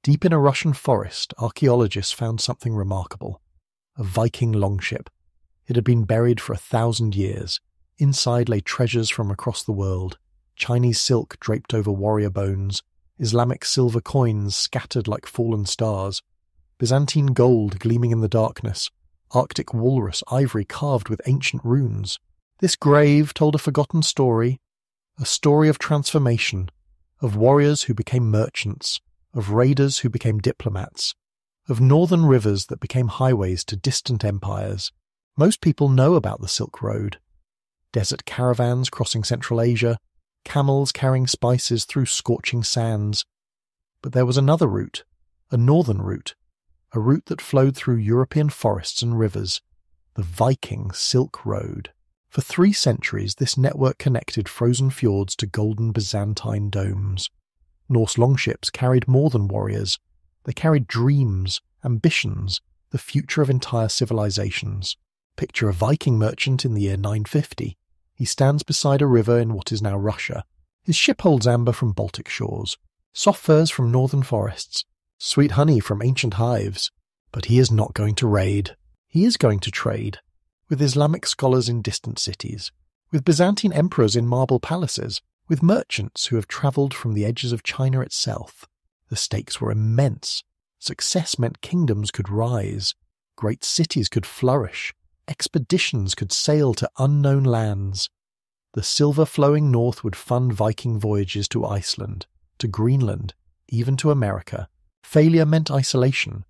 Deep in a Russian forest, archaeologists found something remarkable. A Viking longship. It had been buried for 1,000 years. Inside lay treasures from across the world. Chinese silk draped over warrior bones. Islamic silver coins scattered like fallen stars. Byzantine gold gleaming in the darkness. Arctic walrus ivory carved with ancient runes. This grave told a forgotten story. A story of transformation. Of warriors who became merchants. Of raiders who became diplomats. Of northern rivers that became highways to distant empires. Most people know about the Silk Road. Desert caravans crossing Central Asia, camels carrying spices through scorching sands. But there was another route, a northern route, a route that flowed through European forests and rivers, the Viking Silk Road. For 3 centuries, this network connected frozen fjords to golden Byzantine domes. Norse longships carried more than warriors. They carried dreams, ambitions, the future of entire civilizations. Picture a Viking merchant in the year 950. He stands beside a river in what is now Russia. His ship holds amber from Baltic shores, soft furs from northern forests, sweet honey from ancient hives. But he is not going to raid. He is going to trade. With Islamic scholars in distant cities, with Byzantine emperors in marble palaces, with merchants who have travelled from the edges of China itself. The stakes were immense. Success meant kingdoms could rise. Great cities could flourish. Expeditions could sail to unknown lands. The silver flowing north would fund Viking voyages to Iceland, to Greenland, even to America. Failure meant isolation.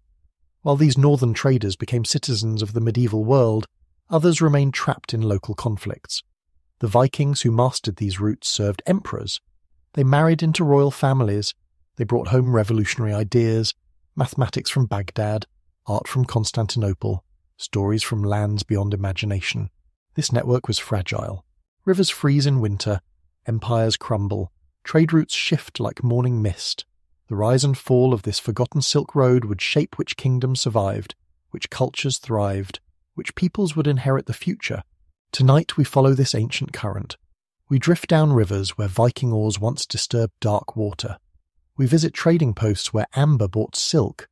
While these northern traders became citizens of the medieval world, others remained trapped in local conflicts. The Vikings who mastered these routes served emperors. They married into royal families. They brought home revolutionary ideas, mathematics from Baghdad, art from Constantinople, stories from lands beyond imagination. This network was fragile. Rivers freeze in winter, empires crumble, trade routes shift like morning mist. The rise and fall of this forgotten Silk Road would shape which kingdoms survived, which cultures thrived, which peoples would inherit the future. Tonight we follow this ancient current. We drift down rivers where Viking oars once disturbed dark water. We visit trading posts where amber bought silk.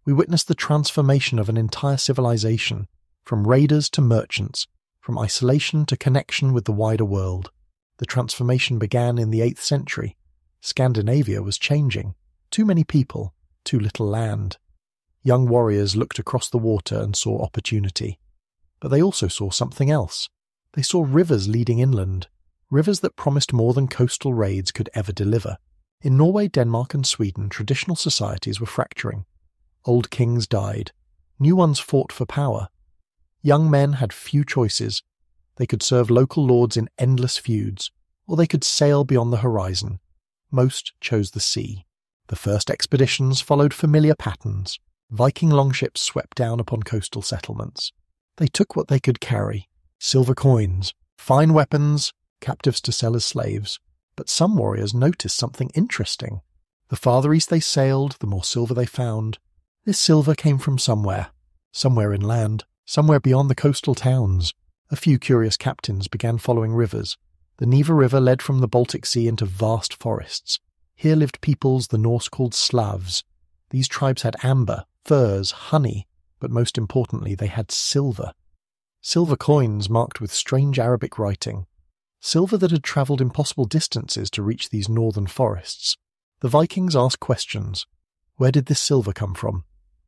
We witness the transformation of an entire civilization, from raiders to merchants, from isolation to connection with the wider world. The transformation began in the 8th century. Scandinavia was changing. Too many people, too little land. Young warriors looked across the water and saw opportunity. But they also saw something else. They saw rivers leading inland, rivers that promised more than coastal raids could ever deliver. In Norway, Denmark and Sweden, traditional societies were fracturing. Old kings died. New ones fought for power. Young men had few choices. They could serve local lords in endless feuds, or they could sail beyond the horizon. Most chose the sea. The first expeditions followed familiar patterns. Viking longships swept down upon coastal settlements. They took what they could carry, silver coins, fine weapons, captives to sell as slaves. But some warriors noticed something interesting. The farther east they sailed, the more silver they found. This silver came from somewhere inland, somewhere beyond the coastal towns. A few curious captains began following rivers. The Neva River led from the Baltic Sea into vast forests. Here lived peoples the Norse called Slavs. These tribes had amber, furs, honey, but most importantly they had silver. Silver coins marked with strange Arabic writing. Silver that had travelled impossible distances to reach these northern forests. The Vikings asked questions. Where did this silver come from?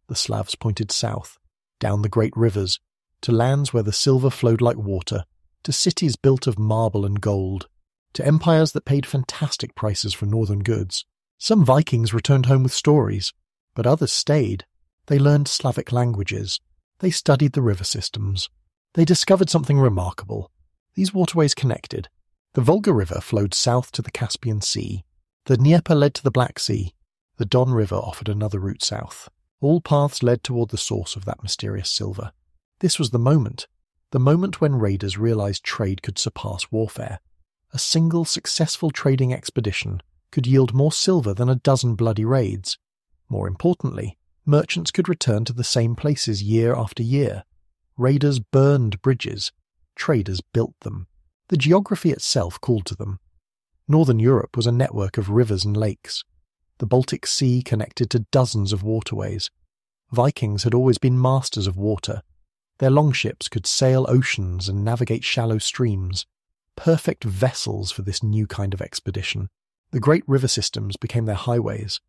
The Slavs pointed south, down the great rivers, to lands where the silver flowed like water, to cities built of marble and gold, to empires that paid fantastic prices for northern goods. Some Vikings returned home with stories, but others stayed. They learned Slavic languages. They studied the river systems. They discovered something remarkable. These waterways connected. The Volga River flowed south to the Caspian Sea. The Dnieper led to the Black Sea. The Don River offered another route south. All paths led toward the source of that mysterious silver. This was the moment when raiders realized trade could surpass warfare. A single successful trading expedition could yield more silver than a dozen bloody raids. More importantly, merchants could return to the same places year after year. Raiders burned bridges. Traders built them. The geography itself called to them. Northern Europe was a network of rivers and lakes. The Baltic Sea connected to dozens of waterways. Vikings had always been masters of water. Their longships could sail oceans and navigate shallow streams, perfect vessels for this new kind of expedition. The great river systems became their highways.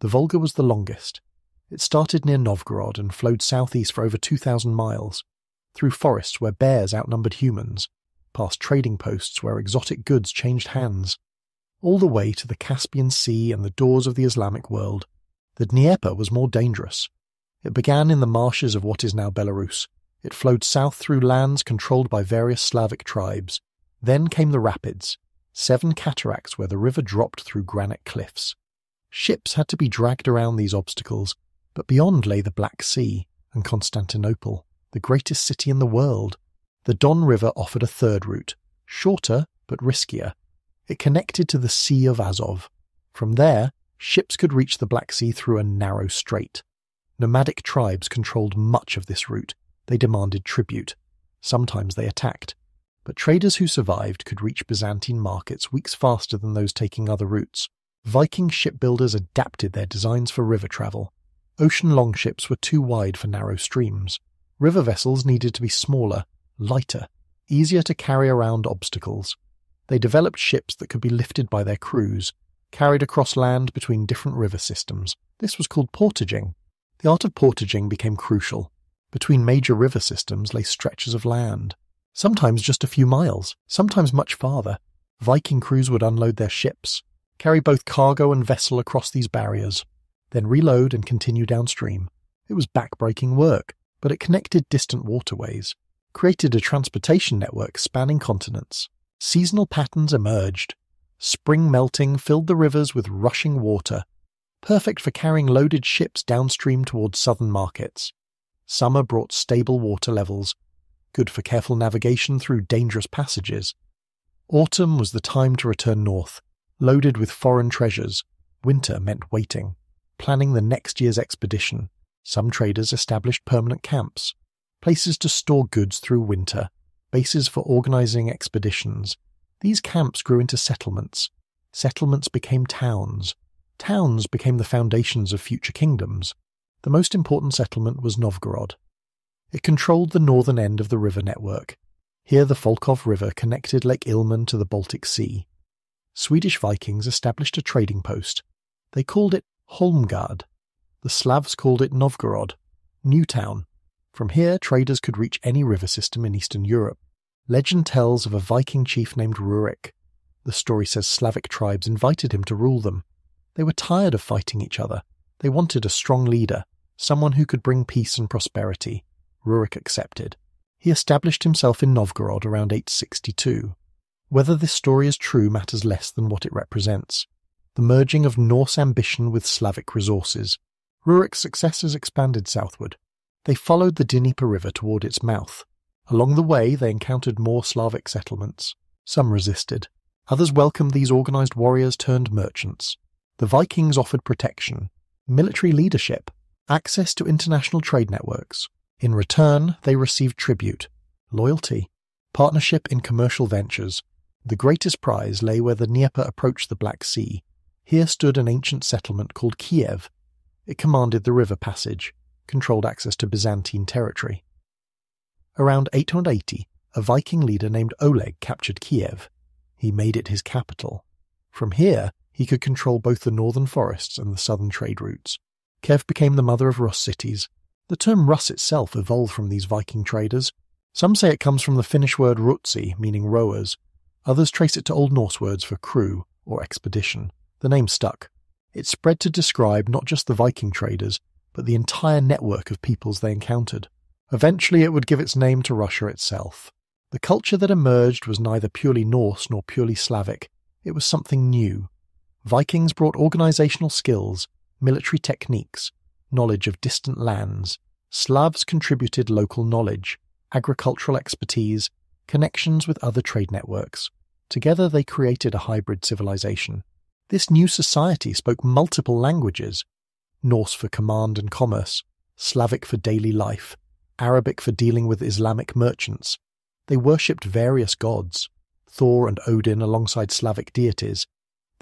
The Volga was the longest. It started near Novgorod and flowed southeast for over 2,000 miles, through forests where bears outnumbered humans, past trading posts where exotic goods changed hands, all the way to the Caspian Sea and the doors of the Islamic world. The Dnieper was more dangerous. It began in the marshes of what is now Belarus. It flowed south through lands controlled by various Slavic tribes. Then came the rapids, 7 cataracts where the river dropped through granite cliffs. Ships had to be dragged around these obstacles, but beyond lay the Black Sea and Constantinople, the greatest city in the world. The Don River offered a third route, shorter but riskier. It connected to the Sea of Azov. From there, ships could reach the Black Sea through a narrow strait. Nomadic tribes controlled much of this route. They demanded tribute. Sometimes they attacked. But traders who survived could reach Byzantine markets weeks faster than those taking other routes. Viking shipbuilders adapted their designs for river travel. Ocean longships were too wide for narrow streams. River vessels needed to be smaller, lighter, easier to carry around obstacles. They developed ships that could be lifted by their crews, carried across land between different river systems. This was called portaging. The art of portaging became crucial. Between major river systems lay stretches of land, sometimes just a few miles, sometimes much farther. Viking crews would unload their ships, carry both cargo and vessel across these barriers, then reload and continue downstream. It was back-breaking work, but it connected distant waterways, created a transportation network spanning continents. Seasonal patterns emerged. Spring melting filled the rivers with rushing water, perfect for carrying loaded ships downstream towards southern markets. Summer brought stable water levels, good for careful navigation through dangerous passages. Autumn was the time to return north, loaded with foreign treasures. Winter meant waiting, planning the next year's expedition. Some traders established permanent camps, places to store goods through winter, bases for organizing expeditions. These camps grew into settlements. Settlements became towns. Towns became the foundations of future kingdoms. The most important settlement was Novgorod. It controlled the northern end of the river network. Here the Volkhov River connected Lake Ilmen to the Baltic Sea. Swedish Vikings established a trading post. They called it Holmgard. The Slavs called it Novgorod, Newtown. From here, traders could reach any river system in Eastern Europe. Legend tells of a Viking chief named Rurik. The story says Slavic tribes invited him to rule them. They were tired of fighting each other. They wanted a strong leader, someone who could bring peace and prosperity. Rurik accepted. He established himself in Novgorod around 862. Whether this story is true matters less than what it represents. The merging of Norse ambition with Slavic resources. Rurik's successors expanded southward. They followed the Dnieper River toward its mouth. Along the way, they encountered more Slavic settlements. Some resisted. Others welcomed these organized warriors turned merchants. The Vikings offered protection, military leadership, access to international trade networks. In return, they received tribute, loyalty, partnership in commercial ventures. The greatest prize lay where the Dnieper approached the Black Sea. Here stood an ancient settlement called Kiev. It commanded the river passage, controlled access to Byzantine territory. Around 880, a Viking leader named Oleg captured Kiev. He made it his capital. From here, he could control both the northern forests and the southern trade routes. Kiev became the mother of Rus cities. The term Rus itself evolved from these Viking traders. Some say it comes from the Finnish word rutsi, meaning rowers. Others trace it to Old Norse words for crew or expedition. The name stuck. It spread to describe not just the Viking traders, but the entire network of peoples they encountered. Eventually it would give its name to Russia itself. The culture that emerged was neither purely Norse nor purely Slavic. It was something new. Vikings brought organizational skills, military techniques, knowledge of distant lands. Slavs contributed local knowledge, agricultural expertise, connections with other trade networks. Together they created a hybrid civilization. This new society spoke multiple languages: Norse for command and commerce, Slavic for daily life, Arabic for dealing with Islamic merchants. They worshipped various gods, Thor and Odin alongside Slavic deities.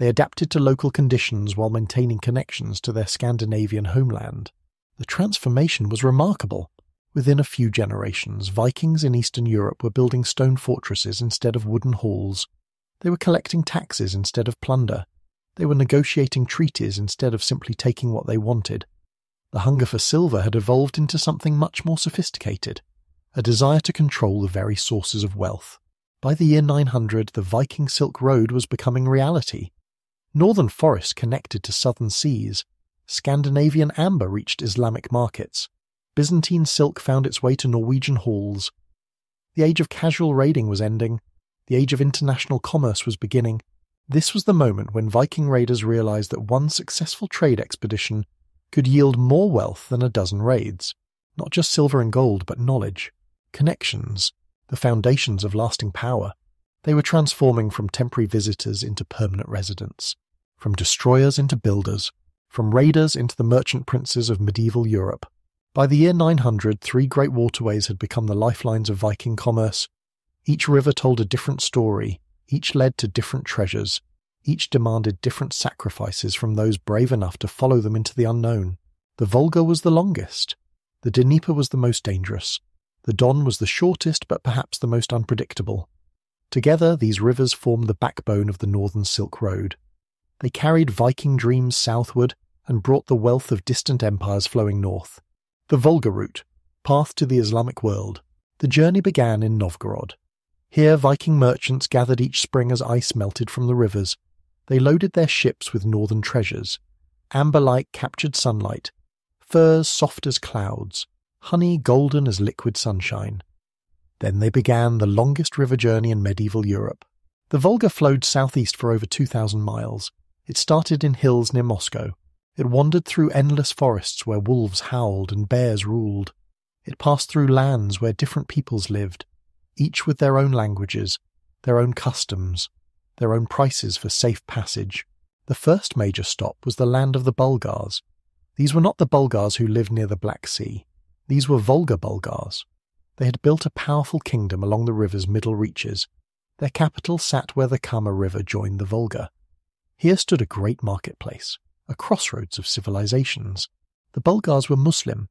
They adapted to local conditions while maintaining connections to their Scandinavian homeland. The transformation was remarkable. Within a few generations, Vikings in Eastern Europe were building stone fortresses instead of wooden halls. They were collecting taxes instead of plunder. They were negotiating treaties instead of simply taking what they wanted. The hunger for silver had evolved into something much more sophisticated, a desire to control the very sources of wealth. By the year 900, the Viking Silk Road was becoming reality. Northern forests connected to southern seas. Scandinavian amber reached Islamic markets. Byzantine silk found its way to Norwegian halls. The age of casual raiding was ending. The age of international commerce was beginning. This was the moment when Viking raiders realized that one successful trade expedition could yield more wealth than a dozen raids. Not just silver and gold, but knowledge, connections, the foundations of lasting power. They were transforming from temporary visitors into permanent residents, from destroyers into builders, from raiders into the merchant princes of medieval Europe. By the year 900, 3 great waterways had become the lifelines of Viking commerce. Each river told a different story, each led to different treasures, each demanded different sacrifices from those brave enough to follow them into the unknown. The Volga was the longest. The Dnieper was the most dangerous. The Don was the shortest but perhaps the most unpredictable. Together, these rivers formed the backbone of the Northern Silk Road. They carried Viking dreams southward and brought the wealth of distant empires flowing north. The Volga route, path to the Islamic world. The journey began in Novgorod. Here Viking merchants gathered each spring as ice melted from the rivers. They loaded their ships with northern treasures, amber-like captured sunlight, furs soft as clouds, honey golden as liquid sunshine. Then they began the longest river journey in medieval Europe. The Volga flowed southeast for over 2,000 miles. It started in hills near Moscow. It wandered through endless forests where wolves howled and bears ruled. It passed through lands where different peoples lived, each with their own languages, their own customs, their own prices for safe passage. The first major stop was the land of the Bulgars. These were not the Bulgars who lived near the Black Sea. These were Volga Bulgars. They had built a powerful kingdom along the river's middle reaches. Their capital sat where the Kama River joined the Volga. Here stood a great marketplace, a crossroads of civilizations. The Bulgars were Muslim.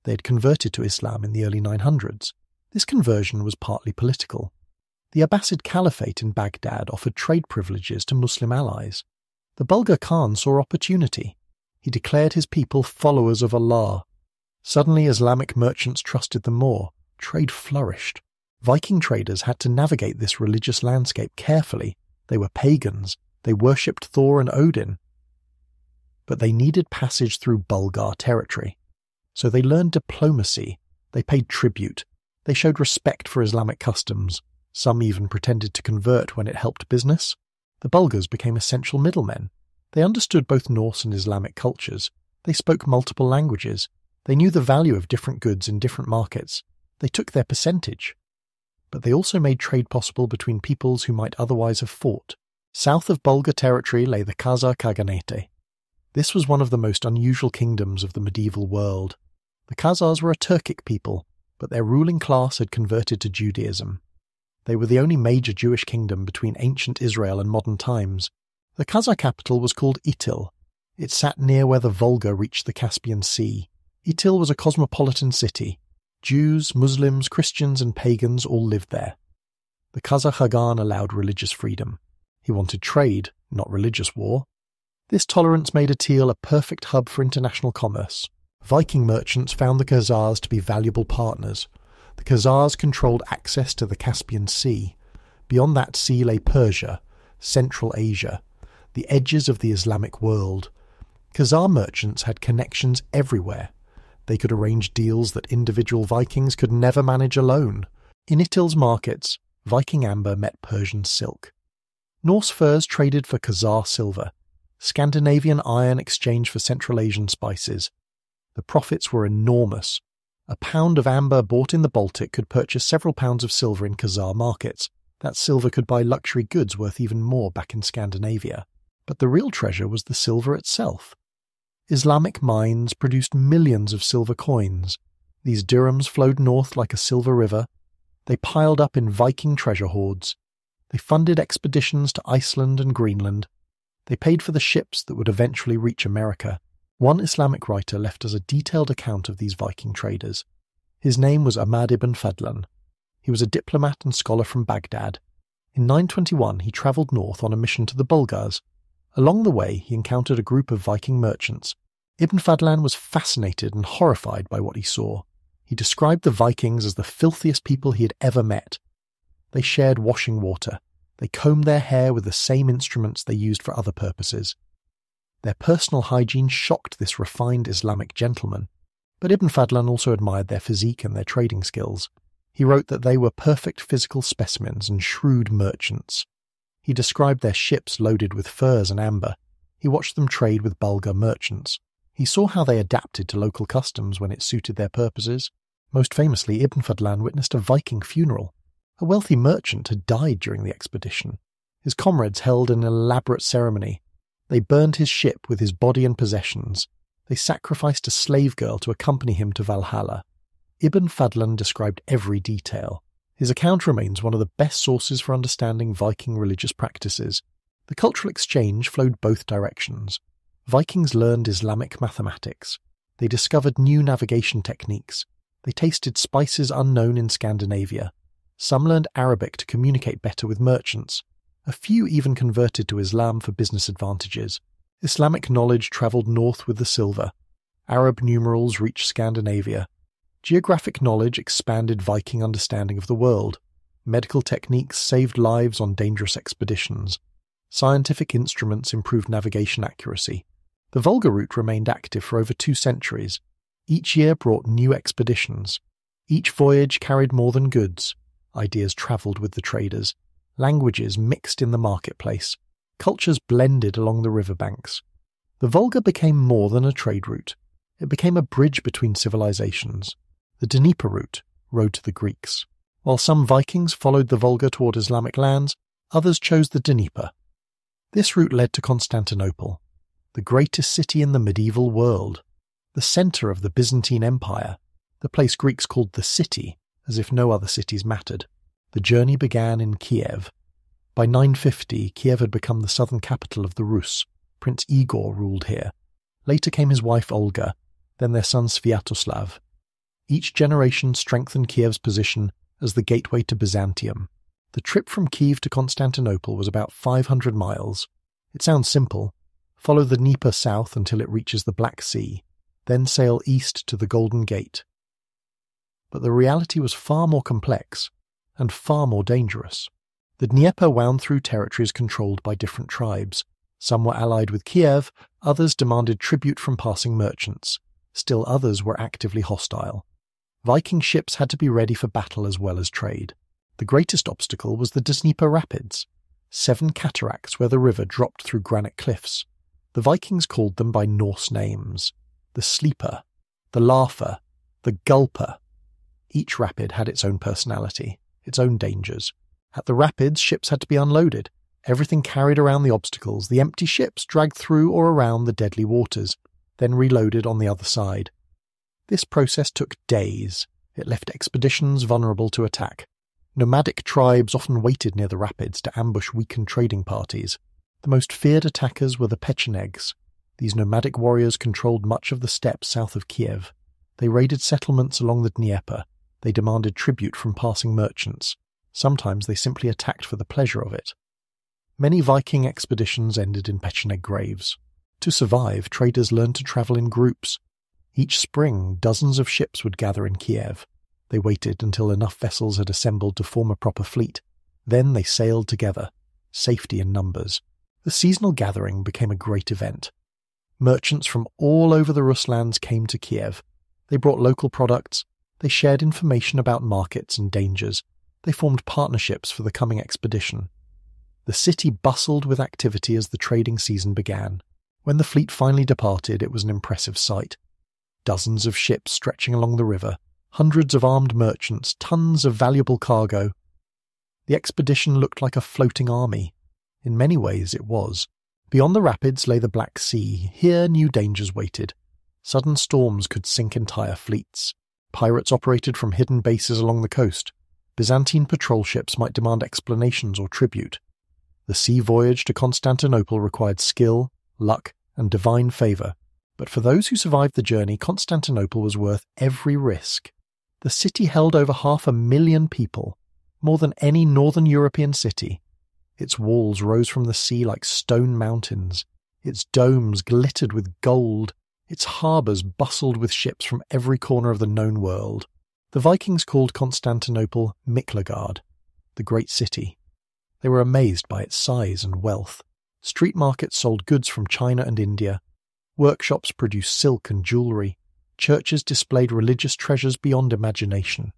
They had converted to Islam in the early 900s. This conversion was partly political. The Abbasid Caliphate in Baghdad offered trade privileges to Muslim allies. The Bulgar Khan saw opportunity. He declared his people followers of Allah. Suddenly Islamic merchants trusted them more. Trade flourished. Viking traders had to navigate this religious landscape carefully. They were pagans. They worshipped Thor and Odin. But they needed passage through Bulgar territory. So they learned diplomacy. They paid tribute. They showed respect for Islamic customs. Some even pretended to convert when it helped business. The Bulgars became essential middlemen. They understood both Norse and Islamic cultures. They spoke multiple languages. They knew the value of different goods in different markets. They took their percentage. But they also made trade possible between peoples who might otherwise have fought. South of Bulgar territory lay the Khazar Khaganate. This was one of the most unusual kingdoms of the medieval world. The Khazars were a Turkic people, but their ruling class had converted to Judaism. They were the only major Jewish kingdom between ancient Israel and modern times. The Khazar capital was called Itil. It sat near where the Volga reached the Caspian Sea. Itil was a cosmopolitan city. Jews, Muslims, Christians and pagans all lived there. The Khazar Khagan allowed religious freedom. He wanted trade, not religious war. This tolerance made Itil a perfect hub for international commerce. Viking merchants found the Khazars to be valuable partners. The Khazars controlled access to the Caspian Sea. Beyond that sea lay Persia, Central Asia, the edges of the Islamic world. Khazar merchants had connections everywhere. They could arrange deals that individual Vikings could never manage alone. In Itil's markets, Viking amber met Persian silk. Norse furs traded for Khazar silver. Scandinavian iron exchanged for Central Asian spices. The profits were enormous. A pound of amber bought in the Baltic could purchase several pounds of silver in Khazar markets. That silver could buy luxury goods worth even more back in Scandinavia. But the real treasure was the silver itself. Islamic mines produced millions of silver coins. These dirhams flowed north like a silver river. They piled up in Viking treasure hoards. They funded expeditions to Iceland and Greenland. They paid for the ships that would eventually reach America. One Islamic writer left us a detailed account of these Viking traders. His name was Ahmad ibn Fadlan. He was a diplomat and scholar from Baghdad. In 921 he travelled north on a mission to the Bulgars. Along the way he encountered a group of Viking merchants. Ibn Fadlan was fascinated and horrified by what he saw. He described the Vikings as the filthiest people he had ever met. They shared washing water. They combed their hair with the same instruments they used for other purposes. Their personal hygiene shocked this refined Islamic gentleman, but Ibn Fadlan also admired their physique and their trading skills. He wrote that they were perfect physical specimens and shrewd merchants. He described their ships loaded with furs and amber. He watched them trade with Bulgar merchants. He saw how they adapted to local customs when it suited their purposes. Most famously, Ibn Fadlan witnessed a Viking funeral. A wealthy merchant had died during the expedition. His comrades held an elaborate ceremony. They burned his ship with his body and possessions. They sacrificed a slave girl to accompany him to Valhalla. Ibn Fadlan described every detail. His account remains one of the best sources for understanding Viking religious practices. The cultural exchange flowed both directions. Vikings learned Islamic mathematics. They discovered new navigation techniques. They tasted spices unknown in Scandinavia. Some learned Arabic to communicate better with merchants. A few even converted to Islam for business advantages. Islamic knowledge travelled north with the silver. Arab numerals reached Scandinavia. Geographic knowledge expanded Viking understanding of the world. Medical techniques saved lives on dangerous expeditions. Scientific instruments improved navigation accuracy. The Volga route remained active for over 2 centuries. Each year brought new expeditions. Each voyage carried more than goods. Ideas travelled with the traders. Languages mixed in the marketplace. Cultures blended along the riverbanks. The Volga became more than a trade route. It became a bridge between civilizations. The Dnieper route, road to the Greeks. While some Vikings followed the Volga toward Islamic lands, others chose the Dnieper. This route led to Constantinople, the greatest city in the medieval world, the centre of the Byzantine Empire, the place Greeks called the city, as if no other cities mattered. The journey began in Kiev. By 950, Kiev had become the southern capital of the Rus. Prince Igor ruled here. Later came his wife Olga, then their son Sviatoslav. Each generation strengthened Kiev's position as the gateway to Byzantium. The trip from Kiev to Constantinople was about 500 miles. It sounds simple. Follow the Dnieper south until it reaches the Black Sea, then sail east to the Golden Gate. But the reality was far more complex and far more dangerous. The Dnieper wound through territories controlled by different tribes. Some were allied with Kiev, others demanded tribute from passing merchants. Still others were actively hostile. Viking ships had to be ready for battle as well as trade. The greatest obstacle was the Dnieper Rapids, 7 cataracts where the river dropped through granite cliffs. The Vikings called them by Norse names: the Sleeper, the Laugher, the Gulper. Each rapid had its own personality, its own dangers. At the rapids, ships had to be unloaded. Everything carried around the obstacles, the empty ships dragged through or around the deadly waters, then reloaded on the other side. This process took days. It left expeditions vulnerable to attack. Nomadic tribes often waited near the rapids to ambush weakened trading parties. The most feared attackers were the Pechenegs. These nomadic warriors controlled much of the steppes south of Kiev. They raided settlements along the Dnieper. They demanded tribute from passing merchants. Sometimes they simply attacked for the pleasure of it. Many Viking expeditions ended in Pecheneg graves. To survive, traders learned to travel in groups. Each spring, dozens of ships would gather in Kiev. They waited until enough vessels had assembled to form a proper fleet. Then they sailed together, safety in numbers. The seasonal gathering became a great event. Merchants from all over the Ruslands came to Kiev. They brought local products. They shared information about markets and dangers. They formed partnerships for the coming expedition. The city bustled with activity as the trading season began. When the fleet finally departed, it was an impressive sight. Dozens of ships stretching along the river, hundreds of armed merchants, tons of valuable cargo. The expedition looked like a floating army. In many ways it was. Beyond the rapids lay the Black Sea. Here new dangers waited. Sudden storms could sink entire fleets. Pirates operated from hidden bases along the coast. Byzantine patrol ships might demand explanations or tribute. The sea voyage to Constantinople required skill, luck, and divine favour, but for those who survived the journey, Constantinople was worth every risk. The city held over 500,000 people, more than any northern European city. Its walls rose from the sea like stone mountains. Its domes glittered with gold. Its harbours bustled with ships from every corner of the known world. The Vikings called Constantinople Miklagard, the great city. They were amazed by its size and wealth. Street markets sold goods from China and India. Workshops produced silk and jewellery. Churches displayed religious treasures beyond imagination.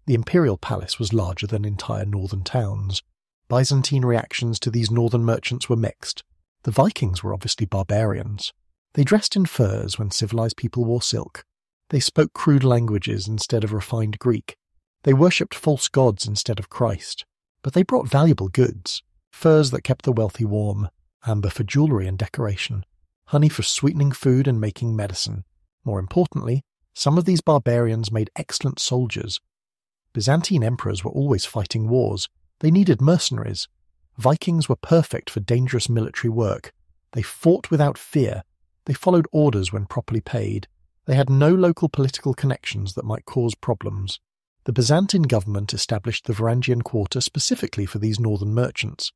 The imperial palace was larger than entire northern towns. Byzantine reactions to these northern merchants were mixed. The Vikings were obviously barbarians. They dressed in furs when civilized people wore silk. They spoke crude languages instead of refined Greek. They worshipped false gods instead of Christ. But they brought valuable goods: furs that kept the wealthy warm, amber for jewellery and decoration, honey for sweetening food and making medicine. More importantly, some of these barbarians made excellent soldiers. Byzantine emperors were always fighting wars. They needed mercenaries. Vikings were perfect for dangerous military work. They fought without fear. They followed orders when properly paid. They had no local political connections that might cause problems. The Byzantine government established the Varangian Quarter specifically for these northern merchants.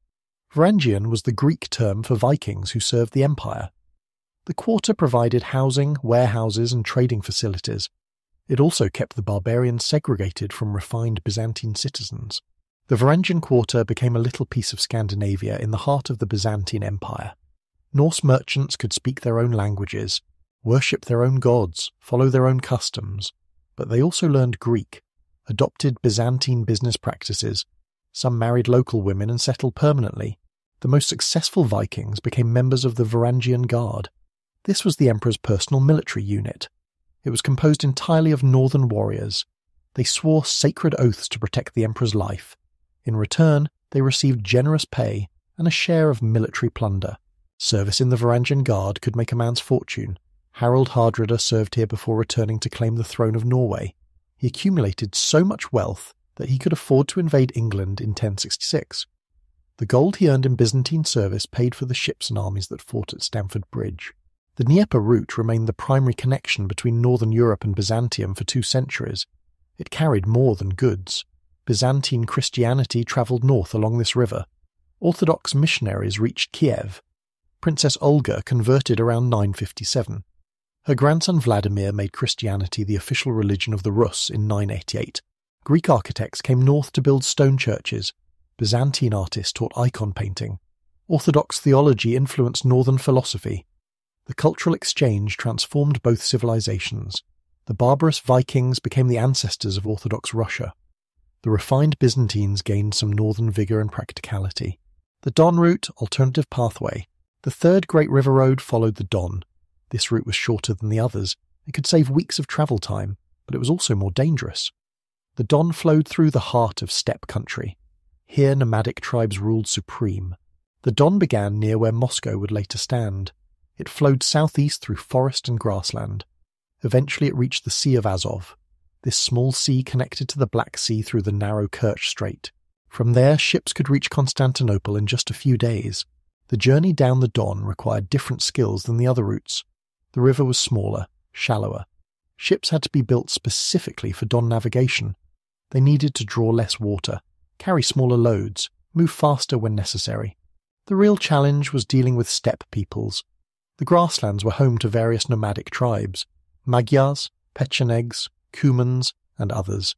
Varangian was the Greek term for Vikings who served the empire. The quarter provided housing, warehouses, and trading facilities. It also kept the barbarians segregated from refined Byzantine citizens. The Varangian Quarter became a little piece of Scandinavia in the heart of the Byzantine Empire. Norse merchants could speak their own languages, worship their own gods, follow their own customs, but they also learned Greek, adopted Byzantine business practices. Some married local women and settled permanently. The most successful Vikings became members of the Varangian Guard. This was the emperor's personal military unit. It was composed entirely of northern warriors. They swore sacred oaths to protect the emperor's life. In return, they received generous pay and a share of military plunder. Service in the Varangian Guard could make a man's fortune. Harald Hardrada served here before returning to claim the throne of Norway. He accumulated so much wealth that he could afford to invade England in 1066. The gold he earned in Byzantine service paid for the ships and armies that fought at Stamford Bridge. The Dnieper route remained the primary connection between northern Europe and Byzantium for 2 centuries. It carried more than goods. Byzantine Christianity travelled north along this river. Orthodox missionaries reached Kiev. Princess Olga converted around 957. Her grandson Vladimir made Christianity the official religion of the Rus in 988. Greek architects came north to build stone churches. Byzantine artists taught icon painting. Orthodox theology influenced northern philosophy. The cultural exchange transformed both civilizations. The barbarous Vikings became the ancestors of Orthodox Russia. The refined Byzantines gained some northern vigour and practicality. The Don route, alternative pathway. The third great river road followed the Don. This route was shorter than the others. It could save weeks of travel time, but it was also more dangerous. The Don flowed through the heart of steppe country. Here nomadic tribes ruled supreme. The Don began near where Moscow would later stand. It flowed southeast through forest and grassland. Eventually it reached the Sea of Azov. This small sea connected to the Black Sea through the narrow Kerch Strait. From there, ships could reach Constantinople in just a few days. The journey down the Don required different skills than the other routes. The river was smaller, shallower. Ships had to be built specifically for Don navigation. They needed to draw less water, carry smaller loads, move faster when necessary. The real challenge was dealing with steppe peoples. The grasslands were home to various nomadic tribes: Magyars, Pechenegs, Cumans, and others.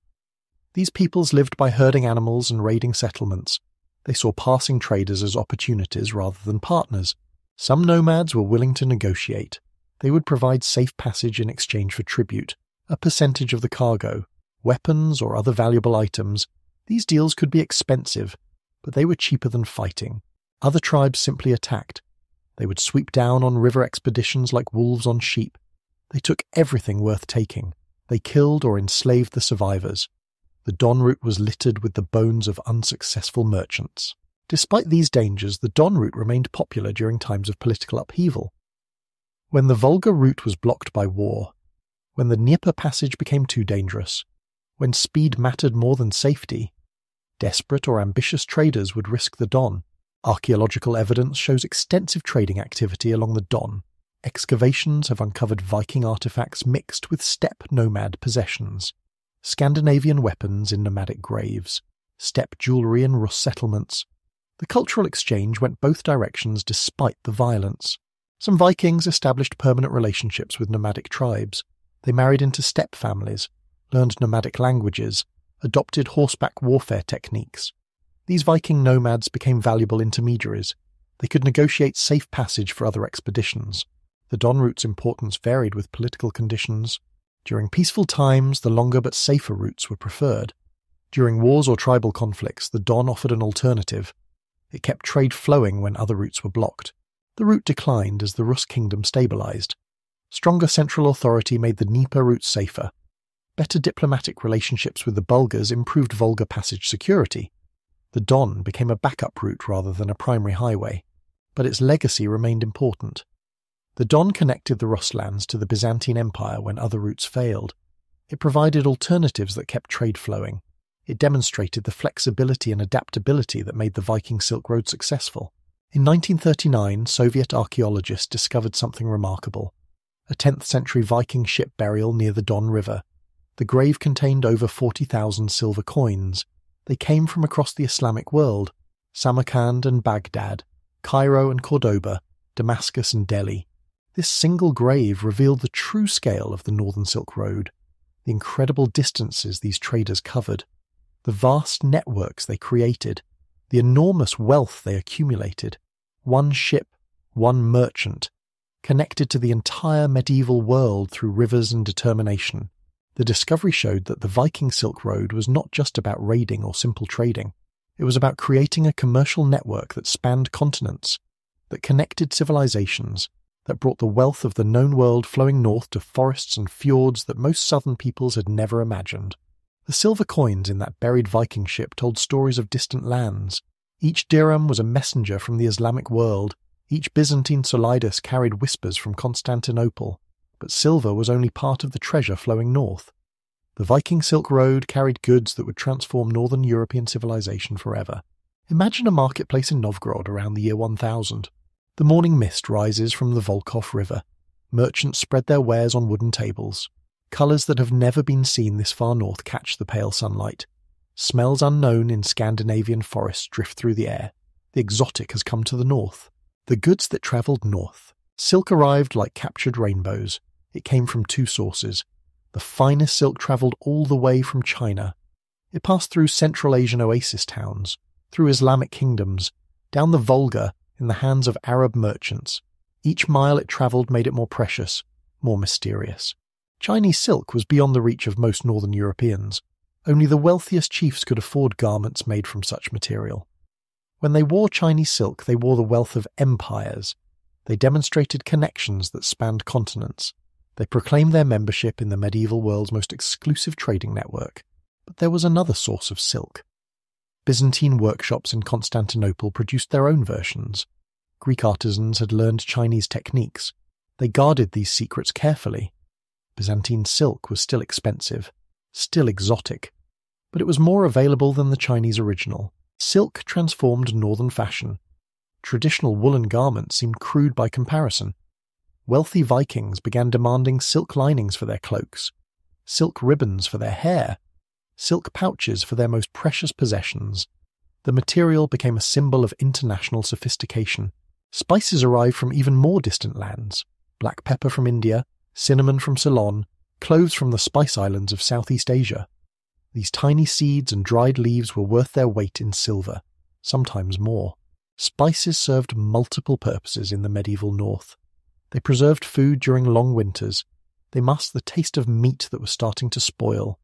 These peoples lived by herding animals and raiding settlements. They saw passing traders as opportunities rather than partners. Some nomads were willing to negotiate. They would provide safe passage in exchange for tribute, a percentage of the cargo, weapons or other valuable items. These deals could be expensive, but they were cheaper than fighting. Other tribes simply attacked. They would sweep down on river expeditions like wolves on sheep. They took everything worth taking. They killed or enslaved the survivors. The Don route was littered with the bones of unsuccessful merchants. Despite these dangers, the Don route remained popular during times of political upheaval. When the Volga route was blocked by war, when the Dnieper passage became too dangerous, when speed mattered more than safety, desperate or ambitious traders would risk the Don. Archaeological evidence shows extensive trading activity along the Don. Excavations have uncovered Viking artifacts mixed with steppe nomad possessions, Scandinavian weapons in nomadic graves, steppe jewellery in Rus settlements. The cultural exchange went both directions despite the violence. Some Vikings established permanent relationships with nomadic tribes. They married into steppe families, learned nomadic languages, adopted horseback warfare techniques. These Viking nomads became valuable intermediaries. They could negotiate safe passage for other expeditions. The Don route's importance varied with political conditions. During peaceful times, the longer but safer routes were preferred. During wars or tribal conflicts, the Don offered an alternative. It kept trade flowing when other routes were blocked. The route declined as the Rus kingdom stabilized. Stronger central authority made the Dnieper route safer. Better diplomatic relationships with the Bulgars improved Volga passage security. The Don became a backup route rather than a primary highway, but its legacy remained important. The Don connected the Ruslands to the Byzantine Empire when other routes failed. It provided alternatives that kept trade flowing. It demonstrated the flexibility and adaptability that made the Viking Silk Road successful. In 1939, Soviet archaeologists discovered something remarkable: a 10th century Viking ship burial near the Don River. The grave contained over 40,000 silver coins. They came from across the Islamic world: Samarkand and Baghdad, Cairo and Cordoba, Damascus and Delhi. This single grave revealed the true scale of the Northern Silk Road, the incredible distances these traders covered, the vast networks they created, the enormous wealth they accumulated. One ship, one merchant, connected to the entire medieval world through rivers and determination. The discovery showed that the Viking Silk Road was not just about raiding or simple trading. It was about creating a commercial network that spanned continents, that connected civilizations, that brought the wealth of the known world flowing north to forests and fjords that most southern peoples had never imagined. The silver coins in that buried Viking ship told stories of distant lands. Each dirham was a messenger from the Islamic world. Each Byzantine solidus carried whispers from Constantinople. But silver was only part of the treasure flowing north. The Viking Silk Road carried goods that would transform northern European civilization forever. Imagine a marketplace in Novgorod around the year 1000. The morning mist rises from the Volkhov River. Merchants spread their wares on wooden tables. Colours that have never been seen this far north catch the pale sunlight. Smells unknown in Scandinavian forests drift through the air. The exotic has come to the north. The goods that travelled north. Silk arrived like captured rainbows. It came from two sources. The finest silk travelled all the way from China. It passed through Central Asian oasis towns, through Islamic kingdoms, down the Volga in the hands of Arab merchants. Each mile it travelled made it more precious, more mysterious. Chinese silk was beyond the reach of most northern Europeans. Only the wealthiest chiefs could afford garments made from such material. When they wore Chinese silk, they wore the wealth of empires. They demonstrated connections that spanned continents. They proclaimed their membership in the medieval world's most exclusive trading network. But there was another source of silk. Byzantine workshops in Constantinople produced their own versions. Greek artisans had learned Chinese techniques. They guarded these secrets carefully. Byzantine silk was still expensive, still exotic, but it was more available than the Chinese original. Silk transformed northern fashion. Traditional woolen garments seemed crude by comparison. Wealthy Vikings began demanding silk linings for their cloaks, silk ribbons for their hair, silk pouches for their most precious possessions. The material became a symbol of international sophistication. Spices arrived from even more distant lands: black pepper from India, cinnamon from Ceylon, cloves from the spice islands of Southeast Asia. These tiny seeds and dried leaves were worth their weight in silver, sometimes more. Spices served multiple purposes in the medieval north. They preserved food during long winters. They masked the taste of meat that was starting to spoil.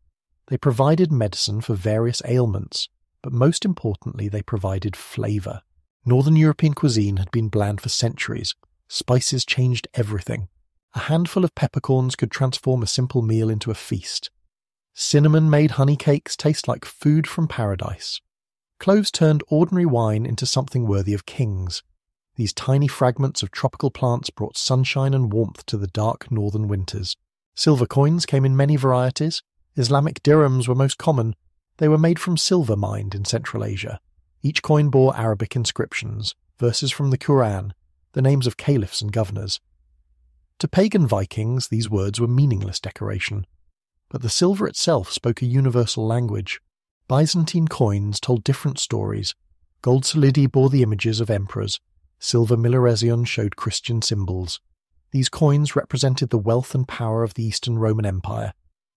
They provided medicine for various ailments, but most importantly they provided flavour. Northern European cuisine had been bland for centuries. Spices changed everything. A handful of peppercorns could transform a simple meal into a feast. Cinnamon made honey cakes taste like food from paradise. Cloves turned ordinary wine into something worthy of kings. These tiny fragments of tropical plants brought sunshine and warmth to the dark northern winters. Silver coins came in many varieties. Islamic dirhams were most common. They were made from silver mined in Central Asia. Each coin bore Arabic inscriptions, verses from the Quran, the names of caliphs and governors. To pagan Vikings, these words were meaningless decoration, but the silver itself spoke a universal language. Byzantine coins told different stories. Gold solidi bore the images of emperors. Silver milliresian showed Christian symbols. These coins represented the wealth and power of the Eastern Roman Empire.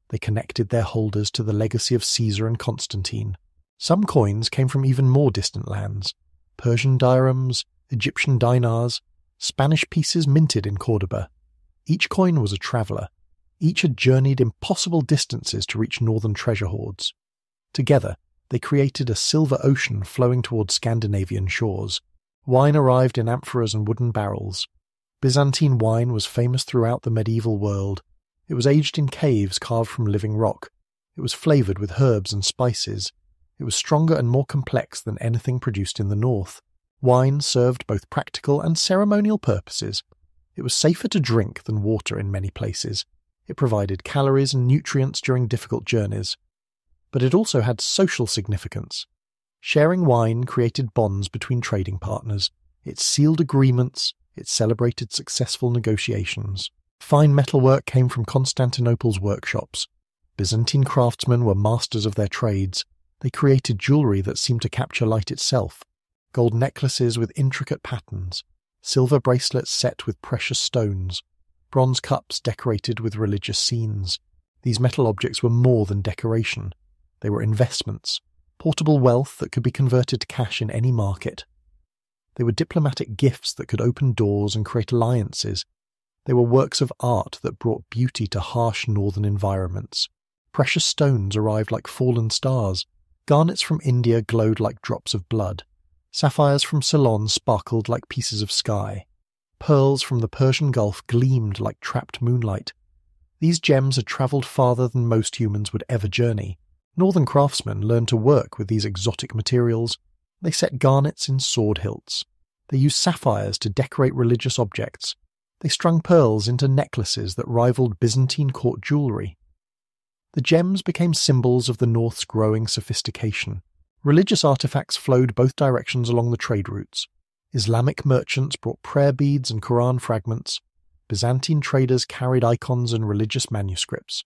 They connected their holders to the legacy of Caesar and Constantine. Some coins came from even more distant lands. Persian dirhams, Egyptian dinars, Spanish pieces minted in Cordoba. Each coin was a traveller. Each had journeyed impossible distances to reach northern treasure hoards. Together, they created a silver ocean flowing towards Scandinavian shores. Wine arrived in amphoras and wooden barrels. Byzantine wine was famous throughout the medieval world. It was aged in caves carved from living rock. It was flavoured with herbs and spices. It was stronger and more complex than anything produced in the north. Wine served both practical and ceremonial purposes. It was safer to drink than water in many places. It provided calories and nutrients during difficult journeys. But it also had social significance. Sharing wine created bonds between trading partners. It sealed agreements. It celebrated successful negotiations. Fine metalwork came from Constantinople's workshops. Byzantine craftsmen were masters of their trades. They created jewellery that seemed to capture light itself. Gold necklaces with intricate patterns. Silver bracelets set with precious stones. Bronze cups decorated with religious scenes. These metal objects were more than decoration. They were investments, portable wealth that could be converted to cash in any market. They were diplomatic gifts that could open doors and create alliances. They were works of art that brought beauty to harsh northern environments. Precious stones arrived like fallen stars. Garnets from India glowed like drops of blood. Sapphires from Ceylon sparkled like pieces of sky. Pearls from the Persian Gulf gleamed like trapped moonlight. These gems had travelled farther than most humans would ever journey. Northern craftsmen learned to work with these exotic materials. They set garnets in sword hilts. They used sapphires to decorate religious objects. They strung pearls into necklaces that rivaled Byzantine court jewellery. The gems became symbols of the North's growing sophistication. Religious artifacts flowed both directions along the trade routes. Islamic merchants brought prayer beads and Quran fragments. Byzantine traders carried icons and religious manuscripts.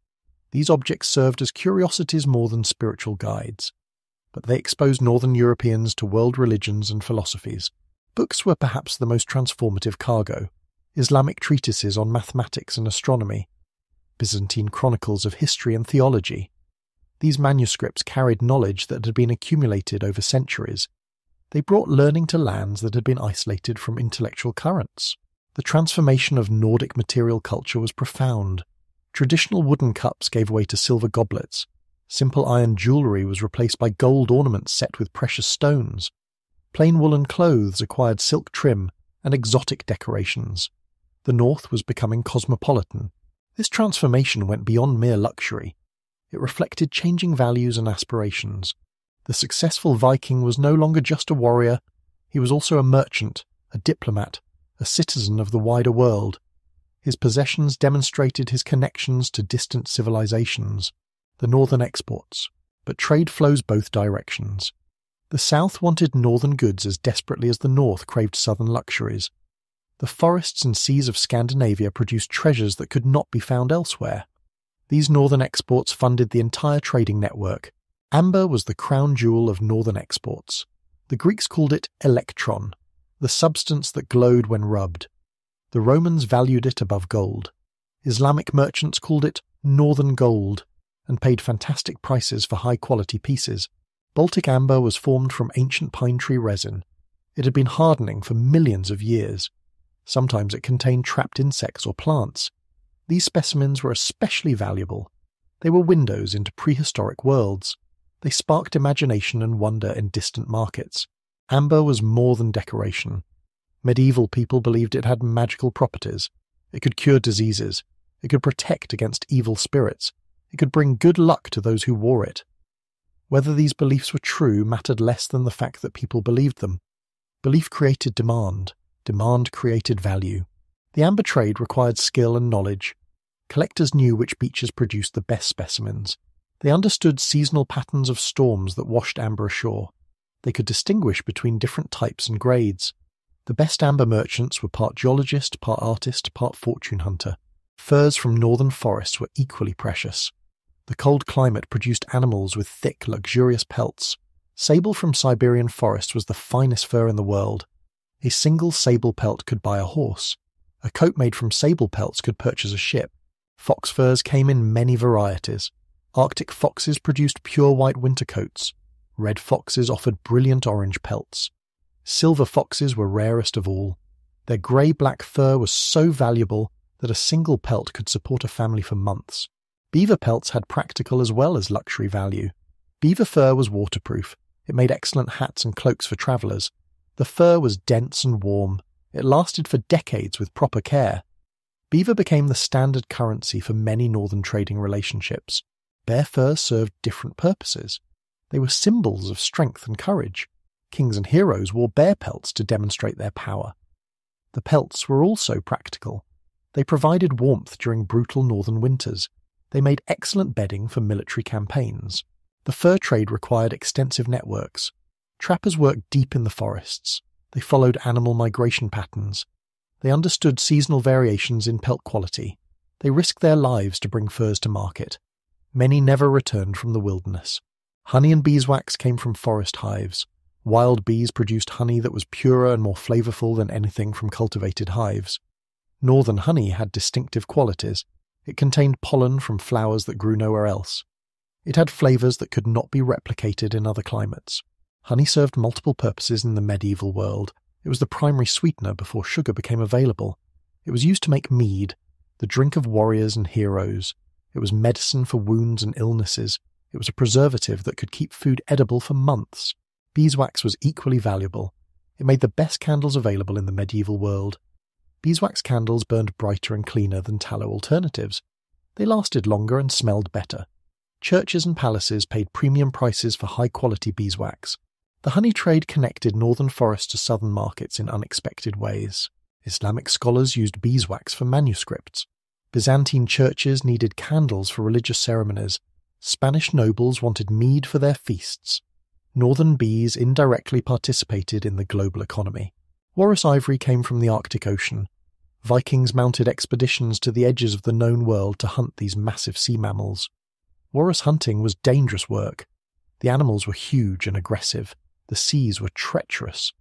These objects served as curiosities more than spiritual guides. But they exposed northern Europeans to world religions and philosophies. Books were perhaps the most transformative cargo. Islamic treatises on mathematics and astronomy. Byzantine chronicles of history and theology. These manuscripts carried knowledge that had been accumulated over centuries. They brought learning to lands that had been isolated from intellectual currents. The transformation of Nordic material culture was profound. Traditional wooden cups gave way to silver goblets. Simple iron jewellery was replaced by gold ornaments set with precious stones. Plain woolen clothes acquired silk trim and exotic decorations. The North was becoming cosmopolitan. This transformation went beyond mere luxury. It reflected changing values and aspirations. The successful Viking was no longer just a warrior. He was also a merchant, a diplomat, a citizen of the wider world. His possessions demonstrated his connections to distant civilizations, the northern exports. But trade flows both directions. The South wanted northern goods as desperately as the North craved southern luxuries. The forests and seas of Scandinavia produced treasures that could not be found elsewhere. These northern exports funded the entire trading network. Amber was the crown jewel of northern exports. The Greeks called it electron, the substance that glowed when rubbed. The Romans valued it above gold. Islamic merchants called it northern gold and paid fantastic prices for high-quality pieces. Baltic amber was formed from ancient pine tree resin. It had been hardening for millions of years. Sometimes it contained trapped insects or plants. These specimens were especially valuable. They were windows into prehistoric worlds. They sparked imagination and wonder in distant markets. Amber was more than decoration. Medieval people believed it had magical properties. It could cure diseases. It could protect against evil spirits. It could bring good luck to those who wore it. Whether these beliefs were true mattered less than the fact that people believed them. Belief created demand. Demand created value. The amber trade required skill and knowledge. Collectors knew which beaches produced the best specimens. They understood seasonal patterns of storms that washed amber ashore. They could distinguish between different types and grades. The best amber merchants were part geologist, part artist, part fortune hunter. Furs from northern forests were equally precious. The cold climate produced animals with thick, luxurious pelts. Sable from Siberian forests was the finest fur in the world. A single sable pelt could buy a horse. A coat made from sable pelts could purchase a ship. Fox furs came in many varieties. Arctic foxes produced pure white winter coats. Red foxes offered brilliant orange pelts. Silver foxes were rarest of all. Their grey-black fur was so valuable that a single pelt could support a family for months. Beaver pelts had practical as well as luxury value. Beaver fur was waterproof. It made excellent hats and cloaks for travellers. The fur was dense and warm. It lasted for decades with proper care. Beaver became the standard currency for many northern trading relationships. Bear fur served different purposes. They were symbols of strength and courage. Kings and heroes wore bear pelts to demonstrate their power. The pelts were also practical. They provided warmth during brutal northern winters. They made excellent bedding for military campaigns. The fur trade required extensive networks. Trappers worked deep in the forests. They followed animal migration patterns. They understood seasonal variations in pelt quality. They risked their lives to bring furs to market. Many never returned from the wilderness. Honey and beeswax came from forest hives. Wild bees produced honey that was purer and more flavourful than anything from cultivated hives. Northern honey had distinctive qualities. It contained pollen from flowers that grew nowhere else. It had flavours that could not be replicated in other climates. Honey served multiple purposes in the medieval world. It was the primary sweetener before sugar became available. It was used to make mead, the drink of warriors and heroes. It was medicine for wounds and illnesses. It was a preservative that could keep food edible for months. Beeswax was equally valuable. It made the best candles available in the medieval world. Beeswax candles burned brighter and cleaner than tallow alternatives. They lasted longer and smelled better. Churches and palaces paid premium prices for high-quality beeswax. The honey trade connected northern forests to southern markets in unexpected ways. Islamic scholars used beeswax for manuscripts. Byzantine churches needed candles for religious ceremonies. Spanish nobles wanted mead for their feasts. Northern bees indirectly participated in the global economy. Walrus ivory came from the Arctic Ocean. Vikings mounted expeditions to the edges of the known world to hunt these massive sea mammals. Walrus hunting was dangerous work. The animals were huge and aggressive. The seas were treacherous.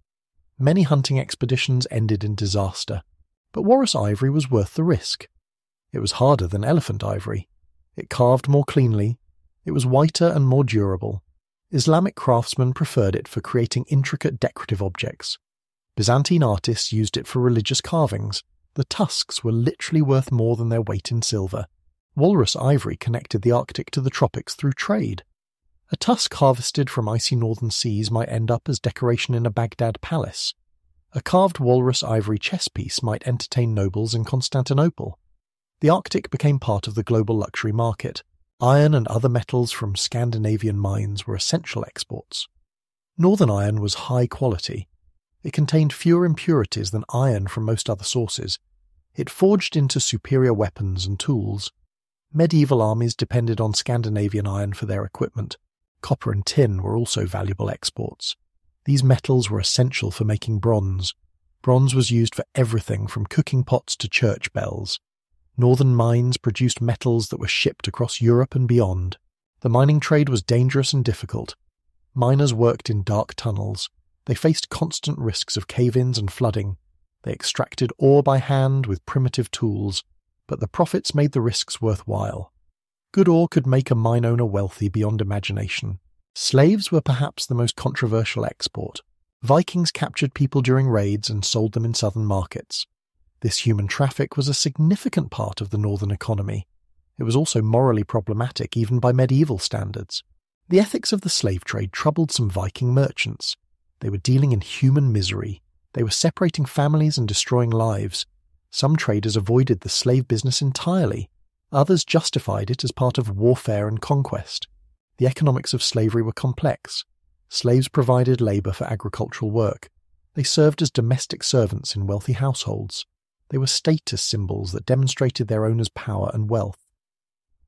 Many hunting expeditions ended in disaster, but walrus ivory was worth the risk. It was harder than elephant ivory. It carved more cleanly. It was whiter and more durable. Islamic craftsmen preferred it for creating intricate decorative objects. Byzantine artists used it for religious carvings. The tusks were literally worth more than their weight in silver. Walrus ivory connected the Arctic to the tropics through trade. A tusk harvested from icy northern seas might end up as decoration in a Baghdad palace. A carved walrus ivory chess piece might entertain nobles in Constantinople. The Arctic became part of the global luxury market. Iron and other metals from Scandinavian mines were essential exports. Northern iron was high quality. It contained fewer impurities than iron from most other sources. It forged into superior weapons and tools. Medieval armies depended on Scandinavian iron for their equipment. Copper and tin were also valuable exports. These metals were essential for making bronze. Bronze was used for everything from cooking pots to church bells. Northern mines produced metals that were shipped across Europe and beyond. The mining trade was dangerous and difficult. Miners worked in dark tunnels. They faced constant risks of cave-ins and flooding. They extracted ore by hand with primitive tools, but the profits made the risks worthwhile. Good ore could make a mine owner wealthy beyond imagination. Slaves were perhaps the most controversial export. Vikings captured people during raids and sold them in southern markets. This human traffic was a significant part of the northern economy. It was also morally problematic even by medieval standards. The ethics of the slave trade troubled some Viking merchants. They were dealing in human misery. They were separating families and destroying lives. Some traders avoided the slave business entirely. Others justified it as part of warfare and conquest. The economics of slavery were complex. Slaves provided labour for agricultural work. They served as domestic servants in wealthy households. They were status symbols that demonstrated their owners' power and wealth.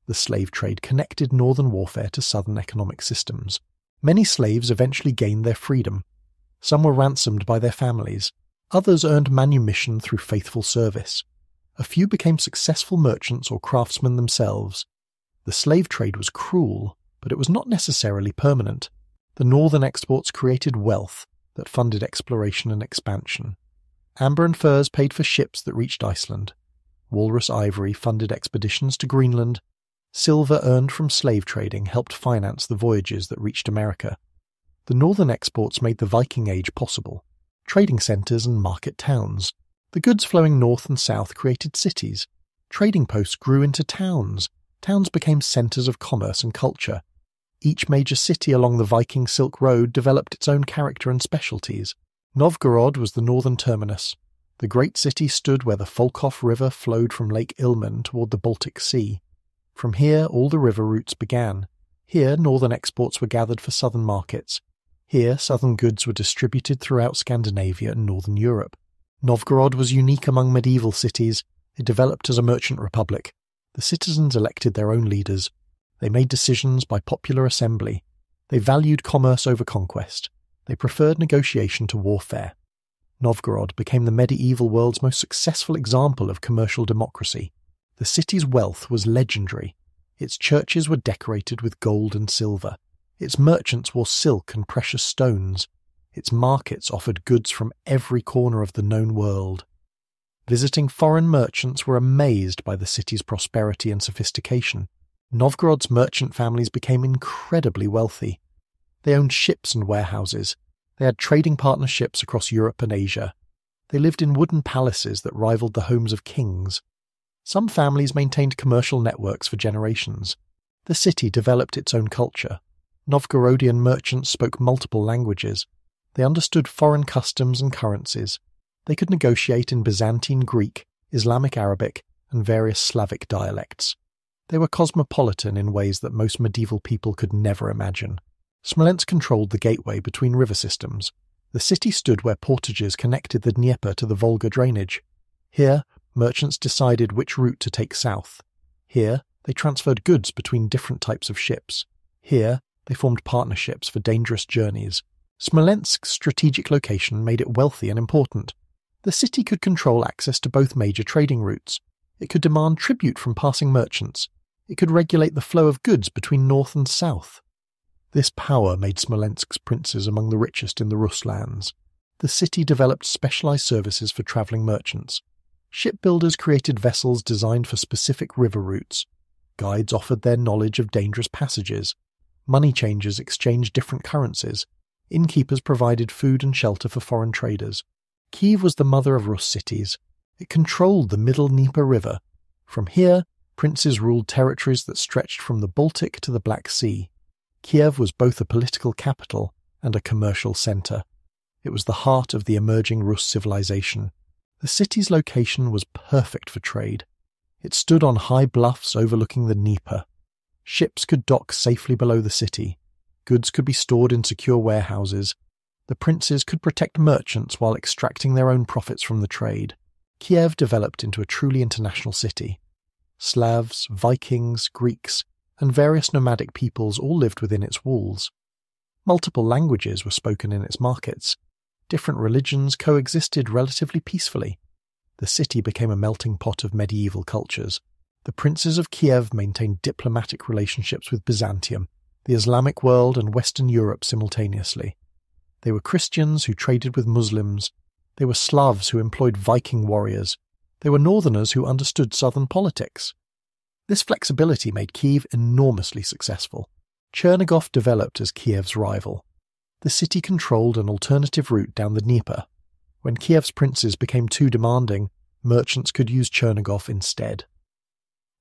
The slave trade connected northern warfare to southern economic systems. Many slaves eventually gained their freedom. Some were ransomed by their families. Others earned manumission through faithful service. A few became successful merchants or craftsmen themselves. The slave trade was cruel, but it was not necessarily permanent. The northern exports created wealth that funded exploration and expansion. Amber and furs paid for ships that reached Iceland. Walrus ivory funded expeditions to Greenland. Silver earned from slave trading helped finance the voyages that reached America. The northern exports made the Viking Age possible. Trading centres and market towns. The goods flowing north and south created cities. Trading posts grew into towns. Towns became centres of commerce and culture. Each major city along the Viking Silk Road developed its own character and specialties. Novgorod was the northern terminus. The great city stood where the Volkhov River flowed from Lake Ilmen toward the Baltic Sea. From here all the river routes began. Here northern exports were gathered for southern markets. Here southern goods were distributed throughout Scandinavia and northern Europe. Novgorod was unique among medieval cities. It developed as a merchant republic. The citizens elected their own leaders. They made decisions by popular assembly. They valued commerce over conquest. They preferred negotiation to warfare. Novgorod became the medieval world's most successful example of commercial democracy. The city's wealth was legendary. Its churches were decorated with gold and silver. Its merchants wore silk and precious stones. Its markets offered goods from every corner of the known world. Visiting foreign merchants were amazed by the city's prosperity and sophistication. Novgorod's merchant families became incredibly wealthy. They owned ships and warehouses. They had trading partnerships across Europe and Asia. They lived in wooden palaces that rivaled the homes of kings. Some families maintained commercial networks for generations. The city developed its own culture. Novgorodian merchants spoke multiple languages. They understood foreign customs and currencies. They could negotiate in Byzantine Greek, Islamic Arabic, and various Slavic dialects. They were cosmopolitan in ways that most medieval people could never imagine. Smolensk controlled the gateway between river systems. The city stood where portages connected the Dnieper to the Volga drainage. Here, merchants decided which route to take south. Here, they transferred goods between different types of ships. Here, they formed partnerships for dangerous journeys. Smolensk's strategic location made it wealthy and important. The city could control access to both major trading routes. It could demand tribute from passing merchants. It could regulate the flow of goods between north and south. This power made Smolensk's princes among the richest in the Rus lands. The city developed specialized services for traveling merchants. Shipbuilders created vessels designed for specific river routes. Guides offered their knowledge of dangerous passages. Money changers exchanged different currencies. Innkeepers provided food and shelter for foreign traders. Kiev was the mother of Rus cities. It controlled the middle Dnieper River. From here, princes ruled territories that stretched from the Baltic to the Black Sea. Kiev was both a political capital and a commercial centre. It was the heart of the emerging Rus civilization. The city's location was perfect for trade. It stood on high bluffs overlooking the Dnieper. Ships could dock safely below the city. Goods could be stored in secure warehouses. The princes could protect merchants while extracting their own profits from the trade. Kiev developed into a truly international city. Slavs, Vikings, Greeks, and various nomadic peoples all lived within its walls. Multiple languages were spoken in its markets. Different religions coexisted relatively peacefully. The city became a melting pot of medieval cultures. The princes of Kiev maintained diplomatic relationships with Byzantium, the Islamic world, and Western Europe simultaneously. They were Christians who traded with Muslims. They were Slavs who employed Viking warriors. They were Northerners who understood southern politics. This flexibility made Kiev enormously successful. Chernigov developed as Kiev's rival. The city controlled an alternative route down the Dnieper. When Kiev's princes became too demanding, merchants could use Chernigov instead.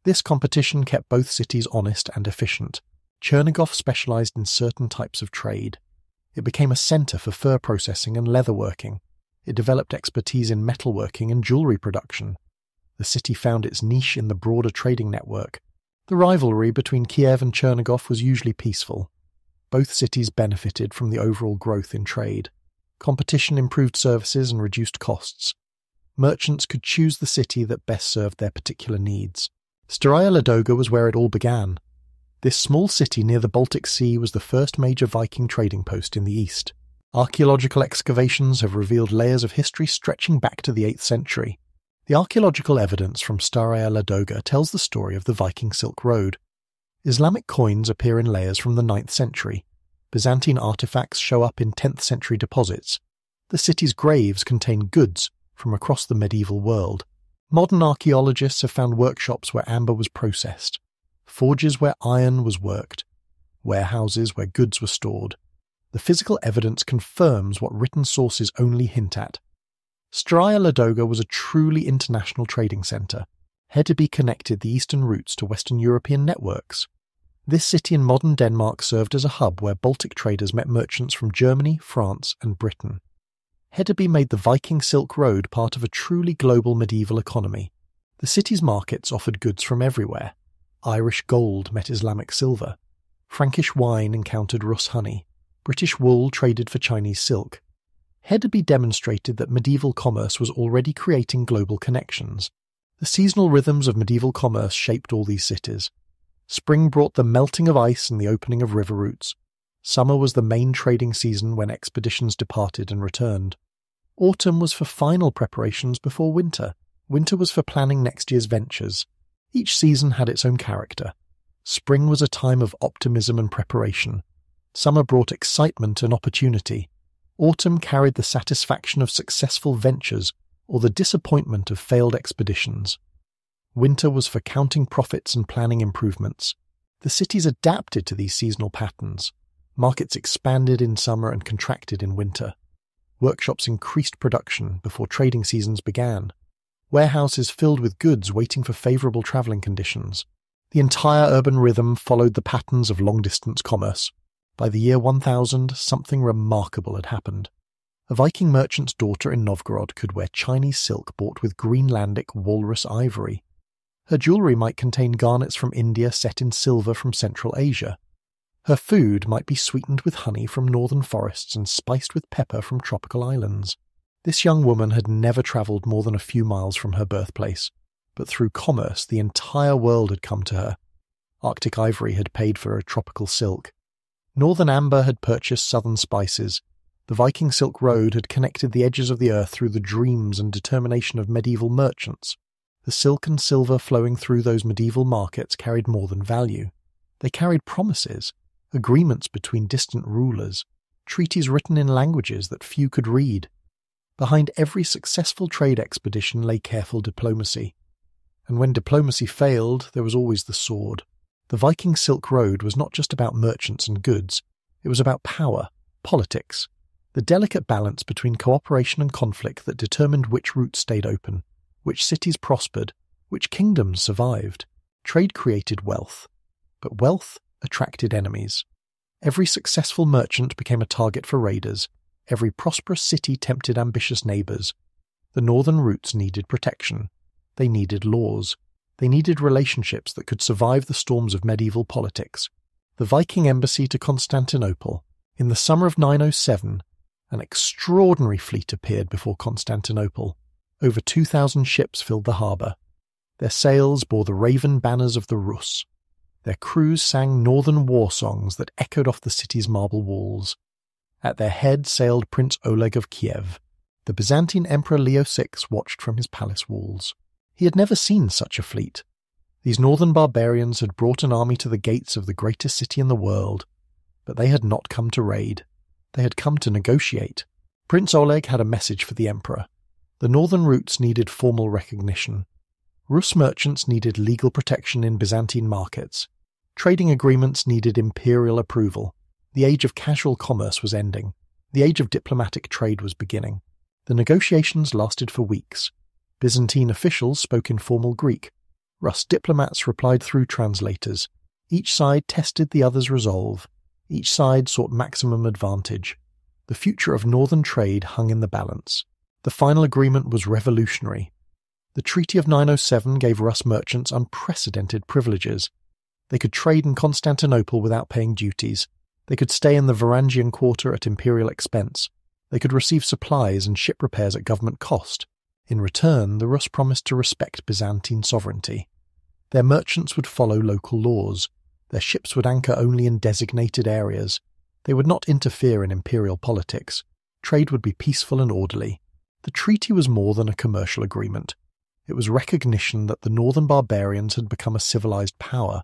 This competition kept both cities honest and efficient. Chernigov specialized in certain types of trade. It became a center for fur processing and leatherworking. It developed expertise in metalworking and jewelry production. The city found its niche in the broader trading network. The rivalry between Kiev and Chernigov was usually peaceful. Both cities benefited from the overall growth in trade. Competition improved services and reduced costs. Merchants could choose the city that best served their particular needs. Staraya Ladoga was where it all began. This small city near the Baltic Sea was the first major Viking trading post in the east. Archaeological excavations have revealed layers of history stretching back to the 8th century. The archaeological evidence from Staraya Ladoga tells the story of the Viking Silk Road. Islamic coins appear in layers from the 9th century. Byzantine artifacts show up in 10th century deposits. The city's graves contain goods from across the medieval world. Modern archaeologists have found workshops where amber was processed, forges where iron was worked, warehouses where goods were stored. The physical evidence confirms what written sources only hint at. Staraya Ladoga was a truly international trading centre. Hedeby connected the eastern routes to Western European networks. This city in modern Denmark served as a hub where Baltic traders met merchants from Germany, France, and Britain. Hedeby made the Viking Silk Road part of a truly global medieval economy. The city's markets offered goods from everywhere. Irish gold met Islamic silver. Frankish wine encountered Rus honey. British wool traded for Chinese silk. Hedeby demonstrated that medieval commerce was already creating global connections. The seasonal rhythms of medieval commerce shaped all these cities. Spring brought the melting of ice and the opening of river routes. Summer was the main trading season when expeditions departed and returned. Autumn was for final preparations before winter. Winter was for planning next year's ventures. Each season had its own character. Spring was a time of optimism and preparation. Summer brought excitement and opportunity. Autumn carried the satisfaction of successful ventures or the disappointment of failed expeditions. Winter was for counting profits and planning improvements. The cities adapted to these seasonal patterns. Markets expanded in summer and contracted in winter. Workshops increased production before trading seasons began. Warehouses filled with goods waiting for favourable travelling conditions. The entire urban rhythm followed the patterns of long-distance commerce. By the year 1000, something remarkable had happened. A Viking merchant's daughter in Novgorod could wear Chinese silk bought with Greenlandic walrus ivory. Her jewellery might contain garnets from India set in silver from Central Asia. Her food might be sweetened with honey from northern forests and spiced with pepper from tropical islands. This young woman had never travelled more than a few miles from her birthplace, but through commerce the entire world had come to her. Arctic ivory had paid for her tropical silk. Northern amber had purchased southern spices. The Viking Silk Road had connected the edges of the earth through the dreams and determination of medieval merchants. The silk and silver flowing through those medieval markets carried more than value. They carried promises, agreements between distant rulers, treaties written in languages that few could read. Behind every successful trade expedition lay careful diplomacy. And when diplomacy failed, there was always the sword. The Viking Silk Road was not just about merchants and goods. It was about power, politics, the delicate balance between cooperation and conflict that determined which routes stayed open, which cities prospered, which kingdoms survived. Trade created wealth, but wealth attracted enemies. Every successful merchant became a target for raiders. Every prosperous city tempted ambitious neighbours. The northern routes needed protection. They needed laws. They needed relationships that could survive the storms of medieval politics. The Viking embassy to Constantinople. In the summer of 907, an extraordinary fleet appeared before Constantinople. Over 2,000 ships filled the harbour. Their sails bore the raven banners of the Rus. Their crews sang northern war songs that echoed off the city's marble walls. At their head sailed Prince Oleg of Kiev. The Byzantine Emperor Leo VI watched from his palace walls. He had never seen such a fleet. These northern barbarians had brought an army to the gates of the greatest city in the world, but they had not come to raid. They had come to negotiate. Prince Oleg had a message for the emperor. The northern routes needed formal recognition. Rus merchants needed legal protection in Byzantine markets. Trading agreements needed imperial approval. The age of casual commerce was ending. The age of diplomatic trade was beginning. The negotiations lasted for weeks. Byzantine officials spoke in formal Greek. Rus diplomats replied through translators. Each side tested the other's resolve. Each side sought maximum advantage. The future of northern trade hung in the balance. The final agreement was revolutionary. The Treaty of 907 gave Rus merchants unprecedented privileges. They could trade in Constantinople without paying duties. They could stay in the Varangian Quarter at imperial expense. They could receive supplies and ship repairs at government cost. In return, the Rus promised to respect Byzantine sovereignty. Their merchants would follow local laws. Their ships would anchor only in designated areas. They would not interfere in imperial politics. Trade would be peaceful and orderly. The treaty was more than a commercial agreement. It was recognition that the northern barbarians had become a civilized power.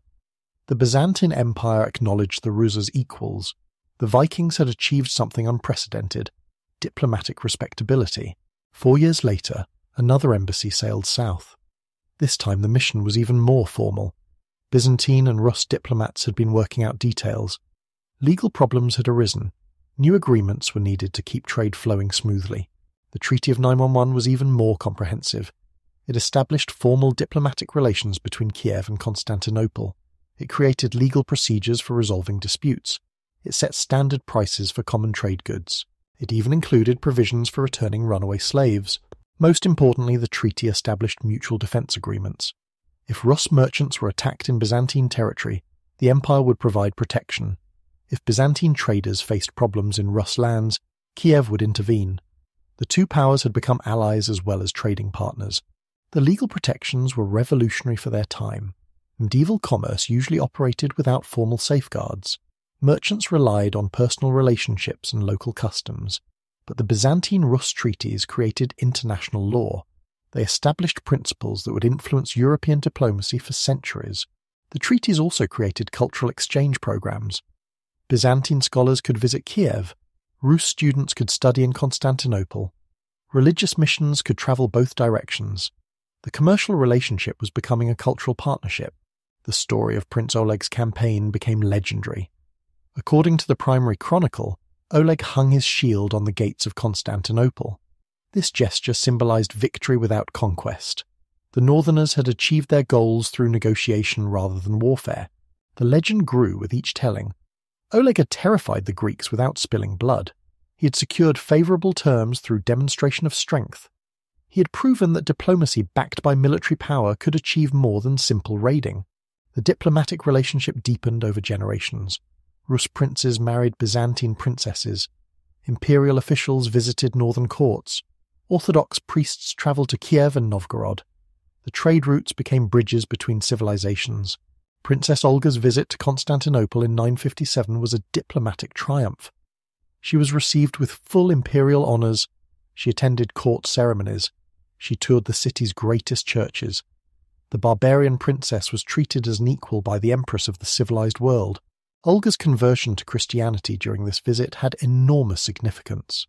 The Byzantine Empire acknowledged the Rus as equals. The Vikings had achieved something unprecedented: diplomatic respectability. 4 years later, another embassy sailed south. This time the mission was even more formal. Byzantine and Rus diplomats had been working out details. Legal problems had arisen. New agreements were needed to keep trade flowing smoothly. The Treaty of 911 was even more comprehensive. It established formal diplomatic relations between Kiev and Constantinople. It created legal procedures for resolving disputes. It set standard prices for common trade goods. It even included provisions for returning runaway slaves. Most importantly, the treaty established mutual defense agreements. If Rus merchants were attacked in Byzantine territory, the empire would provide protection. If Byzantine traders faced problems in Rus lands, Kiev would intervene. The two powers had become allies as well as trading partners. The legal protections were revolutionary for their time. Medieval commerce usually operated without formal safeguards. Merchants relied on personal relationships and local customs. But the Byzantine-Rus treaties created international law. They established principles that would influence European diplomacy for centuries. The treaties also created cultural exchange programs. Byzantine scholars could visit Kiev. Rus students could study in Constantinople. Religious missions could travel both directions. The commercial relationship was becoming a cultural partnership. The story of Prince Oleg's campaign became legendary. According to the primary chronicle, Oleg hung his shield on the gates of Constantinople. This gesture symbolized victory without conquest. The northerners had achieved their goals through negotiation rather than warfare. The legend grew with each telling. Oleg had terrified the Greeks without spilling blood. He had secured favorable terms through demonstration of strength. He had proven that diplomacy backed by military power could achieve more than simple raiding. The diplomatic relationship deepened over generations. Rus princes married Byzantine princesses. Imperial officials visited northern courts. Orthodox priests travelled to Kiev and Novgorod. The trade routes became bridges between civilizations. Princess Olga's visit to Constantinople in 957 was a diplomatic triumph. She was received with full imperial honours. She attended court ceremonies. She toured the city's greatest churches. The barbarian princess was treated as an equal by the empress of the civilized world. Olga's conversion to Christianity during this visit had enormous significance.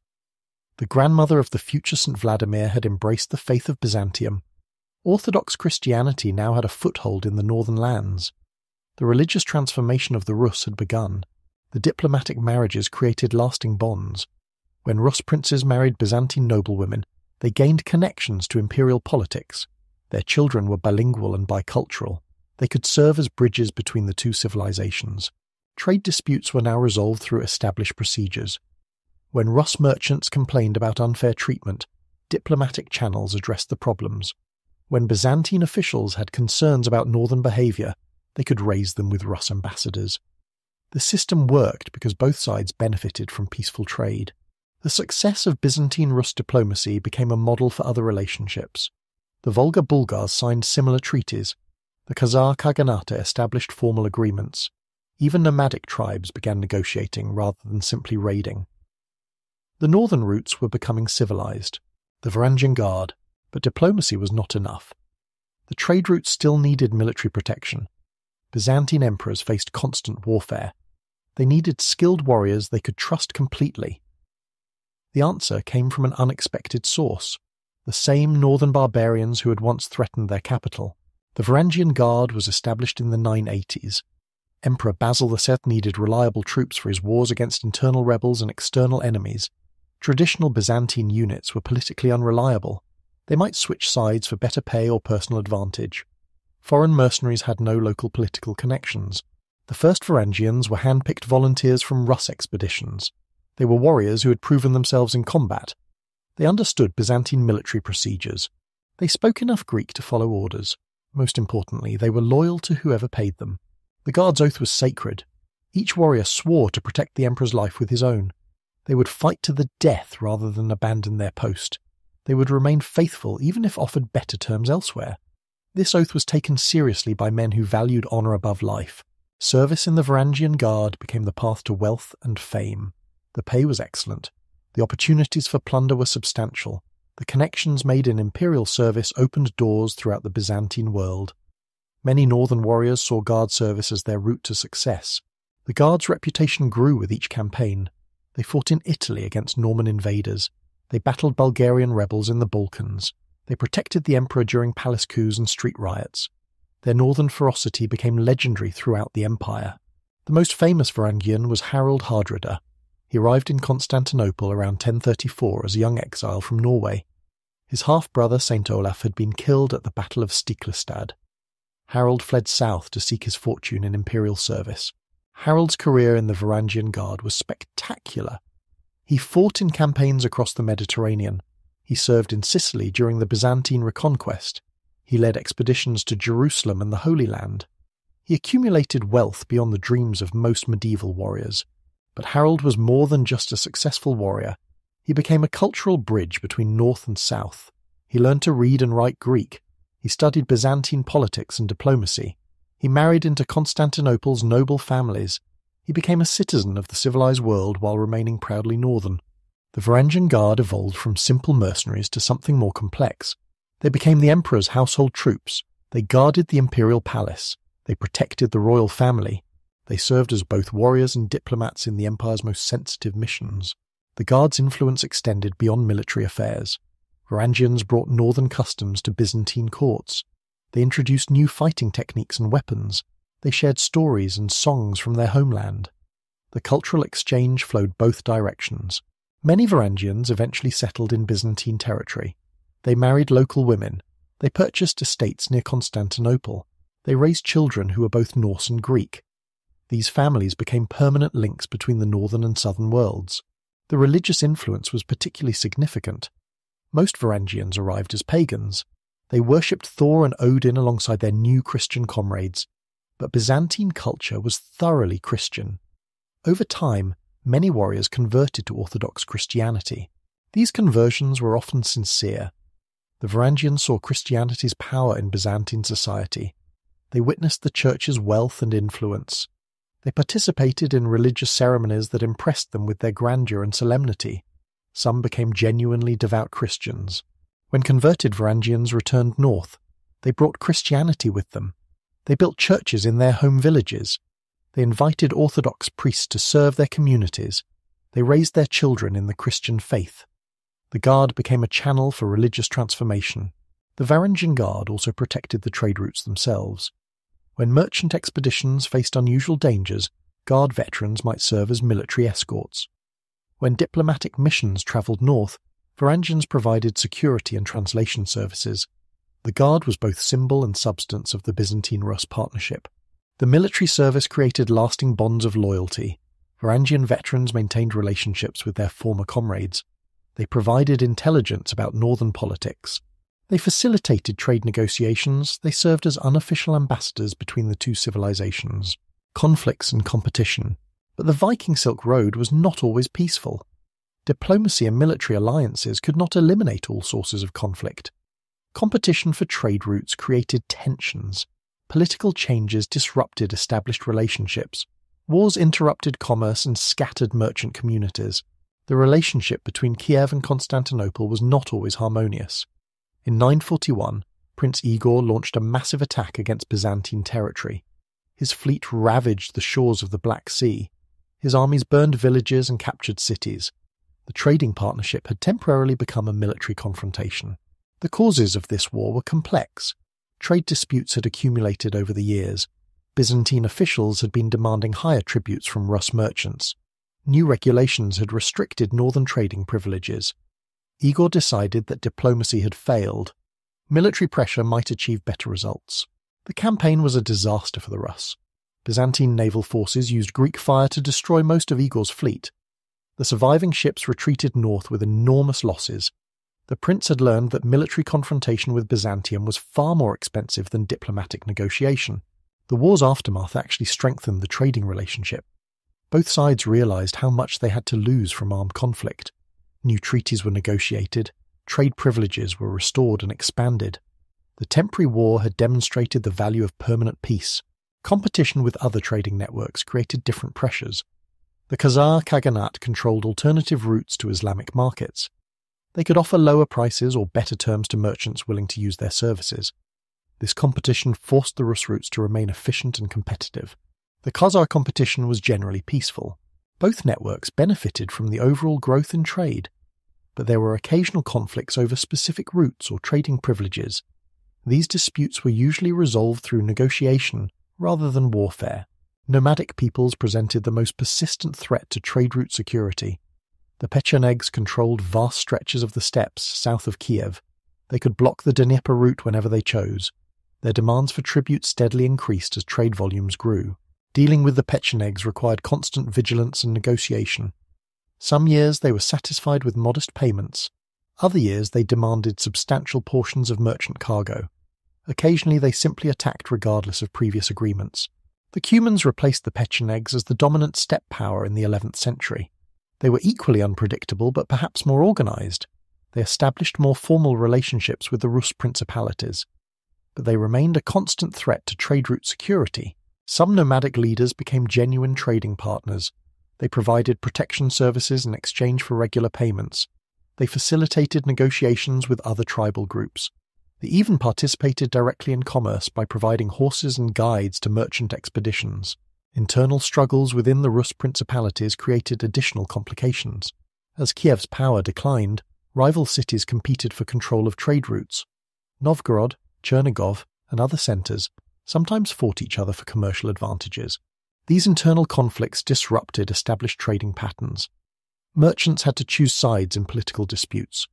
The grandmother of the future St. Vladimir had embraced the faith of Byzantium. Orthodox Christianity now had a foothold in the northern lands. The religious transformation of the Rus had begun. The diplomatic marriages created lasting bonds. When Rus princes married Byzantine noblewomen, they gained connections to imperial politics. Their children were bilingual and bicultural. They could serve as bridges between the two civilizations. Trade disputes were now resolved through established procedures. When Rus merchants complained about unfair treatment, diplomatic channels addressed the problems. When Byzantine officials had concerns about northern behaviour, they could raise them with Rus ambassadors. The system worked because both sides benefited from peaceful trade. The success of Byzantine-Rus diplomacy became a model for other relationships. The Volga Bulgars signed similar treaties. The Khazar Khaganate established formal agreements. Even nomadic tribes began negotiating rather than simply raiding. The northern routes were becoming civilized. The Varangian Guard, but diplomacy was not enough. The trade routes still needed military protection. Byzantine emperors faced constant warfare. They needed skilled warriors they could trust completely. The answer came from an unexpected source: the same northern barbarians who had once threatened their capital. The Varangian Guard was established in the 980s. Emperor Basil VII needed reliable troops for his wars against internal rebels and external enemies. Traditional Byzantine units were politically unreliable. They might switch sides for better pay or personal advantage. Foreign mercenaries had no local political connections. The first Varangians were hand-picked volunteers from Rus expeditions. They were warriors who had proven themselves in combat. They understood Byzantine military procedures. They spoke enough Greek to follow orders. Most importantly, they were loyal to whoever paid them. The Guard's oath was sacred. Each warrior swore to protect the emperor's life with his own. They would fight to the death rather than abandon their post. They would remain faithful even if offered better terms elsewhere. This oath was taken seriously by men who valued honour above life. Service in the Varangian Guard became the path to wealth and fame. The pay was excellent. The opportunities for plunder were substantial. The connections made in imperial service opened doors throughout the Byzantine world. Many northern warriors saw guard service as their route to success. The Guard's reputation grew with each campaign. They fought in Italy against Norman invaders. They battled Bulgarian rebels in the Balkans. They protected the emperor during palace coups and street riots. Their northern ferocity became legendary throughout the empire. The most famous Varangian was Harald Hardrada. He arrived in Constantinople around 1034 as a young exile from Norway. His half-brother Saint Olaf had been killed at the Battle of Stiklestad. Harald fled south to seek his fortune in imperial service. Harald's career in the Varangian Guard was spectacular. He fought in campaigns across the Mediterranean. He served in Sicily during the Byzantine reconquest. He led expeditions to Jerusalem and the Holy Land. He accumulated wealth beyond the dreams of most medieval warriors. But Harald was more than just a successful warrior. He became a cultural bridge between North and South. He learned to read and write Greek. He studied Byzantine politics and diplomacy. He married into Constantinople's noble families. He became a citizen of the civilized world while remaining proudly northern. The Varangian Guard evolved from simple mercenaries to something more complex. They became the emperor's household troops. They guarded the imperial palace. They protected the royal family. They served as both warriors and diplomats in the empire's most sensitive missions. The Guard's influence extended beyond military affairs. Varangians brought northern customs to Byzantine courts. They introduced new fighting techniques and weapons. They shared stories and songs from their homeland. The cultural exchange flowed both directions. Many Varangians eventually settled in Byzantine territory. They married local women. They purchased estates near Constantinople. They raised children who were both Norse and Greek. These families became permanent links between the northern and southern worlds. The religious influence was particularly significant. Most Varangians arrived as pagans. They worshipped Thor and Odin alongside their new Christian comrades. But Byzantine culture was thoroughly Christian. Over time, many warriors converted to Orthodox Christianity. These conversions were often sincere. The Varangians saw Christianity's power in Byzantine society. They witnessed the church's wealth and influence. They participated in religious ceremonies that impressed them with their grandeur and solemnity. Some became genuinely devout Christians. When converted Varangians returned north, they brought Christianity with them. They built churches in their home villages. They invited Orthodox priests to serve their communities. They raised their children in the Christian faith. The Guard became a channel for religious transformation. The Varangian Guard also protected the trade routes themselves. When merchant expeditions faced unusual dangers, Guard veterans might serve as military escorts. When diplomatic missions travelled north, Varangians provided security and translation services. The Guard was both symbol and substance of the Byzantine-Rus partnership. The military service created lasting bonds of loyalty. Varangian veterans maintained relationships with their former comrades. They provided intelligence about northern politics. They facilitated trade negotiations. They served as unofficial ambassadors between the two civilizations. Conflicts and competition. But the Viking Silk Road was not always peaceful. Diplomacy and military alliances could not eliminate all sources of conflict. Competition for trade routes created tensions. Political changes disrupted established relationships. Wars interrupted commerce and scattered merchant communities. The relationship between Kiev and Constantinople was not always harmonious. In 941, Prince Igor launched a massive attack against Byzantine territory. His fleet ravaged the shores of the Black Sea. His armies burned villages and captured cities. The trading partnership had temporarily become a military confrontation. The causes of this war were complex. Trade disputes had accumulated over the years. Byzantine officials had been demanding higher tributes from Rus merchants. New regulations had restricted northern trading privileges. Igor decided that diplomacy had failed. Military pressure might achieve better results. The campaign was a disaster for the Rus. Byzantine naval forces used Greek fire to destroy most of Igor's fleet. The surviving ships retreated north with enormous losses. The prince had learned that military confrontation with Byzantium was far more expensive than diplomatic negotiation. The war's aftermath actually strengthened the trading relationship. Both sides realized how much they had to lose from armed conflict. New treaties were negotiated, trade privileges were restored and expanded. The temporary war had demonstrated the value of permanent peace. Competition with other trading networks created different pressures. The Khazar Khaganate controlled alternative routes to Islamic markets. They could offer lower prices or better terms to merchants willing to use their services. This competition forced the Rus routes to remain efficient and competitive. The Khazar competition was generally peaceful. Both networks benefited from the overall growth in trade, but there were occasional conflicts over specific routes or trading privileges. These disputes were usually resolved through negotiation rather than warfare. Nomadic peoples presented the most persistent threat to trade route security. The Pechenegs controlled vast stretches of the steppes south of Kiev. They could block the Dnieper route whenever they chose. Their demands for tribute steadily increased as trade volumes grew. Dealing with the Pechenegs required constant vigilance and negotiation. Some years they were satisfied with modest payments. Other years they demanded substantial portions of merchant cargo. Occasionally they simply attacked regardless of previous agreements. The Cumans replaced the Pechenegs as the dominant steppe power in the 11th century. They were equally unpredictable but perhaps more organized. They established more formal relationships with the Rus principalities. But they remained a constant threat to trade route security. Some nomadic leaders became genuine trading partners. They provided protection services in exchange for regular payments. They facilitated negotiations with other tribal groups. They even participated directly in commerce by providing horses and guides to merchant expeditions. Internal struggles within the Rus principalities created additional complications. As Kiev's power declined, rival cities competed for control of trade routes. Novgorod, Chernigov, and other centers sometimes fought each other for commercial advantages. These internal conflicts disrupted established trading patterns. Merchants had to choose sides in political disputes.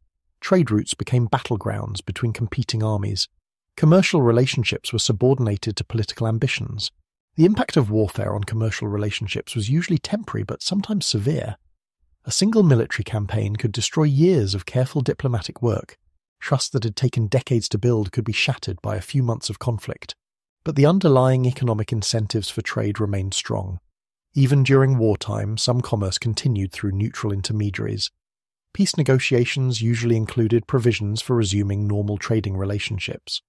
Trade routes became battlegrounds between competing armies. Commercial relationships were subordinated to political ambitions. The impact of warfare on commercial relationships was usually temporary but sometimes severe. A single military campaign could destroy years of careful diplomatic work. Trust that had taken decades to build could be shattered by a few months of conflict. But the underlying economic incentives for trade remained strong. Even during wartime, some commerce continued through neutral intermediaries. Peace negotiations usually included provisions for resuming normal trading relationships.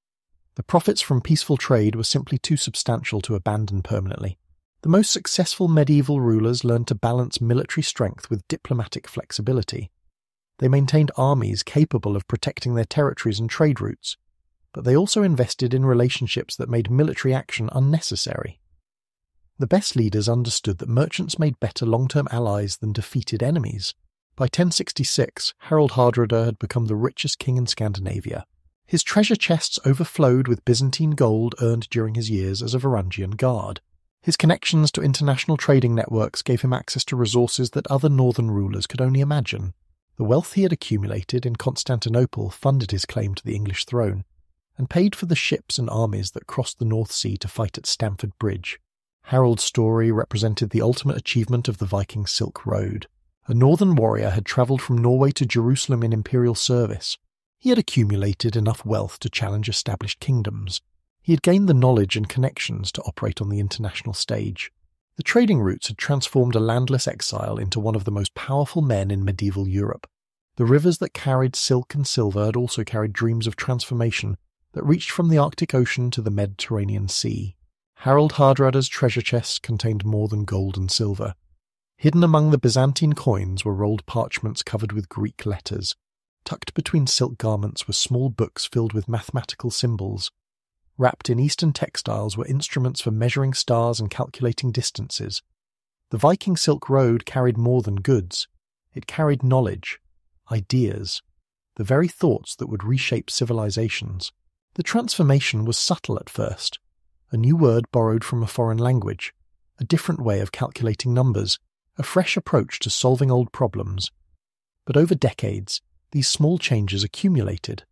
The profits from peaceful trade were simply too substantial to abandon permanently. The most successful medieval rulers learned to balance military strength with diplomatic flexibility. They maintained armies capable of protecting their territories and trade routes, but they also invested in relationships that made military action unnecessary. The best leaders understood that merchants made better long-term allies than defeated enemies. By 1066, Harald Hardrada had become the richest king in Scandinavia. His treasure chests overflowed with Byzantine gold earned during his years as a Varangian guard. His connections to international trading networks gave him access to resources that other northern rulers could only imagine. The wealth he had accumulated in Constantinople funded his claim to the English throne, and paid for the ships and armies that crossed the North Sea to fight at Stamford Bridge. Harold's story represented the ultimate achievement of the Viking Silk Road. A northern warrior had travelled from Norway to Jerusalem in imperial service. He had accumulated enough wealth to challenge established kingdoms. He had gained the knowledge and connections to operate on the international stage. The trading routes had transformed a landless exile into one of the most powerful men in medieval Europe. The rivers that carried silk and silver had also carried dreams of transformation that reached from the Arctic Ocean to the Mediterranean Sea. Harald Hardrada's treasure chests contained more than gold and silver. Hidden among the Byzantine coins were rolled parchments covered with Greek letters. Tucked between silk garments were small books filled with mathematical symbols. Wrapped in Eastern textiles were instruments for measuring stars and calculating distances. The Viking Silk Road carried more than goods. It carried knowledge, ideas, the very thoughts that would reshape civilizations. The transformation was subtle at first. A new word borrowed from a foreign language, a different way of calculating numbers, a fresh approach to solving old problems. But over decades, these small changes accumulated.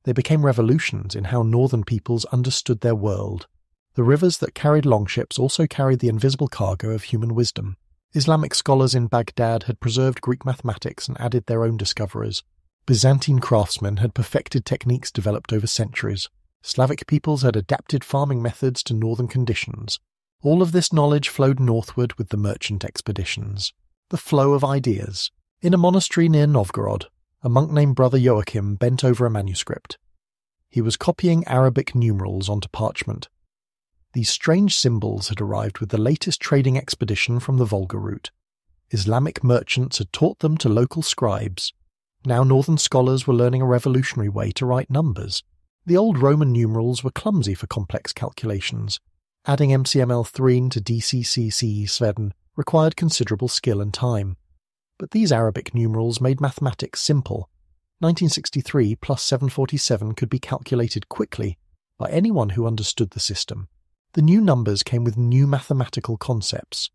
They became revolutions in how northern peoples understood their world. The rivers that carried longships also carried the invisible cargo of human wisdom. Islamic scholars in Baghdad had preserved Greek mathematics and added their own discoveries. Byzantine craftsmen had perfected techniques developed over centuries. Slavic peoples had adapted farming methods to northern conditions. All of this knowledge flowed northward with the merchant expeditions. The flow of ideas. In a monastery near Novgorod, a monk named Brother Joachim bent over a manuscript. He was copying Arabic numerals onto parchment. These strange symbols had arrived with the latest trading expedition from the Volga route. Islamic merchants had taught them to local scribes. Now northern scholars were learning a revolutionary way to write numbers. The old Roman numerals were clumsy for complex calculations. Adding MCML3 to DCCC7 required considerable skill and time. But these Arabic numerals made mathematics simple. 1963 plus 747 could be calculated quickly by anyone who understood the system. The new numbers came with new mathematical concepts.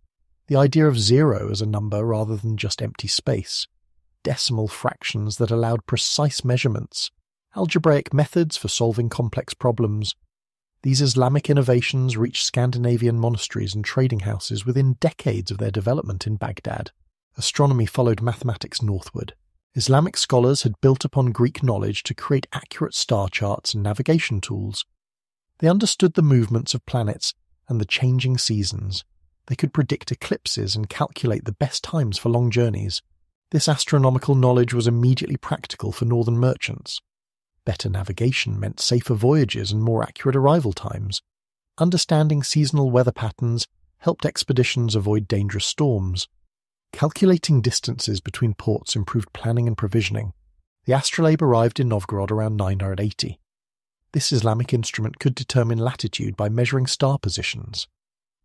The idea of zero as a number rather than just empty space. Decimal fractions that allowed precise measurements. Algebraic methods for solving complex problems. These Islamic innovations reached Scandinavian monasteries and trading houses within decades of their development in Baghdad. Astronomy followed mathematics northward. Islamic scholars had built upon Greek knowledge to create accurate star charts and navigation tools. They understood the movements of planets and the changing seasons. They could predict eclipses and calculate the best times for long journeys. This astronomical knowledge was immediately practical for northern merchants. Better navigation meant safer voyages and more accurate arrival times. Understanding seasonal weather patterns helped expeditions avoid dangerous storms. Calculating distances between ports improved planning and provisioning. The astrolabe arrived in Novgorod around 980. This Islamic instrument could determine latitude by measuring star positions.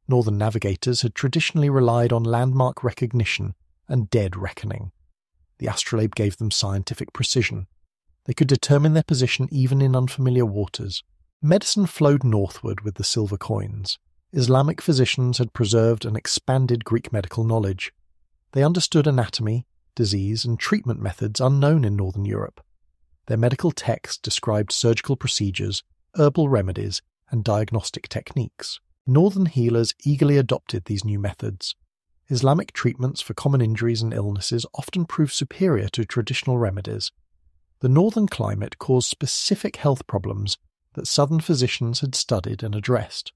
Northern navigators had traditionally relied on landmark recognition and dead reckoning. The astrolabe gave them scientific precision. They could determine their position even in unfamiliar waters. Medicine flowed northward with the silver coins. Islamic physicians had preserved and expanded Greek medical knowledge. They understood anatomy, disease, and treatment methods unknown in northern Europe. Their medical texts described surgical procedures, herbal remedies, and diagnostic techniques. Northern healers eagerly adopted these new methods. Islamic treatments for common injuries and illnesses often proved superior to traditional remedies. The northern climate caused specific health problems that southern physicians had studied and addressed.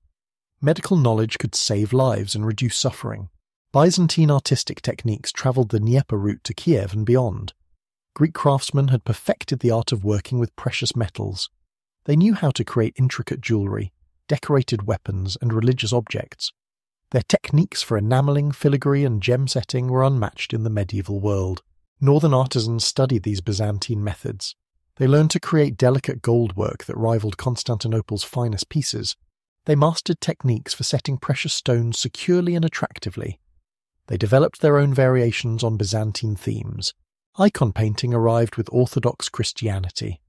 Medical knowledge could save lives and reduce suffering. Byzantine artistic techniques travelled the Dnieper route to Kiev and beyond. Greek craftsmen had perfected the art of working with precious metals. They knew how to create intricate jewellery, decorated weapons, and religious objects. Their techniques for enamelling, filigree, and gem setting were unmatched in the medieval world. Northern artisans studied these Byzantine methods. They learned to create delicate gold work that rivaled Constantinople's finest pieces. They mastered techniques for setting precious stones securely and attractively. They developed their own variations on Byzantine themes. Icon painting arrived with Orthodox Christianity.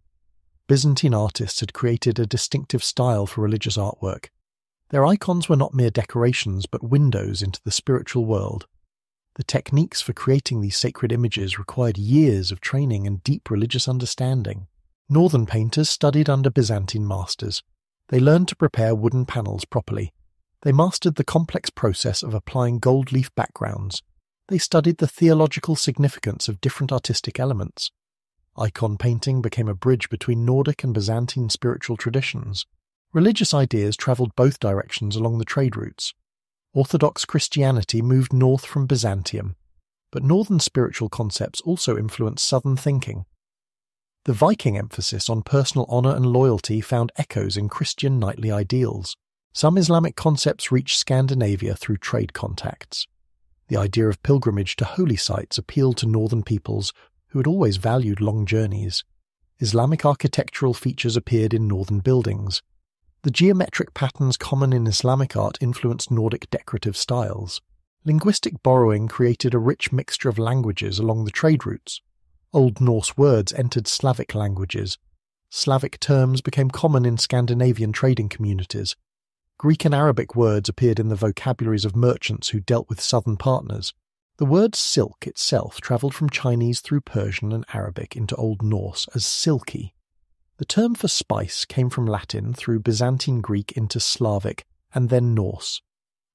Byzantine artists had created a distinctive style for religious artwork. Their icons were not mere decorations but windows into the spiritual world. The techniques for creating these sacred images required years of training and deep religious understanding. Northern painters studied under Byzantine masters. They learned to prepare wooden panels properly. They mastered the complex process of applying gold leaf backgrounds. They studied the theological significance of different artistic elements. Icon painting became a bridge between Nordic and Byzantine spiritual traditions. Religious ideas travelled both directions along the trade routes. Orthodox Christianity moved north from Byzantium, but northern spiritual concepts also influenced southern thinking. The Viking emphasis on personal honour and loyalty found echoes in Christian knightly ideals. Some Islamic concepts reached Scandinavia through trade contacts. The idea of pilgrimage to holy sites appealed to northern peoples who had always valued long journeys. Islamic architectural features appeared in northern buildings. The geometric patterns common in Islamic art influenced Nordic decorative styles. Linguistic borrowing created a rich mixture of languages along the trade routes. Old Norse words entered Slavic languages. Slavic terms became common in Scandinavian trading communities. Greek and Arabic words appeared in the vocabularies of merchants who dealt with southern partners. The word silk itself travelled from Chinese through Persian and Arabic into Old Norse as silky. The term for spice came from Latin through Byzantine Greek into Slavic and then Norse.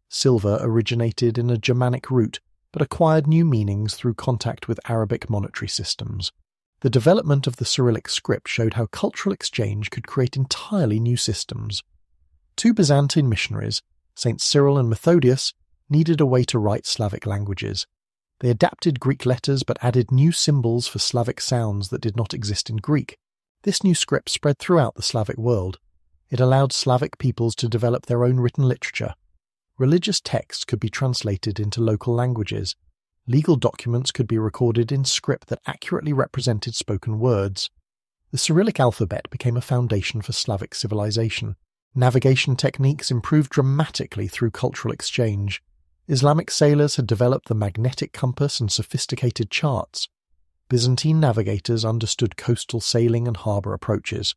Silver originated in a Germanic root but acquired new meanings through contact with Arabic monetary systems. The development of the Cyrillic script showed how cultural exchange could create entirely new systems. Two Byzantine missionaries, Saints Cyril and Methodius, needed a way to write Slavic languages. They adapted Greek letters but added new symbols for Slavic sounds that did not exist in Greek. This new script spread throughout the Slavic world. It allowed Slavic peoples to develop their own written literature. Religious texts could be translated into local languages. Legal documents could be recorded in script that accurately represented spoken words. The Cyrillic alphabet became a foundation for Slavic civilization. Navigation techniques improved dramatically through cultural exchange. Islamic sailors had developed the magnetic compass and sophisticated charts. Byzantine navigators understood coastal sailing and harbour approaches.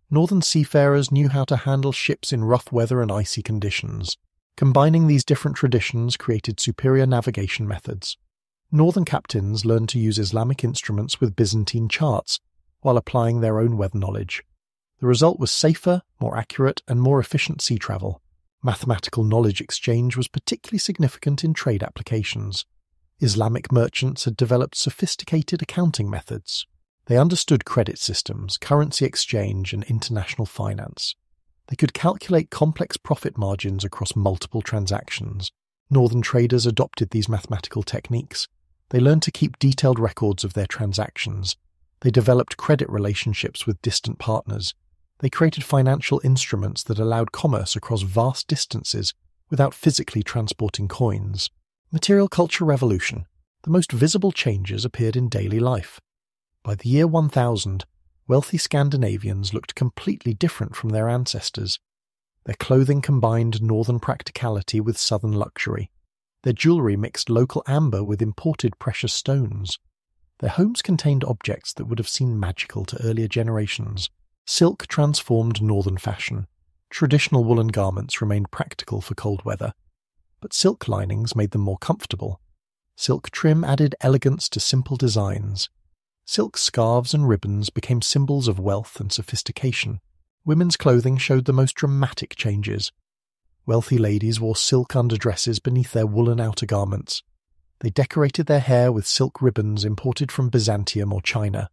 Northern seafarers knew how to handle ships in rough weather and icy conditions. Combining these different traditions created superior navigation methods. Northern captains learned to use Islamic instruments with Byzantine charts, while applying their own weather knowledge. The result was safer, more accurate, and more efficient sea travel. Mathematical knowledge exchange was particularly significant in trade applications. Islamic merchants had developed sophisticated accounting methods. They understood credit systems, currency exchange, and international finance. They could calculate complex profit margins across multiple transactions. Northern traders adopted these mathematical techniques. They learned to keep detailed records of their transactions. They developed credit relationships with distant partners. They created financial instruments that allowed commerce across vast distances without physically transporting coins. Material culture revolution. The most visible changes appeared in daily life. By the year 1000, wealthy Scandinavians looked completely different from their ancestors. Their clothing combined northern practicality with southern luxury. Their jewellery mixed local amber with imported precious stones. Their homes contained objects that would have seemed magical to earlier generations. Silk transformed northern fashion. Traditional woolen garments remained practical for cold weather, but silk linings made them more comfortable. Silk trim added elegance to simple designs. Silk scarves and ribbons became symbols of wealth and sophistication. Women's clothing showed the most dramatic changes. Wealthy ladies wore silk underdresses beneath their woolen outer garments. They decorated their hair with silk ribbons imported from Byzantium or China.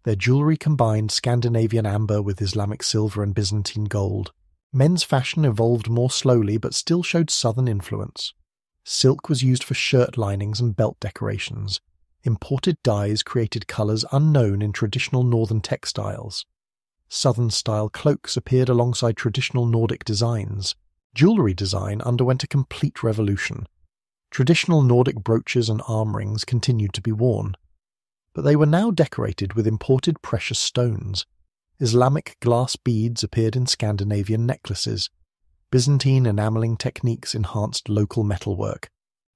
Their jewellery combined Scandinavian amber with Islamic silver and Byzantine gold. Men's fashion evolved more slowly but still showed southern influence. Silk was used for shirt linings and belt decorations. Imported dyes created colours unknown in traditional northern textiles. Southern-style cloaks appeared alongside traditional Nordic designs. Jewellery design underwent a complete revolution. Traditional Nordic brooches and arm rings continued to be worn, but they were now decorated with imported precious stones. Islamic glass beads appeared in Scandinavian necklaces. Byzantine enamelling techniques enhanced local metalwork.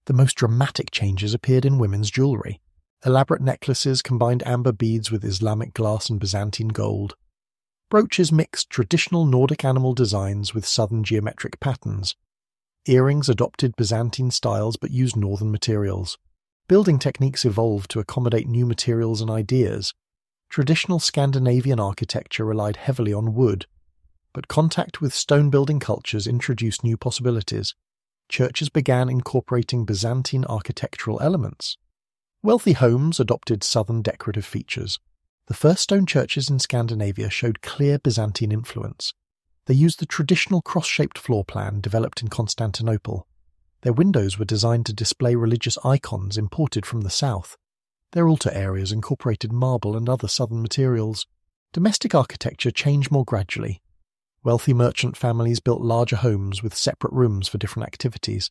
The most dramatic changes appeared in women's jewellery. Elaborate necklaces combined amber beads with Islamic glass and Byzantine gold. Brooches mixed traditional Nordic animal designs with southern geometric patterns. Earrings adopted Byzantine styles but used northern materials. Building techniques evolved to accommodate new materials and ideas. Traditional Scandinavian architecture relied heavily on wood, but contact with stone-building cultures introduced new possibilities. Churches began incorporating Byzantine architectural elements. Wealthy homes adopted southern decorative features. The first stone churches in Scandinavia showed clear Byzantine influence. They used the traditional cross-shaped floor plan developed in Constantinople. Their windows were designed to display religious icons imported from the south. Their altar areas incorporated marble and other southern materials. Domestic architecture changed more gradually. Wealthy merchant families built larger homes with separate rooms for different activities.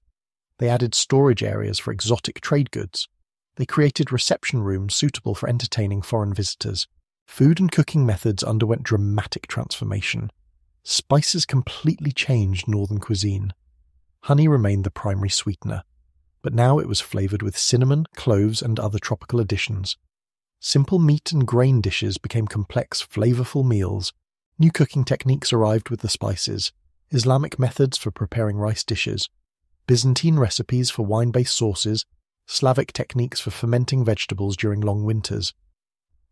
They added storage areas for exotic trade goods. They created reception rooms suitable for entertaining foreign visitors. Food and cooking methods underwent dramatic transformation. Spices completely changed northern cuisine. Honey remained the primary sweetener, but now it was flavoured with cinnamon, cloves, and other tropical additions. Simple meat and grain dishes became complex, flavourful meals. New cooking techniques arrived with the spices. Islamic methods for preparing rice dishes. Byzantine recipes for wine-based sauces. Slavic techniques for fermenting vegetables during long winters.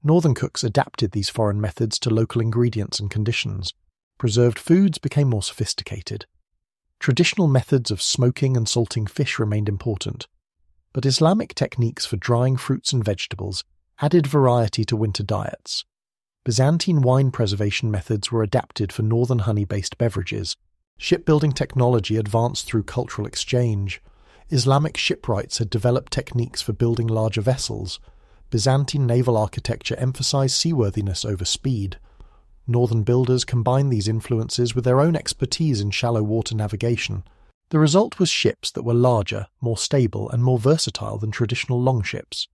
Northern cooks adapted these foreign methods to local ingredients and conditions. Preserved foods became more sophisticated. Traditional methods of smoking and salting fish remained important, but Islamic techniques for drying fruits and vegetables added variety to winter diets. Byzantine wine preservation methods were adapted for northern honey-based beverages. Shipbuilding technology advanced through cultural exchange. Islamic shipwrights had developed techniques for building larger vessels. Byzantine naval architecture emphasized seaworthiness over speed. Northern builders combined these influences with their own expertise in shallow water navigation. The result was ships that were larger, more stable, and more versatile than traditional longships.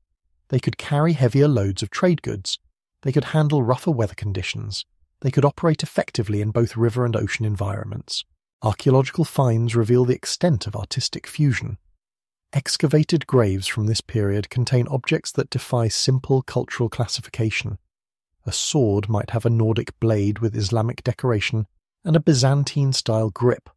They could carry heavier loads of trade goods. They could handle rougher weather conditions. They could operate effectively in both river and ocean environments. Archaeological finds reveal the extent of artistic fusion. Excavated graves from this period contain objects that defy simple cultural classification. A sword might have a Nordic blade with Islamic decoration and a Byzantine-style grip.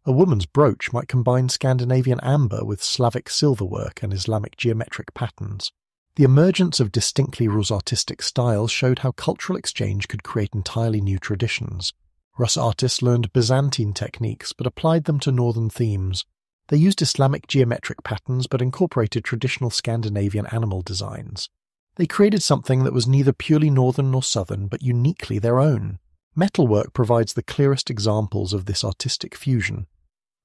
A woman's brooch might combine Scandinavian amber with Slavic silverwork and Islamic geometric patterns. The emergence of distinctly Rus artistic styles showed how cultural exchange could create entirely new traditions. Rus artists learned Byzantine techniques but applied them to northern themes. They used Islamic geometric patterns but incorporated traditional Scandinavian animal designs. They created something that was neither purely northern nor southern but uniquely their own. Metalwork provides the clearest examples of this artistic fusion.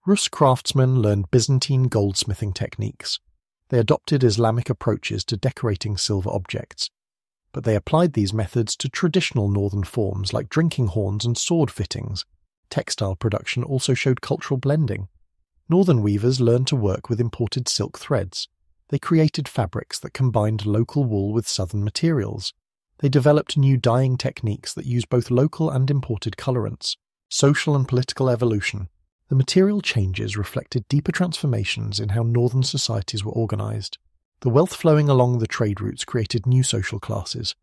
Rus craftsmen learned Byzantine goldsmithing techniques. They adopted Islamic approaches to decorating silver objects, but they applied these methods to traditional northern forms like drinking horns and sword fittings. Textile production also showed cultural blending. Northern weavers learned to work with imported silk threads. They created fabrics that combined local wool with southern materials. They developed new dyeing techniques that used both local and imported colorants. Social and political evolution. The material changes reflected deeper transformations in how northern societies were organized. The wealth flowing along the trade routes created new social classes.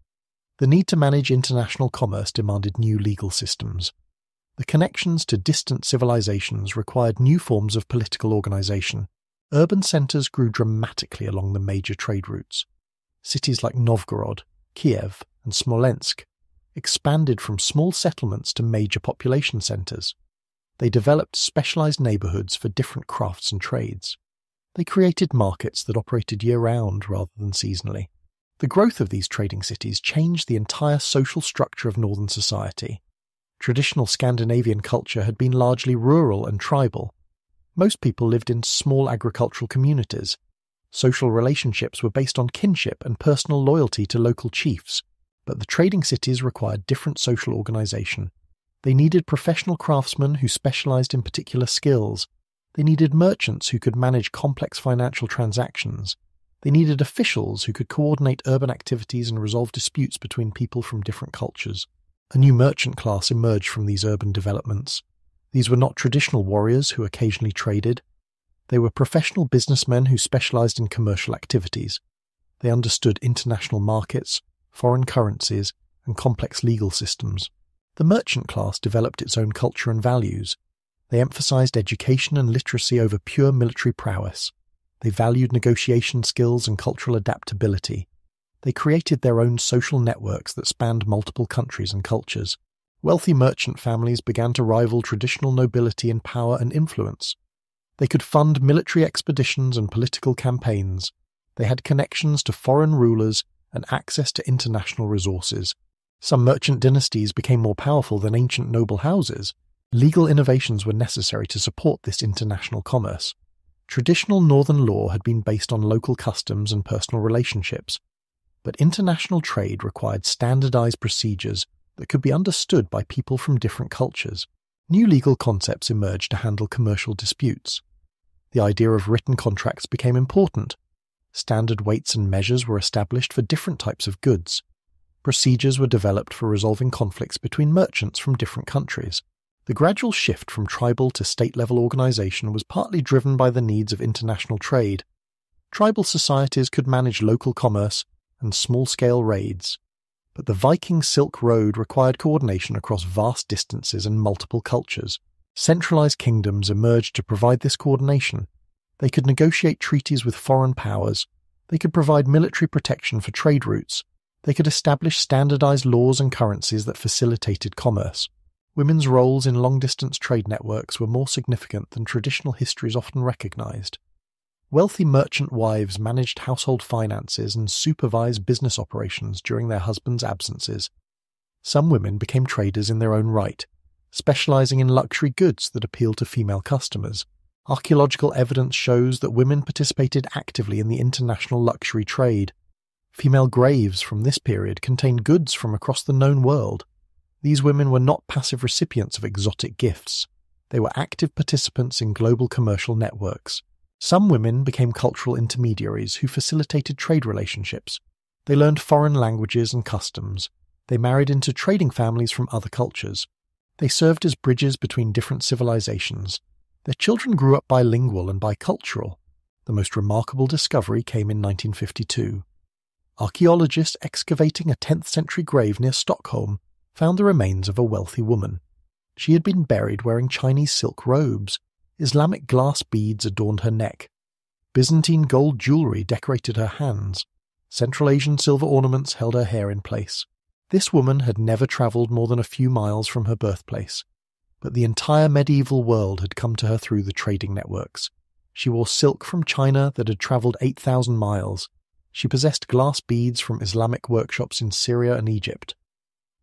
The need to manage international commerce demanded new legal systems. The connections to distant civilizations required new forms of political organization. Urban centers grew dramatically along the major trade routes. Cities like Novgorod, Kiev, and Smolensk expanded from small settlements to major population centers. They developed specialized neighborhoods for different crafts and trades. They created markets that operated year-round rather than seasonally. The growth of these trading cities changed the entire social structure of northern society. Traditional Scandinavian culture had been largely rural and tribal. Most people lived in small agricultural communities. Social relationships were based on kinship and personal loyalty to local chiefs, but the trading cities required different social organization. They needed professional craftsmen who specialized in particular skills. They needed merchants who could manage complex financial transactions. They needed officials who could coordinate urban activities and resolve disputes between people from different cultures. A new merchant class emerged from these urban developments. These were not traditional warriors who occasionally traded. They were professional businessmen who specialized in commercial activities. They understood international markets, foreign currencies, and complex legal systems. The merchant class developed its own culture and values. They emphasized education and literacy over pure military prowess. They valued negotiation skills and cultural adaptability. They created their own social networks that spanned multiple countries and cultures. Wealthy merchant families began to rival traditional nobility in power and influence. They could fund military expeditions and political campaigns. They had connections to foreign rulers and access to international resources. Some merchant dynasties became more powerful than ancient noble houses. Legal innovations were necessary to support this international commerce. Traditional northern law had been based on local customs and personal relationships, but international trade required standardized procedures that could be understood by people from different cultures. New legal concepts emerged to handle commercial disputes. The idea of written contracts became important. Standard weights and measures were established for different types of goods. Procedures were developed for resolving conflicts between merchants from different countries. The gradual shift from tribal to state-level organization was partly driven by the needs of international trade. Tribal societies could manage local commerce and small-scale raids, but the Viking Silk Road required coordination across vast distances and multiple cultures. Centralized kingdoms emerged to provide this coordination. They could negotiate treaties with foreign powers. They could provide military protection for trade routes. They could establish standardized laws and currencies that facilitated commerce. Women's roles in long-distance trade networks were more significant than traditional histories often recognized. Wealthy merchant wives managed household finances and supervised business operations during their husbands' absences. Some women became traders in their own right, specializing in luxury goods that appealed to female customers. Archaeological evidence shows that women participated actively in the international luxury trade. Female graves from this period contained goods from across the known world. These women were not passive recipients of exotic gifts. They were active participants in global commercial networks. Some women became cultural intermediaries who facilitated trade relationships. They learned foreign languages and customs. They married into trading families from other cultures. They served as bridges between different civilizations. Their children grew up bilingual and bicultural. The most remarkable discovery came in 1952. Archaeologists excavating a 10th century grave near Stockholm found the remains of a wealthy woman. She had been buried wearing Chinese silk robes. Islamic glass beads adorned her neck. Byzantine gold jewellery decorated her hands. Central Asian silver ornaments held her hair in place. This woman had never travelled more than a few miles from her birthplace, but the entire medieval world had come to her through the trading networks. She wore silk from China that had travelled 8,000 miles. She possessed glass beads from Islamic workshops in Syria and Egypt.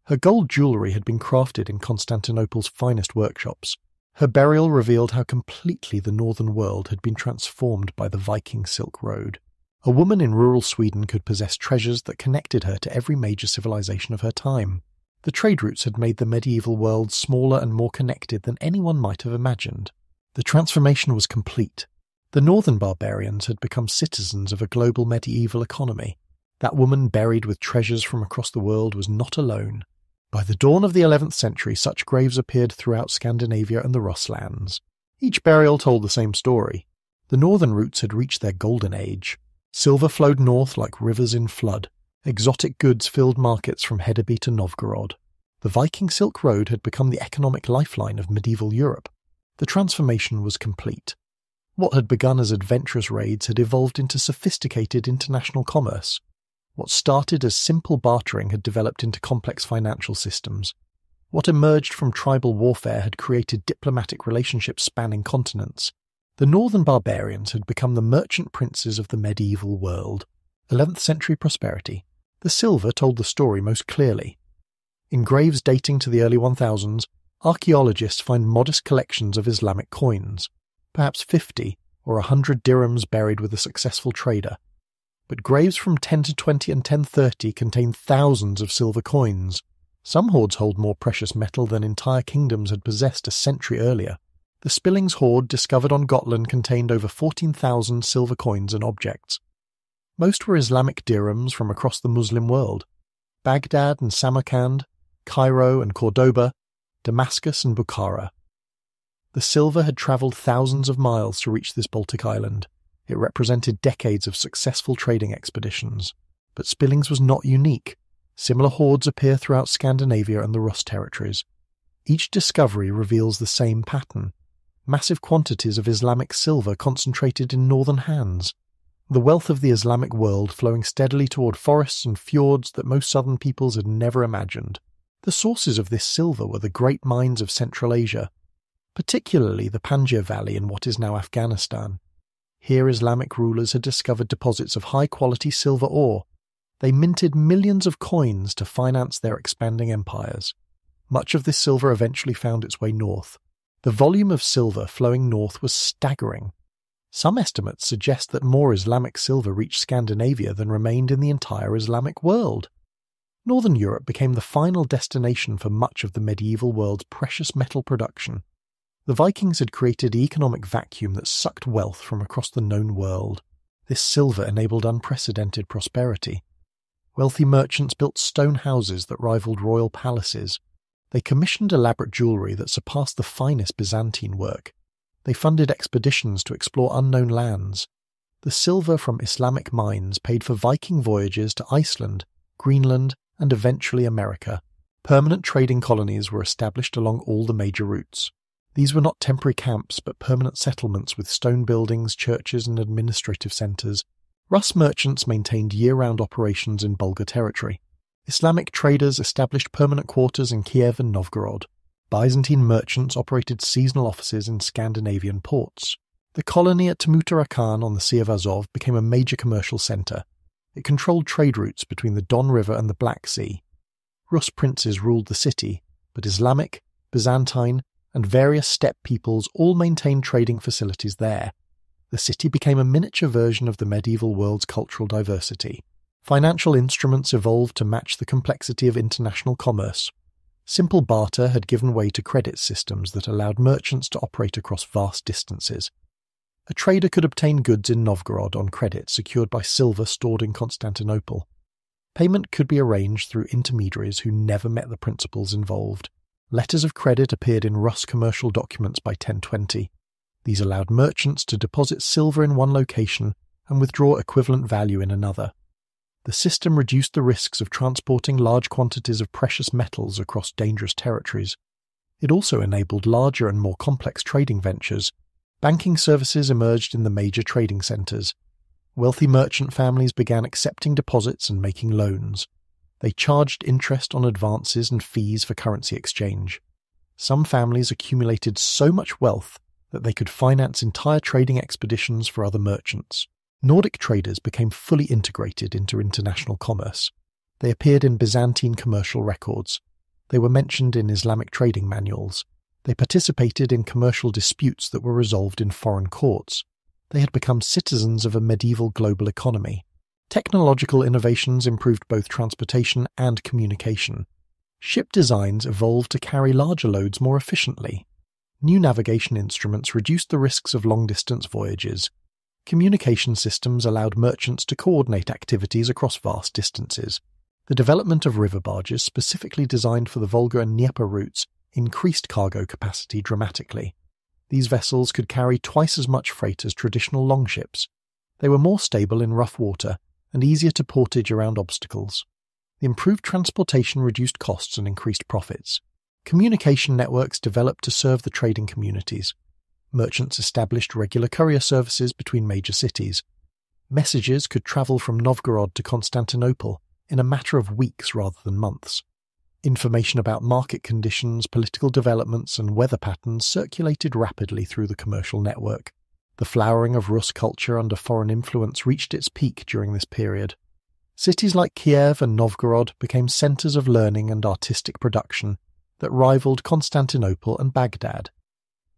Her gold jewellery had been crafted in Constantinople's finest workshops. Her burial revealed how completely the northern world had been transformed by the Viking Silk Road. A woman in rural Sweden could possess treasures that connected her to every major civilization of her time. The trade routes had made the medieval world smaller and more connected than anyone might have imagined. The transformation was complete. The northern barbarians had become citizens of a global medieval economy. That woman buried with treasures from across the world was not alone. By the dawn of the 11th century, such graves appeared throughout Scandinavia and the Rosslands. Each burial told the same story. The northern routes had reached their golden age. Silver flowed north like rivers in flood. Exotic goods filled markets from Hedeby to Novgorod. The Viking Silk Road had become the economic lifeline of medieval Europe. The transformation was complete. What had begun as adventurous raids had evolved into sophisticated international commerce. What started as simple bartering had developed into complex financial systems. What emerged from tribal warfare had created diplomatic relationships spanning continents. The northern barbarians had become the merchant princes of the medieval world. 11th century prosperity. The silver told the story most clearly. In graves dating to the early 1000s, archaeologists find modest collections of Islamic coins, perhaps 50 or 100 dirhams buried with a successful trader. But graves from 1020 and 1030 contain thousands of silver coins. Some hoards hold more precious metal than entire kingdoms had possessed a century earlier. The Spillings hoard discovered on Gotland contained over 14,000 silver coins and objects. Most were Islamic dirhams from across the Muslim world. Baghdad and Samarkand, Cairo and Cordoba, Damascus and Bukhara. The silver had travelled thousands of miles to reach this Baltic island. It represented decades of successful trading expeditions. But Spillings was not unique. Similar hoards appear throughout Scandinavia and the Rus territories. Each discovery reveals the same pattern. Massive quantities of Islamic silver concentrated in northern hands. The wealth of the Islamic world flowing steadily toward forests and fjords that most southern peoples had never imagined. The sources of this silver were the great mines of Central Asia, particularly the Panjshir Valley in what is now Afghanistan. Here Islamic rulers had discovered deposits of high-quality silver ore. They minted millions of coins to finance their expanding empires. Much of this silver eventually found its way north. The volume of silver flowing north was staggering. Some estimates suggest that more Islamic silver reached Scandinavia than remained in the entire Islamic world. Northern Europe became the final destination for much of the medieval world's precious metal production. The Vikings had created an economic vacuum that sucked wealth from across the known world. This silver enabled unprecedented prosperity. Wealthy merchants built stone houses that rivaled royal palaces. They commissioned elaborate jewellery that surpassed the finest Byzantine work. They funded expeditions to explore unknown lands. The silver from Islamic mines paid for Viking voyages to Iceland, Greenland, and eventually America. Permanent trading colonies were established along all the major routes. These were not temporary camps, but permanent settlements with stone buildings, churches, and administrative centres. Rus merchants maintained year-round operations in Bulgar territory. Islamic traders established permanent quarters in Kiev and Novgorod. Byzantine merchants operated seasonal offices in Scandinavian ports. The colony at Temuterakhan on the Sea of Azov became a major commercial centre. It controlled trade routes between the Don River and the Black Sea. Rus princes ruled the city, but Islamic, Byzantine, and various steppe peoples all maintained trading facilities there. The city became a miniature version of the medieval world's cultural diversity. Financial instruments evolved to match the complexity of international commerce. Simple barter had given way to credit systems that allowed merchants to operate across vast distances. A trader could obtain goods in Novgorod on credit secured by silver stored in Constantinople. Payment could be arranged through intermediaries who never met the principals involved. Letters of credit appeared in Rus commercial documents by 1020. These allowed merchants to deposit silver in one location and withdraw equivalent value in another. The system reduced the risks of transporting large quantities of precious metals across dangerous territories. It also enabled larger and more complex trading ventures. Banking services emerged in the major trading centres. Wealthy merchant families began accepting deposits and making loans. They charged interest on advances and fees for currency exchange. Some families accumulated so much wealth that they could finance entire trading expeditions for other merchants. Nordic traders became fully integrated into international commerce. They appeared in Byzantine commercial records. They were mentioned in Islamic trading manuals. They participated in commercial disputes that were resolved in foreign courts. They had become citizens of a medieval global economy. Technological innovations improved both transportation and communication. Ship designs evolved to carry larger loads more efficiently. New navigation instruments reduced the risks of long-distance voyages. Communication systems allowed merchants to coordinate activities across vast distances. The development of river barges specifically designed for the Volga and Dnieper routes increased cargo capacity dramatically. These vessels could carry twice as much freight as traditional longships. They were more stable in rough water and easier to portage around obstacles. The improved transportation reduced costs and increased profits. Communication networks developed to serve the trading communities. Merchants established regular courier services between major cities. Messages could travel from Novgorod to Constantinople in a matter of weeks rather than months. Information about market conditions, political developments, and weather patterns circulated rapidly through the commercial network. The flowering of Rus culture under foreign influence reached its peak during this period. Cities like Kiev and Novgorod became centers of learning and artistic production that rivaled Constantinople and Baghdad.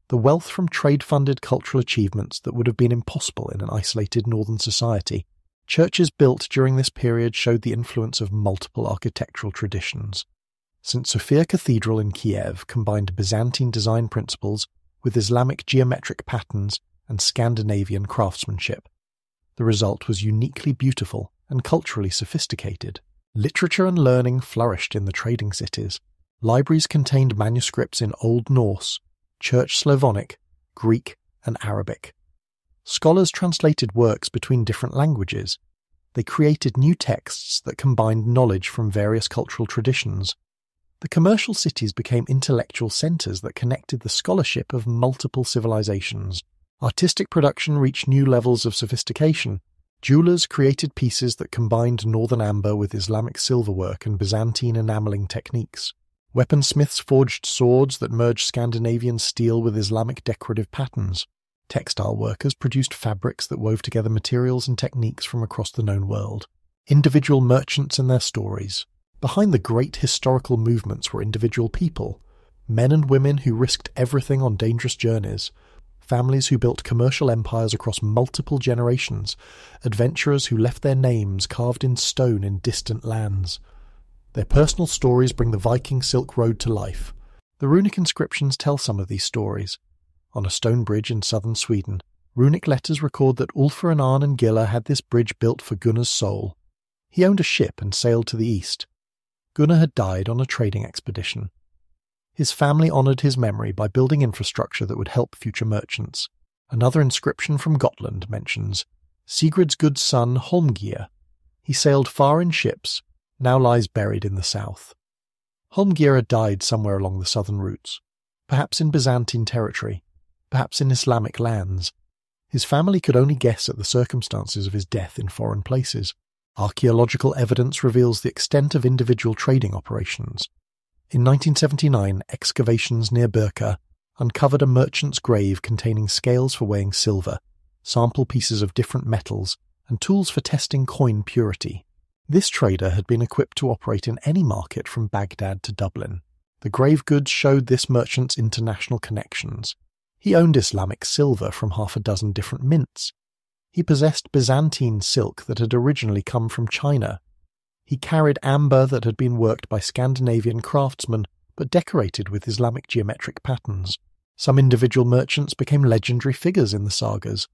The wealth from trade-funded cultural achievements that would have been impossible in an isolated northern society. Churches built during this period showed the influence of multiple architectural traditions. St. Sophia Cathedral in Kiev combined Byzantine design principles with Islamic geometric patterns and Scandinavian craftsmanship. The result was uniquely beautiful and culturally sophisticated. Literature and learning flourished in the trading cities. Libraries contained manuscripts in Old Norse, Church Slavonic, Greek, and Arabic. Scholars translated works between different languages. They created new texts that combined knowledge from various cultural traditions. The commercial cities became intellectual centers that connected the scholarship of multiple civilizations. Artistic production reached new levels of sophistication. Jewelers created pieces that combined northern amber with Islamic silverwork and Byzantine enameling techniques. Weaponsmiths forged swords that merged Scandinavian steel with Islamic decorative patterns. Textile workers produced fabrics that wove together materials and techniques from across the known world. Individual merchants and their stories. Behind the great historical movements were individual people, men and women who risked everything on dangerous journeys, families who built commercial empires across multiple generations, adventurers who left their names carved in stone in distant lands. Their personal stories bring the Viking Silk Road to life. The runic inscriptions tell some of these stories. On a stone bridge in southern Sweden, runic letters record that Ulfr and Arn and Gilla had this bridge built for Gunnar's soul. He owned a ship and sailed to the east. Gunnar had died on a trading expedition. His family honoured his memory by building infrastructure that would help future merchants. Another inscription from Gotland mentions Sigurd's good son Holmgir. He sailed far in ships, now lies buried in the south. Holmgir had died somewhere along the southern routes, perhaps in Byzantine territory, perhaps in Islamic lands. His family could only guess at the circumstances of his death in foreign places. Archaeological evidence reveals the extent of individual trading operations. In 1979, excavations near Birka uncovered a merchant's grave containing scales for weighing silver, sample pieces of different metals, and tools for testing coin purity. This trader had been equipped to operate in any market from Baghdad to Dublin. The grave goods showed this merchant's international connections. He owned Islamic silver from half a dozen different mints. He possessed Byzantine silk that had originally come from China. He carried amber that had been worked by Scandinavian craftsmen but decorated with Islamic geometric patterns. Some individual merchants became legendary figures in the sagas.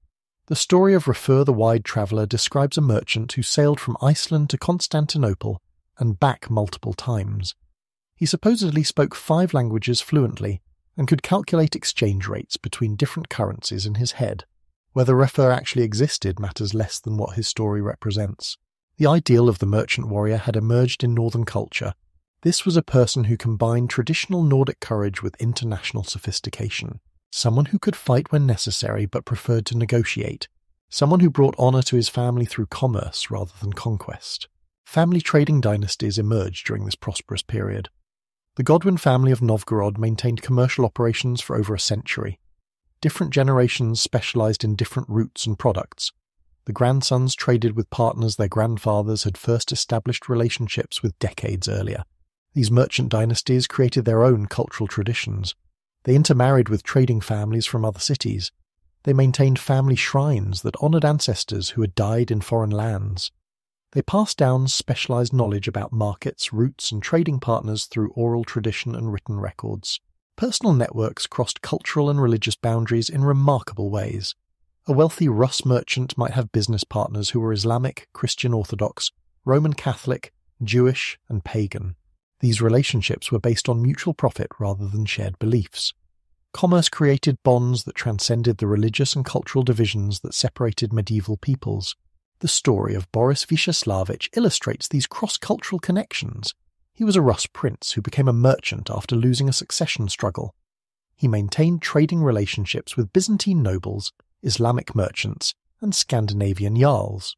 The story of Rafur the Wide Traveller describes a merchant who sailed from Iceland to Constantinople and back multiple times. He supposedly spoke 5 languages fluently and could calculate exchange rates between different currencies in his head. Whether Rafur actually existed matters less than what his story represents. The ideal of the merchant warrior had emerged in northern culture. This was a person who combined traditional Nordic courage with international sophistication. Someone who could fight when necessary but preferred to negotiate. Someone who brought honour to his family through commerce rather than conquest. Family trading dynasties emerged during this prosperous period. The Godwin family of Novgorod maintained commercial operations for over a century. Different generations specialised in different routes and products. The grandsons traded with partners their grandfathers had first established relationships with decades earlier. These merchant dynasties created their own cultural traditions. They intermarried with trading families from other cities. They maintained family shrines that honoured ancestors who had died in foreign lands. They passed down specialised knowledge about markets, routes and trading partners through oral tradition and written records. Personal networks crossed cultural and religious boundaries in remarkable ways. A wealthy Rus merchant might have business partners who were Islamic, Christian Orthodox, Roman Catholic, Jewish and pagan. These relationships were based on mutual profit rather than shared beliefs. Commerce created bonds that transcended the religious and cultural divisions that separated medieval peoples. The story of Boris Vysheslavich illustrates these cross-cultural connections. He was a Rus prince who became a merchant after losing a succession struggle. He maintained trading relationships with Byzantine nobles, Islamic merchants, and Scandinavian jarls.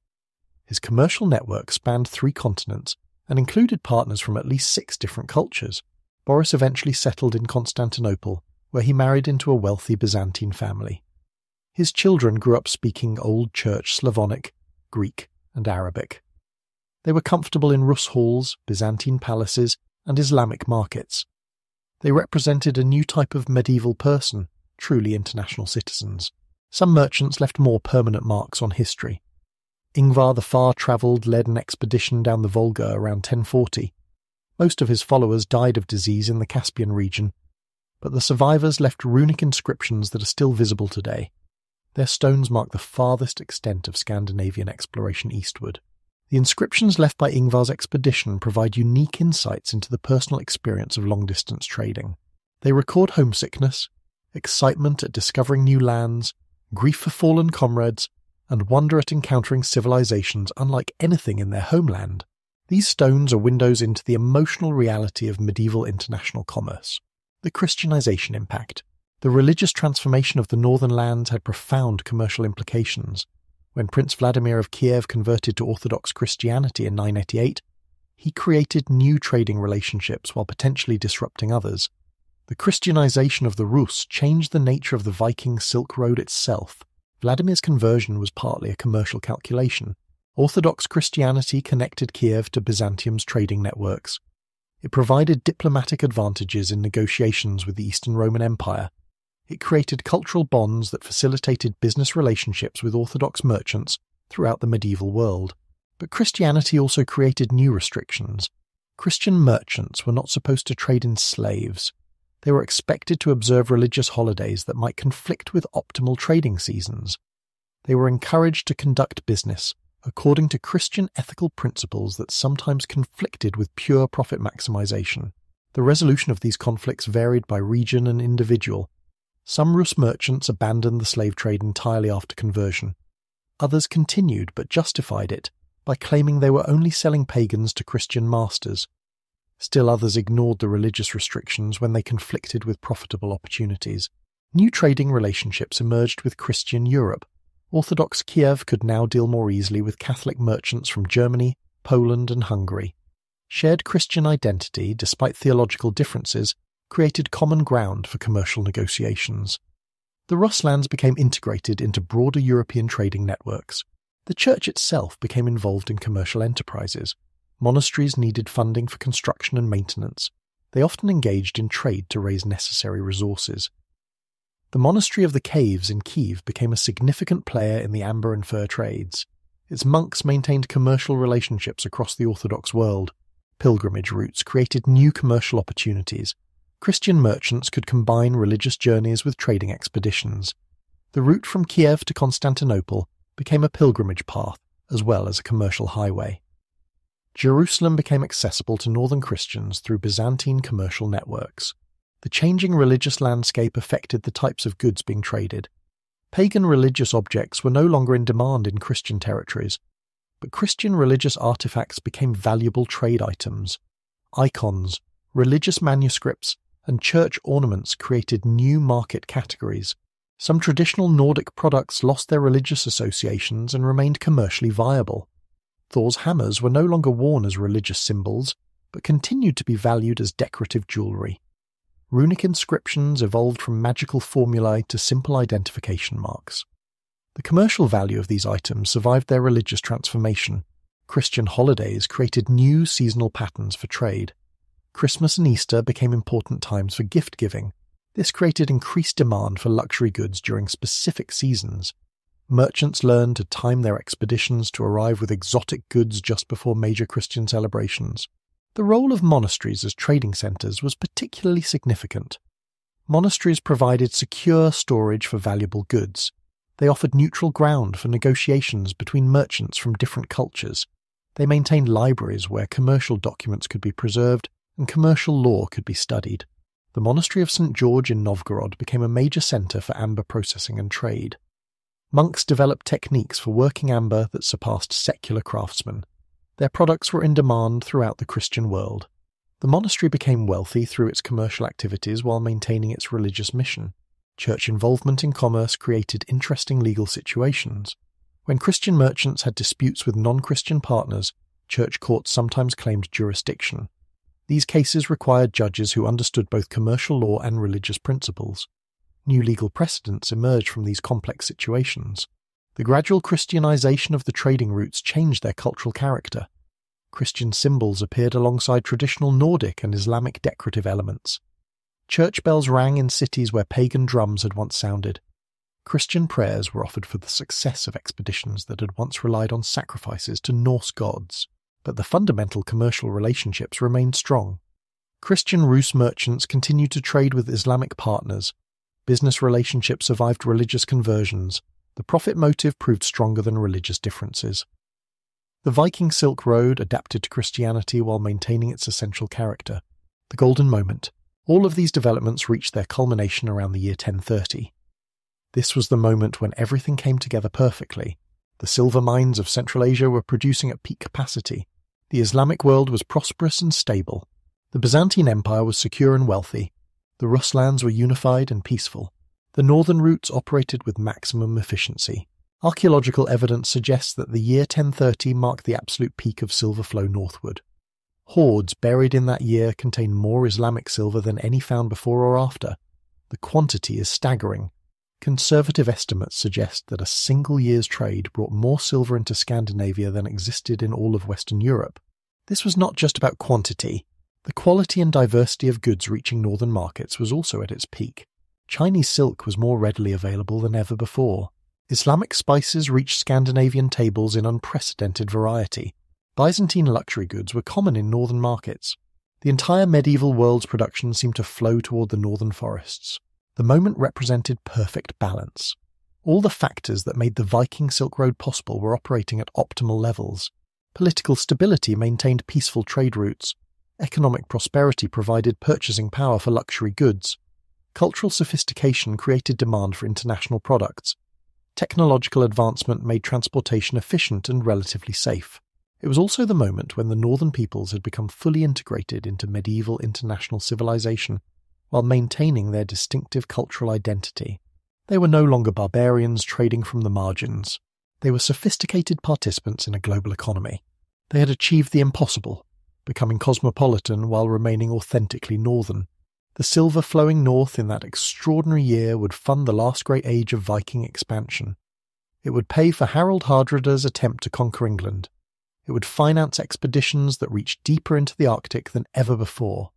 His commercial network spanned 3 continents and included partners from at least 6 different cultures. Boris eventually settled in Constantinople, where he married into a wealthy Byzantine family. His children grew up speaking Old Church Slavonic, Greek, and Arabic. They were comfortable in Rus halls, Byzantine palaces, and Islamic markets. They represented a new type of medieval person, truly international citizens. Some merchants left more permanent marks on history. Ingvar the Far-Travelled led an expedition down the Volga around 1040. Most of his followers died of disease in the Caspian region, but the survivors left runic inscriptions that are still visible today. Their stones mark the farthest extent of Scandinavian exploration eastward. The inscriptions left by Ingvar's expedition provide unique insights into the personal experience of long-distance trading. They record homesickness, excitement at discovering new lands, grief for fallen comrades, and wonder at encountering civilizations unlike anything in their homeland. These stones are windows into the emotional reality of medieval international commerce. The Christianization impact. The religious transformation of the northern lands had profound commercial implications. When Prince Vladimir of Kiev converted to Orthodox Christianity in 988, he created new trading relationships while potentially disrupting others. The Christianization of the Rus changed the nature of the Viking Silk Road itself. Vladimir's conversion was partly a commercial calculation. Orthodox Christianity connected Kiev to Byzantium's trading networks. It provided diplomatic advantages in negotiations with the Eastern Roman Empire. It created cultural bonds that facilitated business relationships with Orthodox merchants throughout the medieval world. But Christianity also created new restrictions. Christian merchants were not supposed to trade in slaves. They were expected to observe religious holidays that might conflict with optimal trading seasons. They were encouraged to conduct business according to Christian ethical principles that sometimes conflicted with pure profit maximization. The resolution of these conflicts varied by region and individual. Some Rus merchants abandoned the slave trade entirely after conversion. Others continued but justified it by claiming they were only selling pagans to Christian masters. Still others ignored the religious restrictions when they conflicted with profitable opportunities. New trading relationships emerged with Christian Europe. Orthodox Kiev could now deal more easily with Catholic merchants from Germany, Poland and Hungary. Shared Christian identity, despite theological differences, created common ground for commercial negotiations. The Rus lands became integrated into broader European trading networks. The church itself became involved in commercial enterprises. Monasteries needed funding for construction and maintenance. They often engaged in trade to raise necessary resources. The monastery of the Caves in Kiev became a significant player in the amber and fur trades. Its monks maintained commercial relationships across the Orthodox world. Pilgrimage routes created new commercial opportunities. Christian merchants could combine religious journeys with trading expeditions. The route from Kiev to Constantinople became a pilgrimage path as well as a commercial highway. Jerusalem became accessible to northern Christians through Byzantine commercial networks. The changing religious landscape affected the types of goods being traded. Pagan religious objects were no longer in demand in Christian territories, but Christian religious artifacts became valuable trade items. Icons, religious manuscripts, and church ornaments created new market categories. Some traditional Nordic products lost their religious associations and remained commercially viable. Thor's hammers were no longer worn as religious symbols, but continued to be valued as decorative jewellery. Runic inscriptions evolved from magical formulae to simple identification marks. The commercial value of these items survived their religious transformation. Christian holidays created new seasonal patterns for trade. Christmas and Easter became important times for gift-giving. This created increased demand for luxury goods during specific seasons. Merchants learned to time their expeditions to arrive with exotic goods just before major Christian celebrations. The role of monasteries as trading centres was particularly significant. Monasteries provided secure storage for valuable goods. They offered neutral ground for negotiations between merchants from different cultures. They maintained libraries where commercial documents could be preserved and commercial law could be studied. The monastery of St. George in Novgorod became a major centre for amber processing and trade. Monks developed techniques for working amber that surpassed secular craftsmen. Their products were in demand throughout the Christian world. The monastery became wealthy through its commercial activities while maintaining its religious mission. Church involvement in commerce created interesting legal situations. When Christian merchants had disputes with non-Christian partners, church courts sometimes claimed jurisdiction. These cases required judges who understood both commercial law and religious principles. New legal precedents emerged from these complex situations. The gradual Christianization of the trading routes changed their cultural character. Christian symbols appeared alongside traditional Nordic and Islamic decorative elements. Church bells rang in cities where pagan drums had once sounded. Christian prayers were offered for the success of expeditions that had once relied on sacrifices to Norse gods. But the fundamental commercial relationships remained strong. Christian Rus merchants continued to trade with Islamic partners. Business relationships survived religious conversions. The profit motive proved stronger than religious differences. The Viking Silk Road adapted to Christianity while maintaining its essential character. The Golden Moment. All of these developments reached their culmination around the year 1030. This was the moment when everything came together perfectly. The silver mines of Central Asia were producing at peak capacity. The Islamic world was prosperous and stable. The Byzantine Empire was secure and wealthy. The Rus lands were unified and peaceful. The northern routes operated with maximum efficiency. Archaeological evidence suggests that the year 1030 marked the absolute peak of silver flow northward. Hoards buried in that year contain more Islamic silver than any found before or after. The quantity is staggering. Conservative estimates suggest that a single year's trade brought more silver into Scandinavia than existed in all of Western Europe. This was not just about quantity. The quality and diversity of goods reaching northern markets was also at its peak. Chinese silk was more readily available than ever before. Islamic spices reached Scandinavian tables in unprecedented variety. Byzantine luxury goods were common in northern markets. The entire medieval world's production seemed to flow toward the northern forests. The moment represented perfect balance. All the factors that made the Viking Silk Road possible were operating at optimal levels. Political stability maintained peaceful trade routes. Economic prosperity provided purchasing power for luxury goods. Cultural sophistication created demand for international products. Technological advancement made transportation efficient and relatively safe. It was also the moment when the northern peoples had become fully integrated into medieval international civilization, while maintaining their distinctive cultural identity. They were no longer barbarians trading from the margins. They were sophisticated participants in a global economy. They had achieved the impossible, becoming cosmopolitan while remaining authentically northern. The silver flowing north in that extraordinary year would fund the last great age of Viking expansion. It would pay for Harold Hardrada's attempt to conquer England. It would finance expeditions that reached deeper into the Arctic than ever before.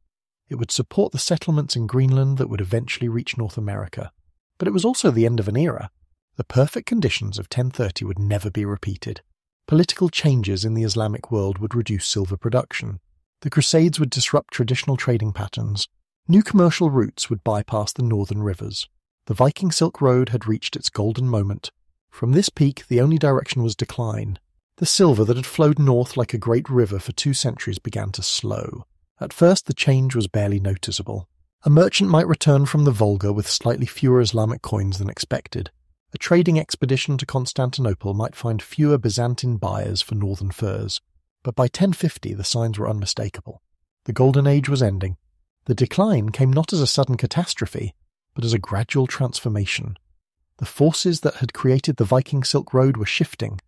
It would support the settlements in Greenland that would eventually reach North America. But it was also the end of an era. The perfect conditions of 1030 would never be repeated. Political changes in the Islamic world would reduce silver production. The Crusades would disrupt traditional trading patterns. New commercial routes would bypass the northern rivers. The Viking Silk Road had reached its golden moment. From this peak, the only direction was decline. The silver that had flowed north like a great river for 2 centuries began to slow. At first, the change was barely noticeable. A merchant might return from the Volga with slightly fewer Islamic coins than expected. A trading expedition to Constantinople might find fewer Byzantine buyers for northern furs. But by 1050, the signs were unmistakable. The Golden Age was ending. The decline came not as a sudden catastrophe, but as a gradual transformation. The forces that had created the Viking Silk Road were shifting.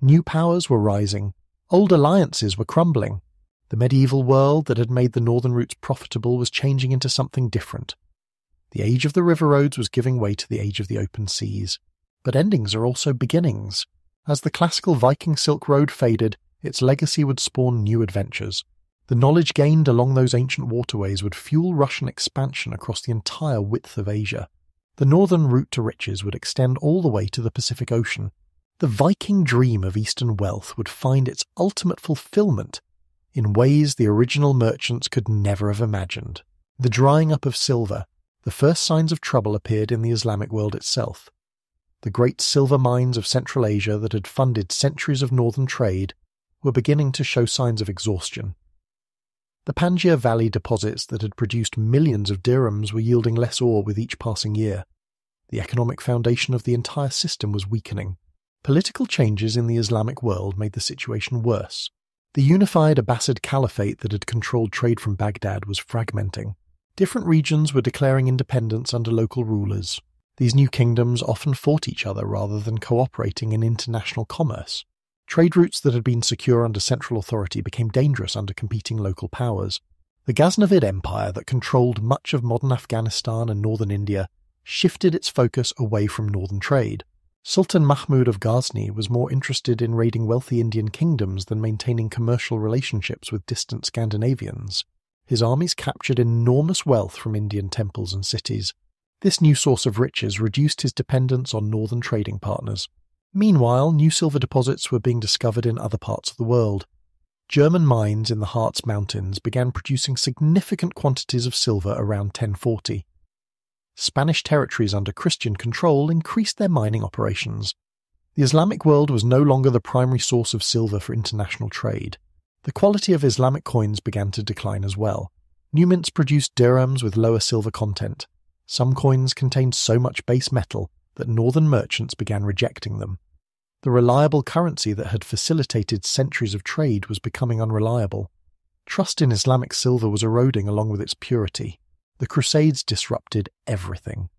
New powers were rising. Old alliances were crumbling. The medieval world that had made the northern routes profitable was changing into something different. The age of the river roads was giving way to the age of the open seas. But endings are also beginnings. As the classical Viking Silk Road faded, its legacy would spawn new adventures. The knowledge gained along those ancient waterways would fuel Russian expansion across the entire width of Asia. The northern route to riches would extend all the way to the Pacific Ocean. The Viking dream of Eastern wealth would find its ultimate fulfillment in ways the original merchants could never have imagined. The drying up of silver, the first signs of trouble appeared in the Islamic world itself. The great silver mines of Central Asia that had funded centuries of northern trade were beginning to show signs of exhaustion. The Panjshir Valley deposits that had produced millions of dirhams were yielding less ore with each passing year. The economic foundation of the entire system was weakening. Political changes in the Islamic world made the situation worse. The unified Abbasid Caliphate that had controlled trade from Baghdad was fragmenting. Different regions were declaring independence under local rulers. These new kingdoms often fought each other rather than cooperating in international commerce. Trade routes that had been secure under central authority became dangerous under competing local powers. The Ghaznavid Empire that controlled much of modern Afghanistan and northern India shifted its focus away from northern trade. Sultan Mahmud of Ghazni was more interested in raiding wealthy Indian kingdoms than maintaining commercial relationships with distant Scandinavians. His armies captured enormous wealth from Indian temples and cities. This new source of riches reduced his dependence on northern trading partners. Meanwhile, new silver deposits were being discovered in other parts of the world. German mines in the Harz Mountains began producing significant quantities of silver around 1040. Spanish territories under Christian control increased their mining operations. The Islamic world was no longer the primary source of silver for international trade. The quality of Islamic coins began to decline as well. New mints produced dirhams with lower silver content. Some coins contained so much base metal that northern merchants began rejecting them. The reliable currency that had facilitated centuries of trade was becoming unreliable. Trust in Islamic silver was eroding along with its purity. The Crusades disrupted everything.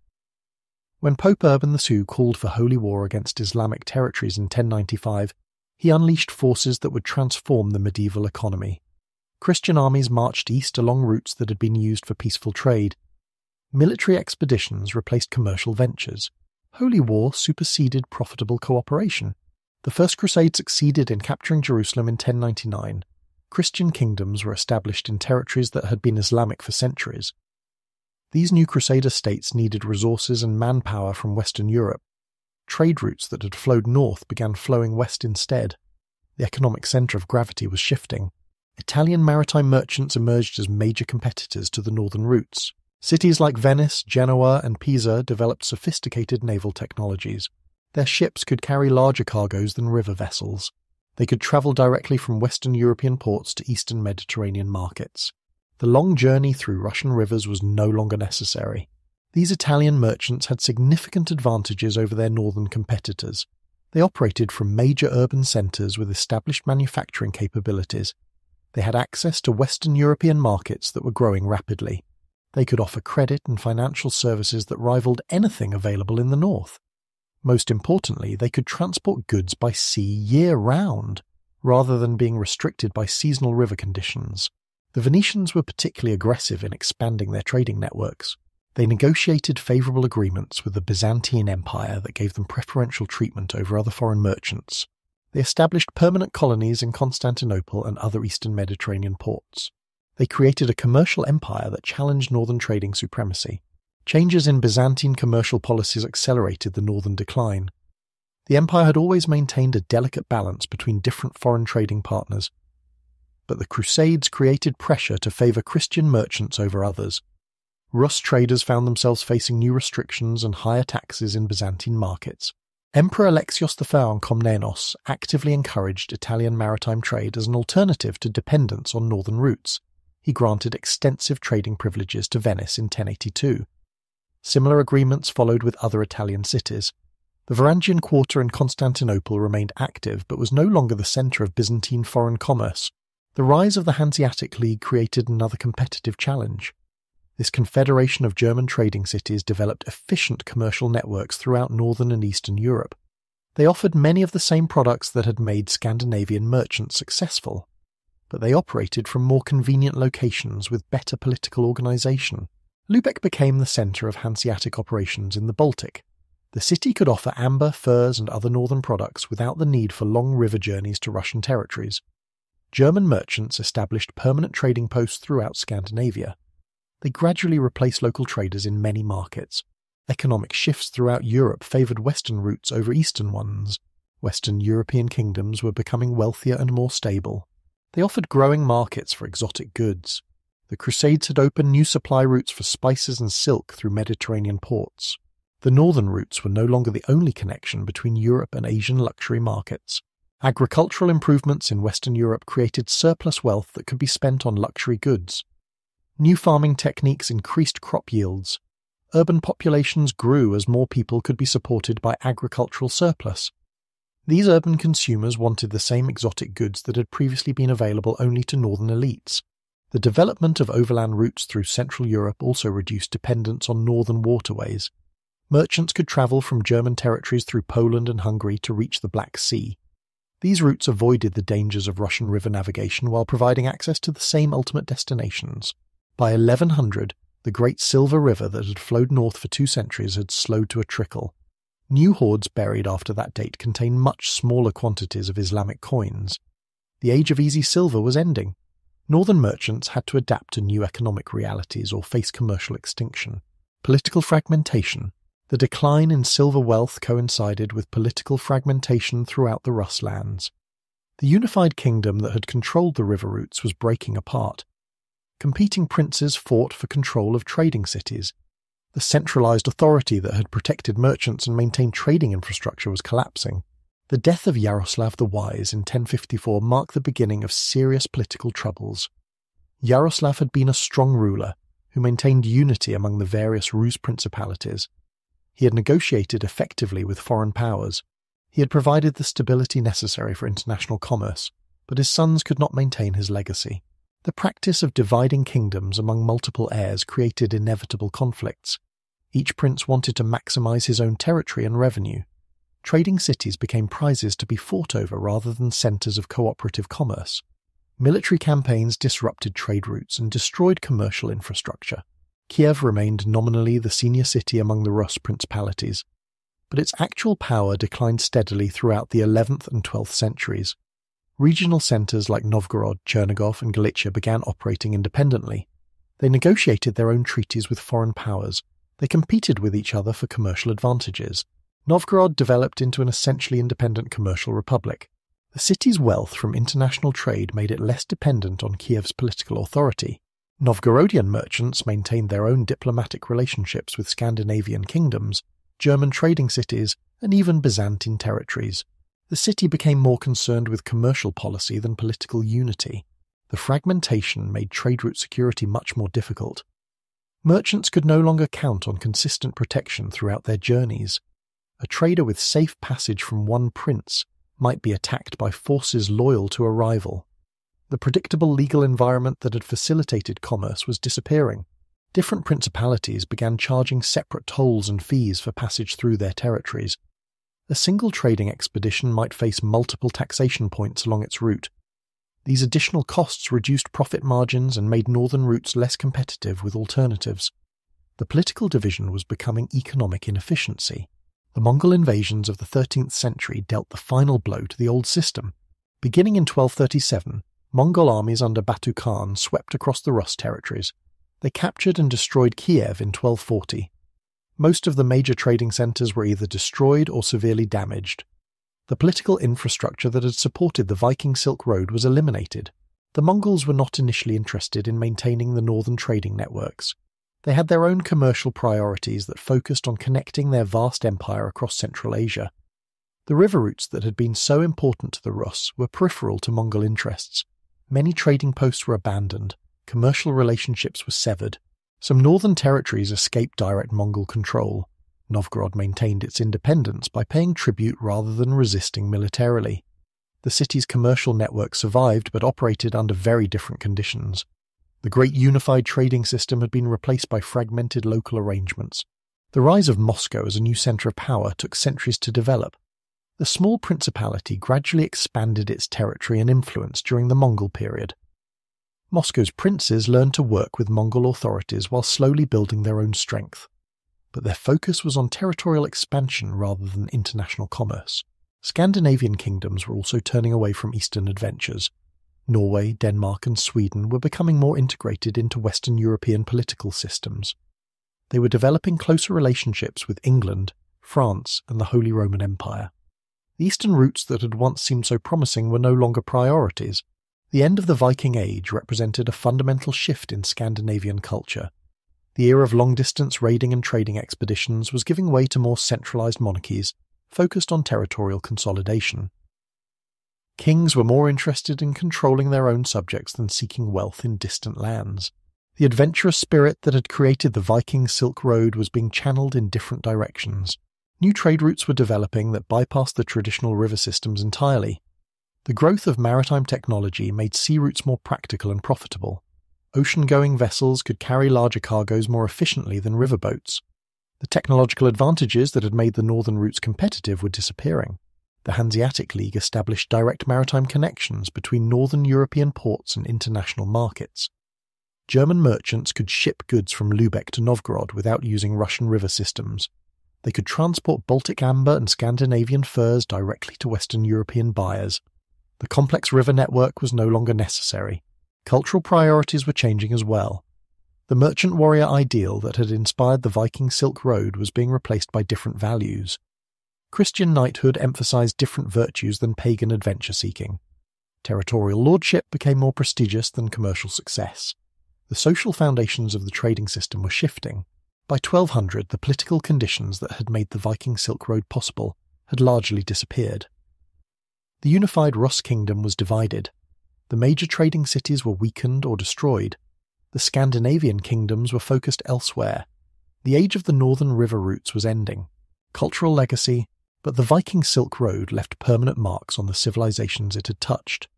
When Pope Urban II called for holy war against Islamic territories in 1095, he unleashed forces that would transform the medieval economy. Christian armies marched east along routes that had been used for peaceful trade. Military expeditions replaced commercial ventures. Holy war superseded profitable cooperation. The First Crusade succeeded in capturing Jerusalem in 1099. Christian kingdoms were established in territories that had been Islamic for centuries. These new Crusader states needed resources and manpower from Western Europe. Trade routes that had flowed north began flowing west instead. The economic centre of gravity was shifting. Italian maritime merchants emerged as major competitors to the northern routes. Cities like Venice, Genoa, and Pisa developed sophisticated naval technologies. Their ships could carry larger cargoes than river vessels. They could travel directly from Western European ports to Eastern Mediterranean markets. The long journey through Russian rivers was no longer necessary. These Italian merchants had significant advantages over their northern competitors. They operated from major urban centres with established manufacturing capabilities. They had access to Western European markets that were growing rapidly. They could offer credit and financial services that rivaled anything available in the north. Most importantly, they could transport goods by sea year-round, rather than being restricted by seasonal river conditions. The Venetians were particularly aggressive in expanding their trading networks. They negotiated favourable agreements with the Byzantine Empire that gave them preferential treatment over other foreign merchants. They established permanent colonies in Constantinople and other eastern Mediterranean ports. They created a commercial empire that challenged northern trading supremacy. Changes in Byzantine commercial policies accelerated the northern decline. The empire had always maintained a delicate balance between different foreign trading partners, but the Crusades created pressure to favour Christian merchants over others. Rus traders found themselves facing new restrictions and higher taxes in Byzantine markets. Emperor Alexios I Komnenos actively encouraged Italian maritime trade as an alternative to dependence on northern routes. He granted extensive trading privileges to Venice in 1082. Similar agreements followed with other Italian cities. The Varangian quarter in Constantinople remained active but was no longer the centre of Byzantine foreign commerce. The rise of the Hanseatic League created another competitive challenge. This confederation of German trading cities developed efficient commercial networks throughout northern and eastern Europe. They offered many of the same products that had made Scandinavian merchants successful, but they operated from more convenient locations with better political organisation. Lübeck became the centre of Hanseatic operations in the Baltic. The city could offer amber, furs and other northern products without the need for long river journeys to Russian territories. German merchants established permanent trading posts throughout Scandinavia. They gradually replaced local traders in many markets. Economic shifts throughout Europe favoured western routes over eastern ones. Western European kingdoms were becoming wealthier and more stable. They offered growing markets for exotic goods. The Crusades had opened new supply routes for spices and silk through Mediterranean ports. The northern routes were no longer the only connection between Europe and Asian luxury markets. Agricultural improvements in Western Europe created surplus wealth that could be spent on luxury goods. New farming techniques increased crop yields. Urban populations grew as more people could be supported by agricultural surplus. These urban consumers wanted the same exotic goods that had previously been available only to northern elites. The development of overland routes through Central Europe also reduced dependence on northern waterways. Merchants could travel from German territories through Poland and Hungary to reach the Black Sea. These routes avoided the dangers of Russian river navigation while providing access to the same ultimate destinations. By 1100, the Great Silver River that had flowed north for 2 centuries had slowed to a trickle. New hoards buried after that date contained much smaller quantities of Islamic coins. The age of easy silver was ending. Northern merchants had to adapt to new economic realities or face commercial extinction. Political fragmentation. The decline in silver wealth coincided with political fragmentation throughout the Rus lands. The unified kingdom that had controlled the river routes was breaking apart. Competing princes fought for control of trading cities. The centralized authority that had protected merchants and maintained trading infrastructure was collapsing. The death of Yaroslav the Wise in 1054 marked the beginning of serious political troubles. Yaroslav had been a strong ruler who maintained unity among the various Rus principalities. He had negotiated effectively with foreign powers. He had provided the stability necessary for international commerce, but his sons could not maintain his legacy. The practice of dividing kingdoms among multiple heirs created inevitable conflicts. Each prince wanted to maximize his own territory and revenue. Trading cities became prizes to be fought over rather than centers of cooperative commerce. Military campaigns disrupted trade routes and destroyed commercial infrastructure. Kiev remained nominally the senior city among the Rus principalities, but its actual power declined steadily throughout the 11th and 12th centuries. Regional centres like Novgorod, Chernigov and Galicia began operating independently. They negotiated their own treaties with foreign powers. They competed with each other for commercial advantages. Novgorod developed into an essentially independent commercial republic. The city's wealth from international trade made it less dependent on Kiev's political authority. Novgorodian merchants maintained their own diplomatic relationships with Scandinavian kingdoms, German trading cities, and even Byzantine territories. The city became more concerned with commercial policy than political unity. The fragmentation made trade route security much more difficult. Merchants could no longer count on consistent protection throughout their journeys. A trader with safe passage from one prince might be attacked by forces loyal to a rival. The predictable legal environment that had facilitated commerce was disappearing. Different principalities began charging separate tolls and fees for passage through their territories. A single trading expedition might face multiple taxation points along its route. These additional costs reduced profit margins and made northern routes less competitive with alternatives. The political division was becoming economic inefficiency. The Mongol invasions of the 13th century dealt the final blow to the old system. Beginning in 1237, Mongol armies under Batu Khan swept across the Rus territories. They captured and destroyed Kiev in 1240. Most of the major trading centres were either destroyed or severely damaged. The political infrastructure that had supported the Viking Silk Road was eliminated. The Mongols were not initially interested in maintaining the northern trading networks. They had their own commercial priorities that focused on connecting their vast empire across Central Asia. The river routes that had been so important to the Rus were peripheral to Mongol interests. Many trading posts were abandoned, commercial relationships were severed. Some northern territories escaped direct Mongol control. Novgorod maintained its independence by paying tribute rather than resisting militarily. The city's commercial network survived but operated under very different conditions. The great unified trading system had been replaced by fragmented local arrangements. The rise of Moscow as a new centre of power took centuries to develop. The small principality gradually expanded its territory and influence during the Mongol period. Moscow's princes learned to work with Mongol authorities while slowly building their own strength. But their focus was on territorial expansion rather than international commerce. Scandinavian kingdoms were also turning away from Eastern adventures. Norway, Denmark and Sweden were becoming more integrated into Western European political systems. They were developing closer relationships with England, France and the Holy Roman Empire. The eastern routes that had once seemed so promising were no longer priorities. The end of the Viking Age represented a fundamental shift in Scandinavian culture. The era of long-distance raiding and trading expeditions was giving way to more centralized monarchies, focused on territorial consolidation. Kings were more interested in controlling their own subjects than seeking wealth in distant lands. The adventurous spirit that had created the Viking Silk Road was being channeled in different directions. New trade routes were developing that bypassed the traditional river systems entirely. The growth of maritime technology made sea routes more practical and profitable. Ocean-going vessels could carry larger cargoes more efficiently than riverboats. The technological advantages that had made the northern routes competitive were disappearing. The Hanseatic League established direct maritime connections between northern European ports and international markets. German merchants could ship goods from Lübeck to Novgorod without using Russian river systems. They could transport Baltic amber and Scandinavian furs directly to Western European buyers. The complex river network was no longer necessary. Cultural priorities were changing as well. The merchant warrior ideal that had inspired the Viking Silk Road was being replaced by different values. Christian knighthood emphasized different virtues than pagan adventure-seeking. Territorial lordship became more prestigious than commercial success. The social foundations of the trading system were shifting. By 1200, the political conditions that had made the Viking Silk Road possible had largely disappeared. The unified Rus kingdom was divided. The major trading cities were weakened or destroyed. The Scandinavian kingdoms were focused elsewhere. The age of the northern river routes was ending. Cultural legacy, but the Viking Silk Road left permanent marks on the civilizations it had touched.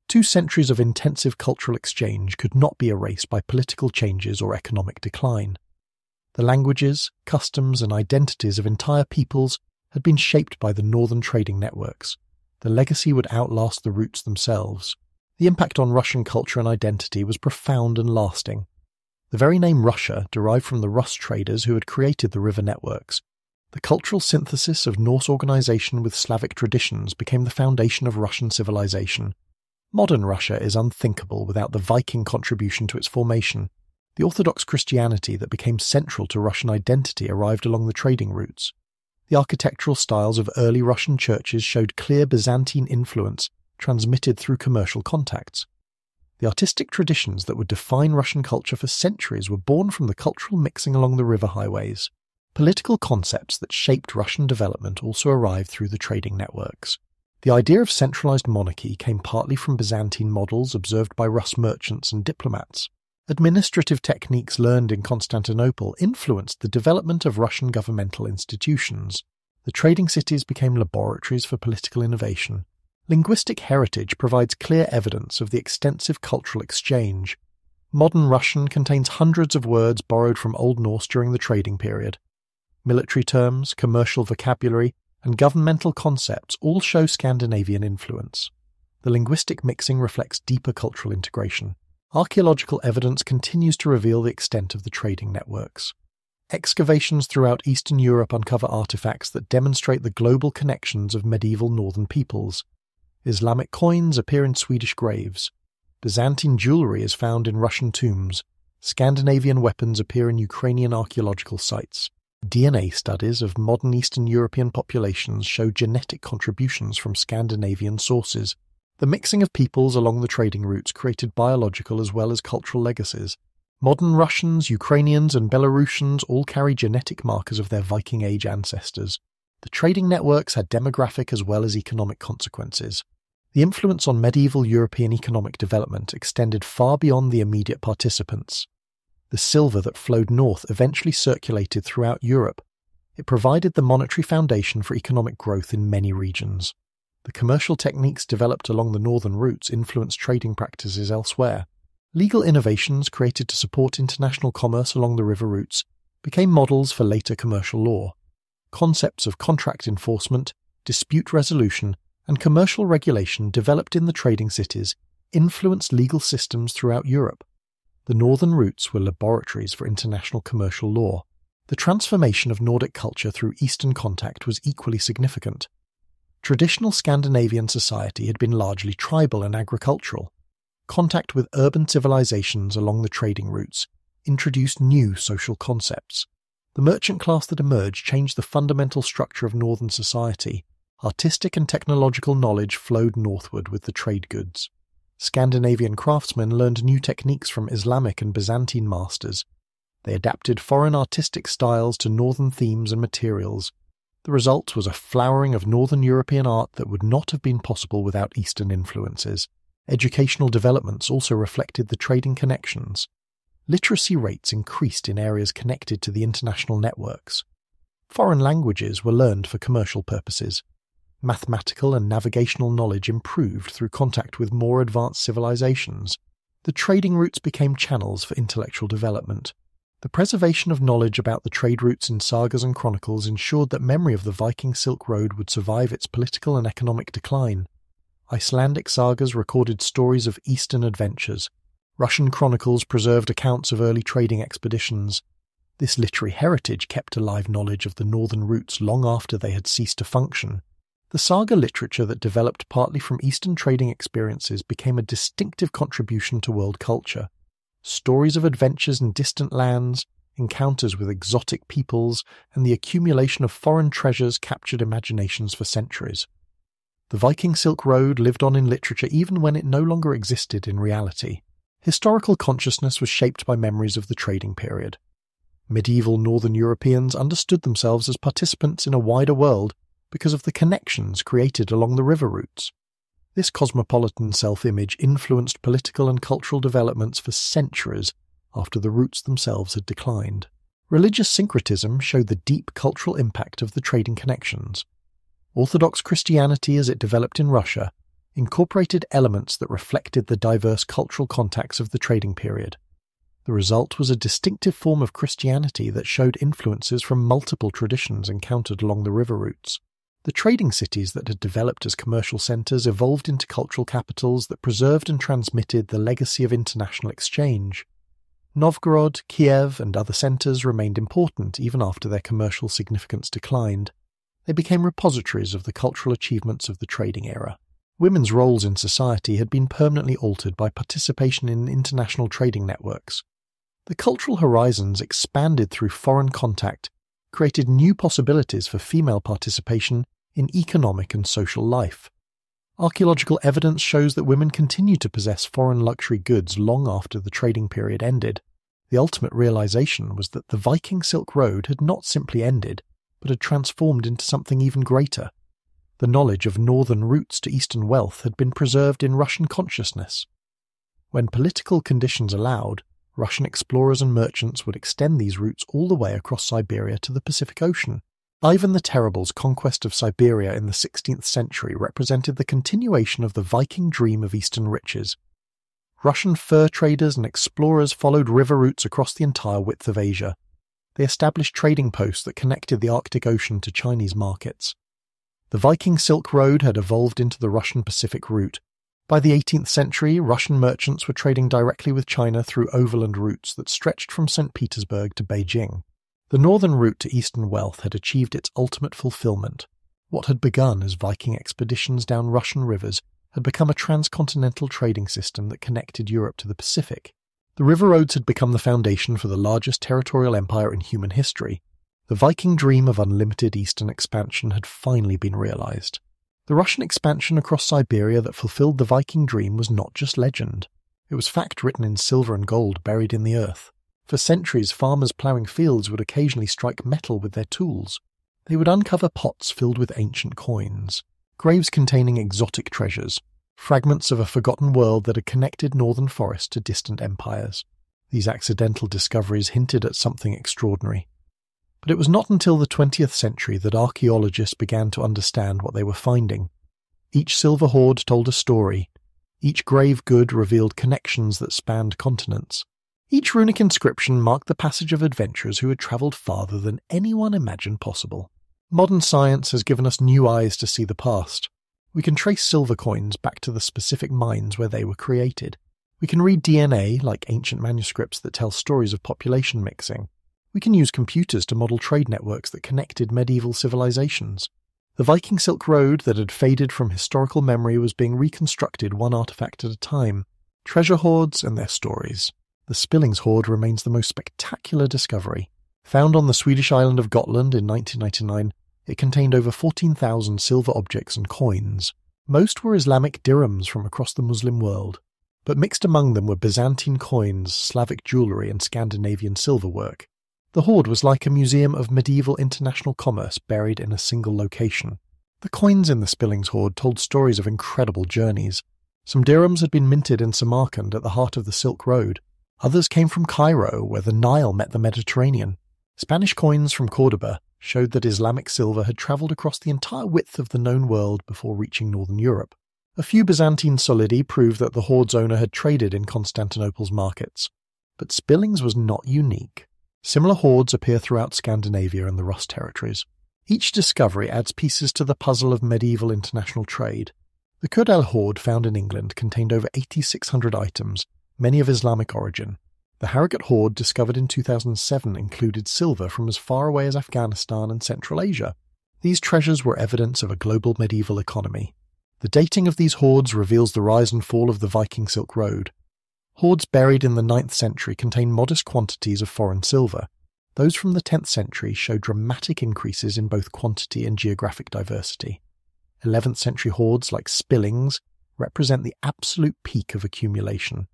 2 centuries of intensive cultural exchange could not be erased by political changes or economic decline. The languages, customs and identities of entire peoples had been shaped by the northern trading networks. The legacy would outlast the routes themselves. The impact on Russian culture and identity was profound and lasting. The very name Russia derived from the Rus traders who had created the river networks. The cultural synthesis of Norse organization with Slavic traditions became the foundation of Russian civilization. Modern Russia is unthinkable without the Viking contribution to its formation. The Orthodox Christianity that became central to Russian identity arrived along the trading routes. The architectural styles of early Russian churches showed clear Byzantine influence transmitted through commercial contacts. The artistic traditions that would define Russian culture for centuries were born from the cultural mixing along the river highways. Political concepts that shaped Russian development also arrived through the trading networks. The idea of centralized monarchy came partly from Byzantine models observed by Rus merchants and diplomats. Administrative techniques learned in Constantinople influenced the development of Russian governmental institutions. The trading cities became laboratories for political innovation. Linguistic heritage provides clear evidence of the extensive cultural exchange. Modern Russian contains hundreds of words borrowed from Old Norse during the trading period. Military terms, commercial vocabulary, and governmental concepts all show Scandinavian influence. The linguistic mixing reflects deeper cultural integration. Archaeological evidence continues to reveal the extent of the trading networks. Excavations throughout Eastern Europe uncover artifacts that demonstrate the global connections of medieval northern peoples. Islamic coins appear in Swedish graves. Byzantine jewellery is found in Russian tombs. Scandinavian weapons appear in Ukrainian archaeological sites. DNA studies of modern Eastern European populations show genetic contributions from Scandinavian sources. The mixing of peoples along the trading routes created biological as well as cultural legacies. Modern Russians, Ukrainians, and Belarusians all carry genetic markers of their Viking Age ancestors. The trading networks had demographic as well as economic consequences. The influence on medieval European economic development extended far beyond the immediate participants. The silver that flowed north eventually circulated throughout Europe. It provided the monetary foundation for economic growth in many regions. The commercial techniques developed along the northern routes influenced trading practices elsewhere. Legal innovations created to support international commerce along the river routes became models for later commercial law. Concepts of contract enforcement, dispute resolution, and commercial regulation developed in the trading cities influenced legal systems throughout Europe. The northern routes were laboratories for international commercial law. The transformation of Nordic culture through Eastern contact was equally significant. Traditional Scandinavian society had been largely tribal and agricultural. Contact with urban civilizations along the trading routes introduced new social concepts. The merchant class that emerged changed the fundamental structure of northern society. Artistic and technological knowledge flowed northward with the trade goods. Scandinavian craftsmen learned new techniques from Islamic and Byzantine masters. They adapted foreign artistic styles to northern themes and materials. The result was a flowering of northern European art that would not have been possible without Eastern influences. Educational developments also reflected the trading connections. Literacy rates increased in areas connected to the international networks. Foreign languages were learned for commercial purposes. Mathematical and navigational knowledge improved through contact with more advanced civilizations. The trading routes became channels for intellectual development. The preservation of knowledge about the trade routes in sagas and chronicles ensured that memory of the Viking Silk Road would survive its political and economic decline. Icelandic sagas recorded stories of Eastern adventures. Russian chronicles preserved accounts of early trading expeditions. This literary heritage kept alive knowledge of the northern routes long after they had ceased to function. The saga literature that developed partly from Eastern trading experiences became a distinctive contribution to world culture. Stories of adventures in distant lands, encounters with exotic peoples, and the accumulation of foreign treasures captured imaginations for centuries. The Viking Silk Road lived on in literature even when it no longer existed in reality. Historical consciousness was shaped by memories of the trading period. Medieval Northern Europeans understood themselves as participants in a wider world because of the connections created along the river routes. This cosmopolitan self-image influenced political and cultural developments for centuries after the routes themselves had declined. Religious syncretism showed the deep cultural impact of the trading connections. Orthodox Christianity, as it developed in Russia, incorporated elements that reflected the diverse cultural contacts of the trading period. The result was a distinctive form of Christianity that showed influences from multiple traditions encountered along the river routes. The trading cities that had developed as commercial centres evolved into cultural capitals that preserved and transmitted the legacy of international exchange. Novgorod, Kiev, and other centres remained important even after their commercial significance declined. They became repositories of the cultural achievements of the trading era. Women's roles in society had been permanently altered by participation in international trading networks. The cultural horizons expanded through foreign contact, created new possibilities for female participation in economic and social life. Archaeological evidence shows that women continued to possess foreign luxury goods long after the trading period ended. The ultimate realization was that the Viking Silk Road had not simply ended, but had transformed into something even greater. The knowledge of northern routes to Eastern wealth had been preserved in Russian consciousness. When political conditions allowed, Russian explorers and merchants would extend these routes all the way across Siberia to the Pacific Ocean. Ivan the Terrible's conquest of Siberia in the 16th century represented the continuation of the Viking dream of Eastern riches. Russian fur traders and explorers followed river routes across the entire width of Asia. They established trading posts that connected the Arctic Ocean to Chinese markets. The Viking Silk Road had evolved into the Russian Pacific route. By the 18th century, Russian merchants were trading directly with China through overland routes that stretched from St. Petersburg to Beijing. The northern route to Eastern wealth had achieved its ultimate fulfillment. What had begun as Viking expeditions down Russian rivers had become a transcontinental trading system that connected Europe to the Pacific. The river roads had become the foundation for the largest territorial empire in human history. The Viking dream of unlimited eastern expansion had finally been realized. The Russian expansion across Siberia that fulfilled the Viking dream was not just legend. It was fact written in silver and gold buried in the earth. For centuries, farmers ploughing fields would occasionally strike metal with their tools. They would uncover pots filled with ancient coins, graves containing exotic treasures, fragments of a forgotten world that had connected northern forests to distant empires. These accidental discoveries hinted at something extraordinary. But it was not until the 20th century that archaeologists began to understand what they were finding. Each silver hoard told a story. Each grave good revealed connections that spanned continents. Each runic inscription marked the passage of adventurers who had travelled farther than anyone imagined possible. Modern science has given us new eyes to see the past. We can trace silver coins back to the specific mines where they were created. We can read DNA, like ancient manuscripts that tell stories of population mixing. We can use computers to model trade networks that connected medieval civilizations. The Viking Silk Road that had faded from historical memory was being reconstructed one artifact at a time. Treasure hoards and their stories. The Spillings hoard remains the most spectacular discovery. Found on the Swedish island of Gotland in 1999, it contained over 14,000 silver objects and coins. Most were Islamic dirhams from across the Muslim world, but mixed among them were Byzantine coins, Slavic jewellery and Scandinavian silverwork. The hoard was like a museum of medieval international commerce buried in a single location. The coins in the Spillings hoard told stories of incredible journeys. Some dirhams had been minted in Samarkand at the heart of the Silk Road. Others came from Cairo, where the Nile met the Mediterranean. Spanish coins from Córdoba showed that Islamic silver had travelled across the entire width of the known world before reaching northern Europe. A few Byzantine solidi proved that the hoard's owner had traded in Constantinople's markets. But Spillings was not unique. Similar hoards appear throughout Scandinavia and the Rus territories. Each discovery adds pieces to the puzzle of medieval international trade. The Cudel hoard found in England contained over 8,600 items, many of Islamic origin. The Harrogate hoard discovered in 2007 included silver from as far away as Afghanistan and Central Asia. These treasures were evidence of a global medieval economy. The dating of these hoards reveals the rise and fall of the Viking Silk Road. Hoards buried in the 9th century contain modest quantities of foreign silver. Those from the 10th century show dramatic increases in both quantity and geographic diversity. 11th century hoards like Spillings represent the absolute peak of accumulation,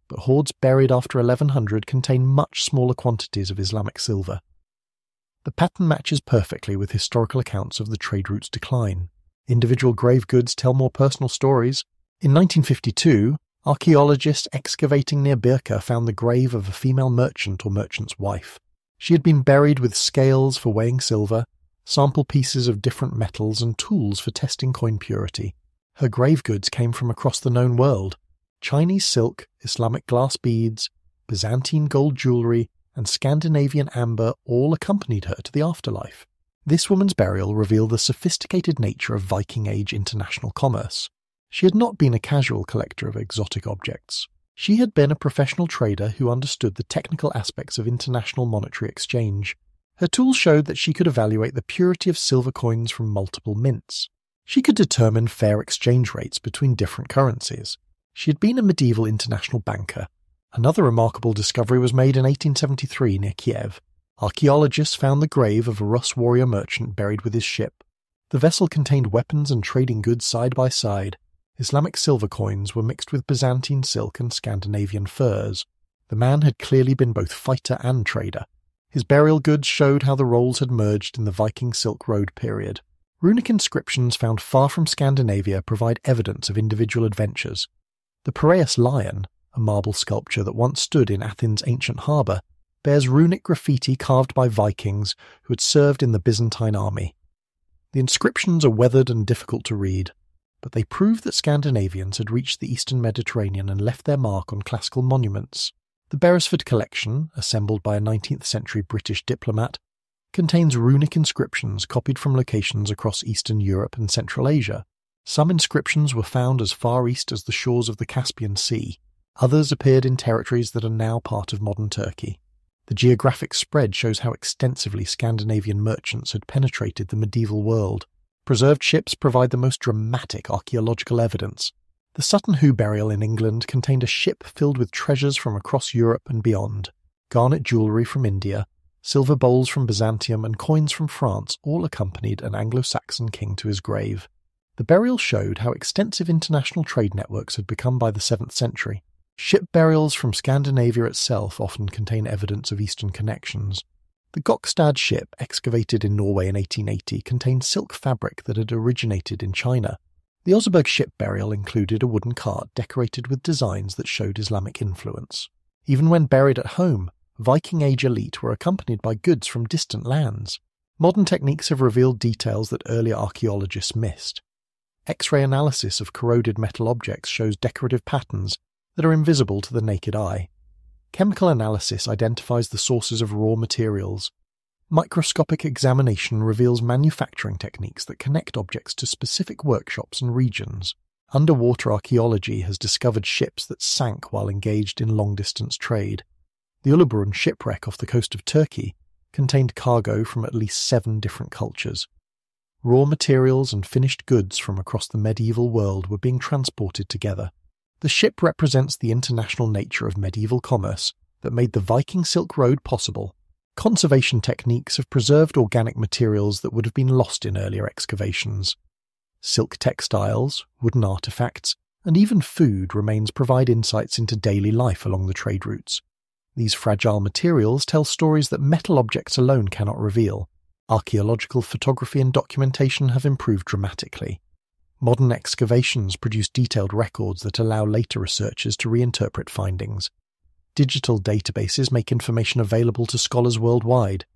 but hoards buried after 1100 contain much smaller quantities of Islamic silver. The pattern matches perfectly with historical accounts of the trade route's decline. Individual grave goods tell more personal stories. In 1952, archaeologists excavating near Birka found the grave of a female merchant or merchant's wife. She had been buried with scales for weighing silver, sample pieces of different metals and tools for testing coin purity. Her grave goods came from across the known world. Chinese silk, Islamic glass beads, Byzantine gold jewellery, and Scandinavian amber all accompanied her to the afterlife. This woman's burial revealed the sophisticated nature of Viking Age international commerce. She had not been a casual collector of exotic objects. She had been a professional trader who understood the technical aspects of international monetary exchange. Her tools showed that she could evaluate the purity of silver coins from multiple mints. She could determine fair exchange rates between different currencies. She had been a medieval international banker. Another remarkable discovery was made in 1873 near Kiev. Archaeologists found the grave of a Rus warrior merchant buried with his ship. The vessel contained weapons and trading goods side by side. Islamic silver coins were mixed with Byzantine silk and Scandinavian furs. The man had clearly been both fighter and trader. His burial goods showed how the roles had merged in the Viking Silk Road period. Runic inscriptions found far from Scandinavia provide evidence of individual adventures. The Piraeus lion, a marble sculpture that once stood in Athens' ancient harbour, bears runic graffiti carved by Vikings who had served in the Byzantine army. The inscriptions are weathered and difficult to read, but they prove that Scandinavians had reached the eastern Mediterranean and left their mark on classical monuments. The Beresford collection, assembled by a 19th century British diplomat, contains runic inscriptions copied from locations across Eastern Europe and Central Asia. Some inscriptions were found as far east as the shores of the Caspian Sea. Others appeared in territories that are now part of modern Turkey. The geographic spread shows how extensively Scandinavian merchants had penetrated the medieval world. Preserved ships provide the most dramatic archaeological evidence. The Sutton Hoo burial in England contained a ship filled with treasures from across Europe and beyond. Garnet jewellery from India, silver bowls from Byzantium and coins from France all accompanied an Anglo-Saxon king to his grave. The burial showed how extensive international trade networks had become by the 7th century. Ship burials from Scandinavia itself often contain evidence of Eastern connections. The Gokstad ship, excavated in Norway in 1880, contained silk fabric that had originated in China. The Oseberg ship burial included a wooden cart decorated with designs that showed Islamic influence. Even when buried at home, Viking Age elite were accompanied by goods from distant lands. Modern techniques have revealed details that earlier archaeologists missed. X-ray analysis of corroded metal objects shows decorative patterns that are invisible to the naked eye. Chemical analysis identifies the sources of raw materials. Microscopic examination reveals manufacturing techniques that connect objects to specific workshops and regions. Underwater archaeology has discovered ships that sank while engaged in long-distance trade. The Uluburun shipwreck off the coast of Turkey contained cargo from at least 7 different cultures. Raw materials and finished goods from across the medieval world were being transported together. The ship represents the international nature of medieval commerce that made the Viking Silk Road possible. Conservation techniques have preserved organic materials that would have been lost in earlier excavations. Silk textiles, wooden artifacts, and even food remains provide insights into daily life along the trade routes. These fragile materials tell stories that metal objects alone cannot reveal. Archaeological photography and documentation have improved dramatically. Modern excavations produce detailed records that allow later researchers to reinterpret findings. Digital databases make information available to scholars worldwide.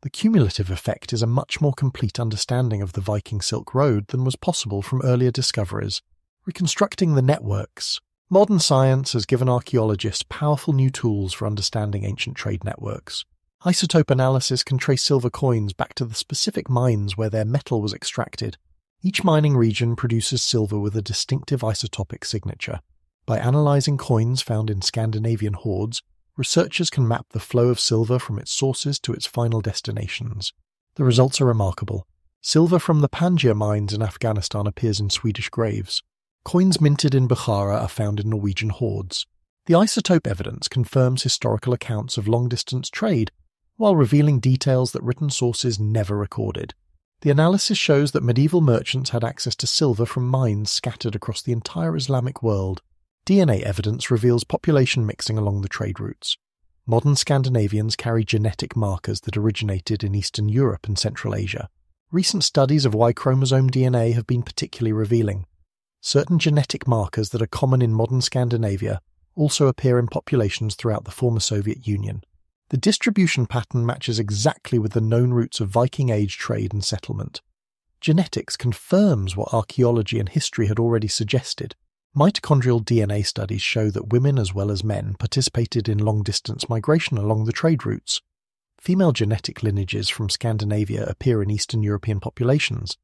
The cumulative effect is a much more complete understanding of the Viking Silk Road than was possible from earlier discoveries. Reconstructing the networks. Modern science has given archaeologists powerful new tools for understanding ancient trade networks. Isotope analysis can trace silver coins back to the specific mines where their metal was extracted. Each mining region produces silver with a distinctive isotopic signature. By analyzing coins found in Scandinavian hoards, researchers can map the flow of silver from its sources to its final destinations. The results are remarkable. Silver from the Panjshir mines in Afghanistan appears in Swedish graves. Coins minted in Bukhara are found in Norwegian hoards. The isotope evidence confirms historical accounts of long-distance trade, while revealing details that written sources never recorded. The analysis shows that medieval merchants had access to silver from mines scattered across the entire Islamic world. DNA evidence reveals population mixing along the trade routes. Modern Scandinavians carry genetic markers that originated in Eastern Europe and Central Asia. Recent studies of Y chromosome DNA have been particularly revealing. Certain genetic markers that are common in modern Scandinavia also appear in populations throughout the former Soviet Union. The distribution pattern matches exactly with the known routes of Viking Age trade and settlement. Genetics confirms what archaeology and history had already suggested. Mitochondrial DNA studies show that women as well as men participated in long-distance migration along the trade routes. Female genetic lineages from Scandinavia appear in Eastern European populations.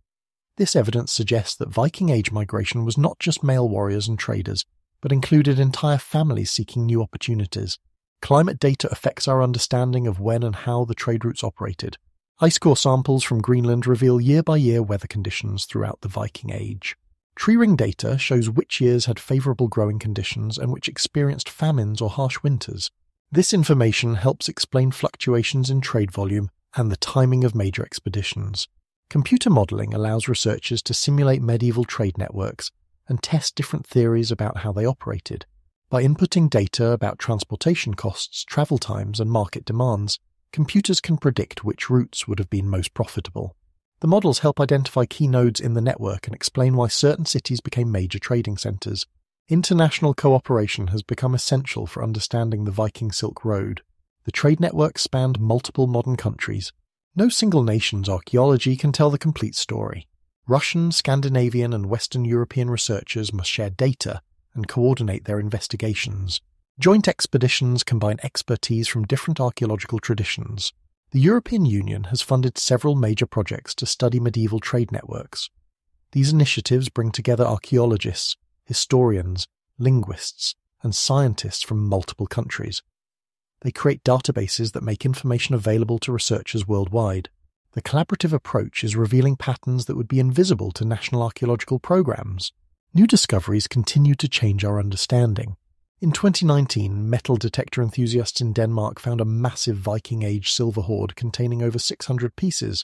This evidence suggests that Viking Age migration was not just male warriors and traders, but included entire families seeking new opportunities. Climate data affects our understanding of when and how the trade routes operated. Ice core samples from Greenland reveal year-by-year weather conditions throughout the Viking Age. Tree ring data shows which years had favourable growing conditions and which experienced famines or harsh winters. This information helps explain fluctuations in trade volume and the timing of major expeditions. Computer modelling allows researchers to simulate medieval trade networks and test different theories about how they operated. By inputting data about transportation costs, travel times, and market demands, computers can predict which routes would have been most profitable. The models help identify key nodes in the network and explain why certain cities became major trading centres. International cooperation has become essential for understanding the Viking Silk Road. The trade network spanned multiple modern countries. No single nation's archaeology can tell the complete story. Russian, Scandinavian, and Western European researchers must share data and coordinate their investigations. Joint expeditions combine expertise from different archaeological traditions. The European Union has funded several major projects to study medieval trade networks. These initiatives bring together archaeologists, historians, linguists, and scientists from multiple countries. They create databases that make information available to researchers worldwide. The collaborative approach is revealing patterns that would be invisible to national archaeological programs. New discoveries continue to change our understanding. In 2019, metal detector enthusiasts in Denmark found a massive Viking Age silver hoard containing over 600 pieces.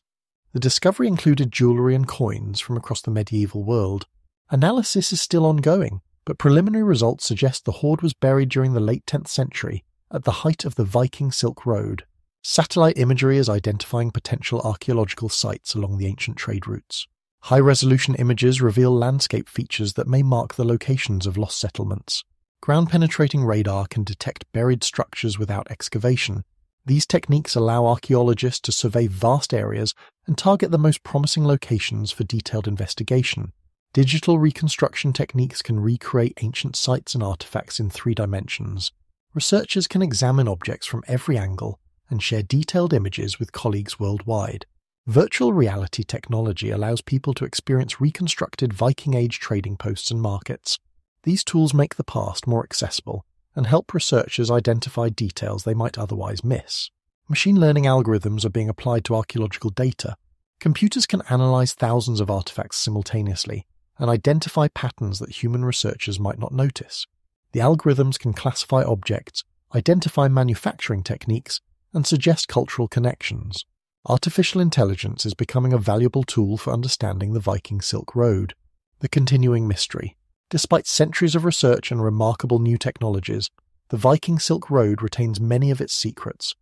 The discovery included jewellery and coins from across the medieval world. Analysis is still ongoing, but preliminary results suggest the hoard was buried during the late 10th century at the height of the Viking Silk Road. Satellite imagery is identifying potential archaeological sites along the ancient trade routes. High-resolution images reveal landscape features that may mark the locations of lost settlements. Ground-penetrating radar can detect buried structures without excavation. These techniques allow archaeologists to survey vast areas and target the most promising locations for detailed investigation. Digital reconstruction techniques can recreate ancient sites and artifacts in 3 dimensions. Researchers can examine objects from every angle and share detailed images with colleagues worldwide. Virtual reality technology allows people to experience reconstructed Viking Age trading posts and markets. These tools make the past more accessible and help researchers identify details they might otherwise miss. Machine learning algorithms are being applied to archaeological data. Computers can analyze thousands of artifacts simultaneously and identify patterns that human researchers might not notice. The algorithms can classify objects, identify manufacturing techniques, and suggest cultural connections. Artificial intelligence is becoming a valuable tool for understanding the Viking Silk Road. The continuing mystery. Despite centuries of research and remarkable new technologies, the Viking Silk Road retains many of its secrets.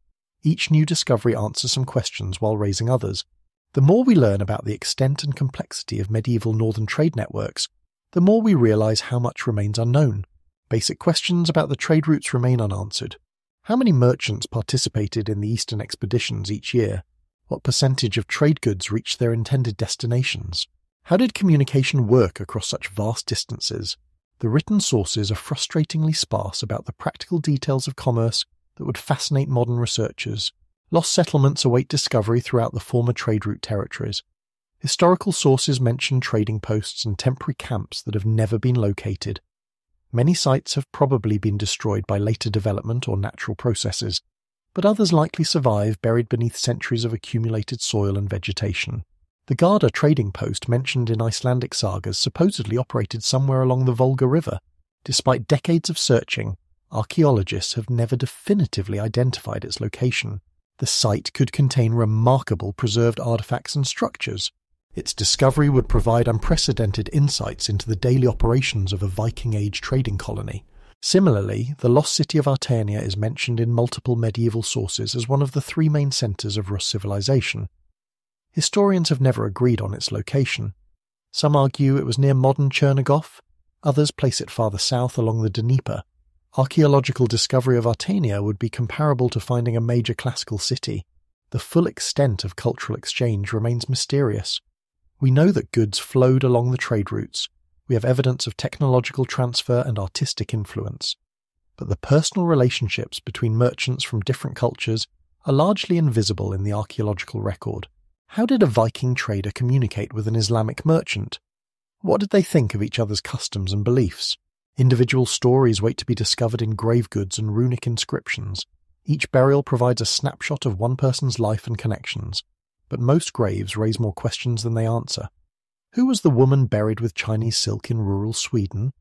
Each new discovery answers some questions while raising others. The more we learn about the extent and complexity of medieval northern trade networks, the more we realize how much remains unknown. Basic questions about the trade routes remain unanswered. How many merchants participated in the Eastern expeditions each year? What percentage of trade goods reached their intended destinations? How did communication work across such vast distances? The written sources are frustratingly sparse about the practical details of commerce that would fascinate modern researchers. Lost settlements await discovery throughout the former trade route territories. Historical sources mention trading posts and temporary camps that have never been located. Many sites have probably been destroyed by later development or natural processes, but others likely survive buried beneath centuries of accumulated soil and vegetation. The Garda trading post mentioned in Icelandic sagas supposedly operated somewhere along the Volga River. Despite decades of searching, archaeologists have never definitively identified its location. The site could contain remarkable preserved artifacts and structures. Its discovery would provide unprecedented insights into the daily operations of a Viking Age trading colony. Similarly, the lost city of Artenia is mentioned in multiple medieval sources as one of the 3 main centres of Rus civilization. Historians have never agreed on its location. Some argue it was near modern Chernigov, others place it farther south along the Dnieper. Archaeological discovery of Artenia would be comparable to finding a major classical city. The full extent of cultural exchange remains mysterious. We know that goods flowed along the trade routes. We have evidence of technological transfer and artistic influence. But the personal relationships between merchants from different cultures are largely invisible in the archaeological record. How did a Viking trader communicate with an Islamic merchant? What did they think of each other's customs and beliefs? Individual stories wait to be discovered in grave goods and runic inscriptions. Each burial provides a snapshot of one person's life and connections, but most graves raise more questions than they answer. Who was the woman buried with Chinese silk in rural Sweden?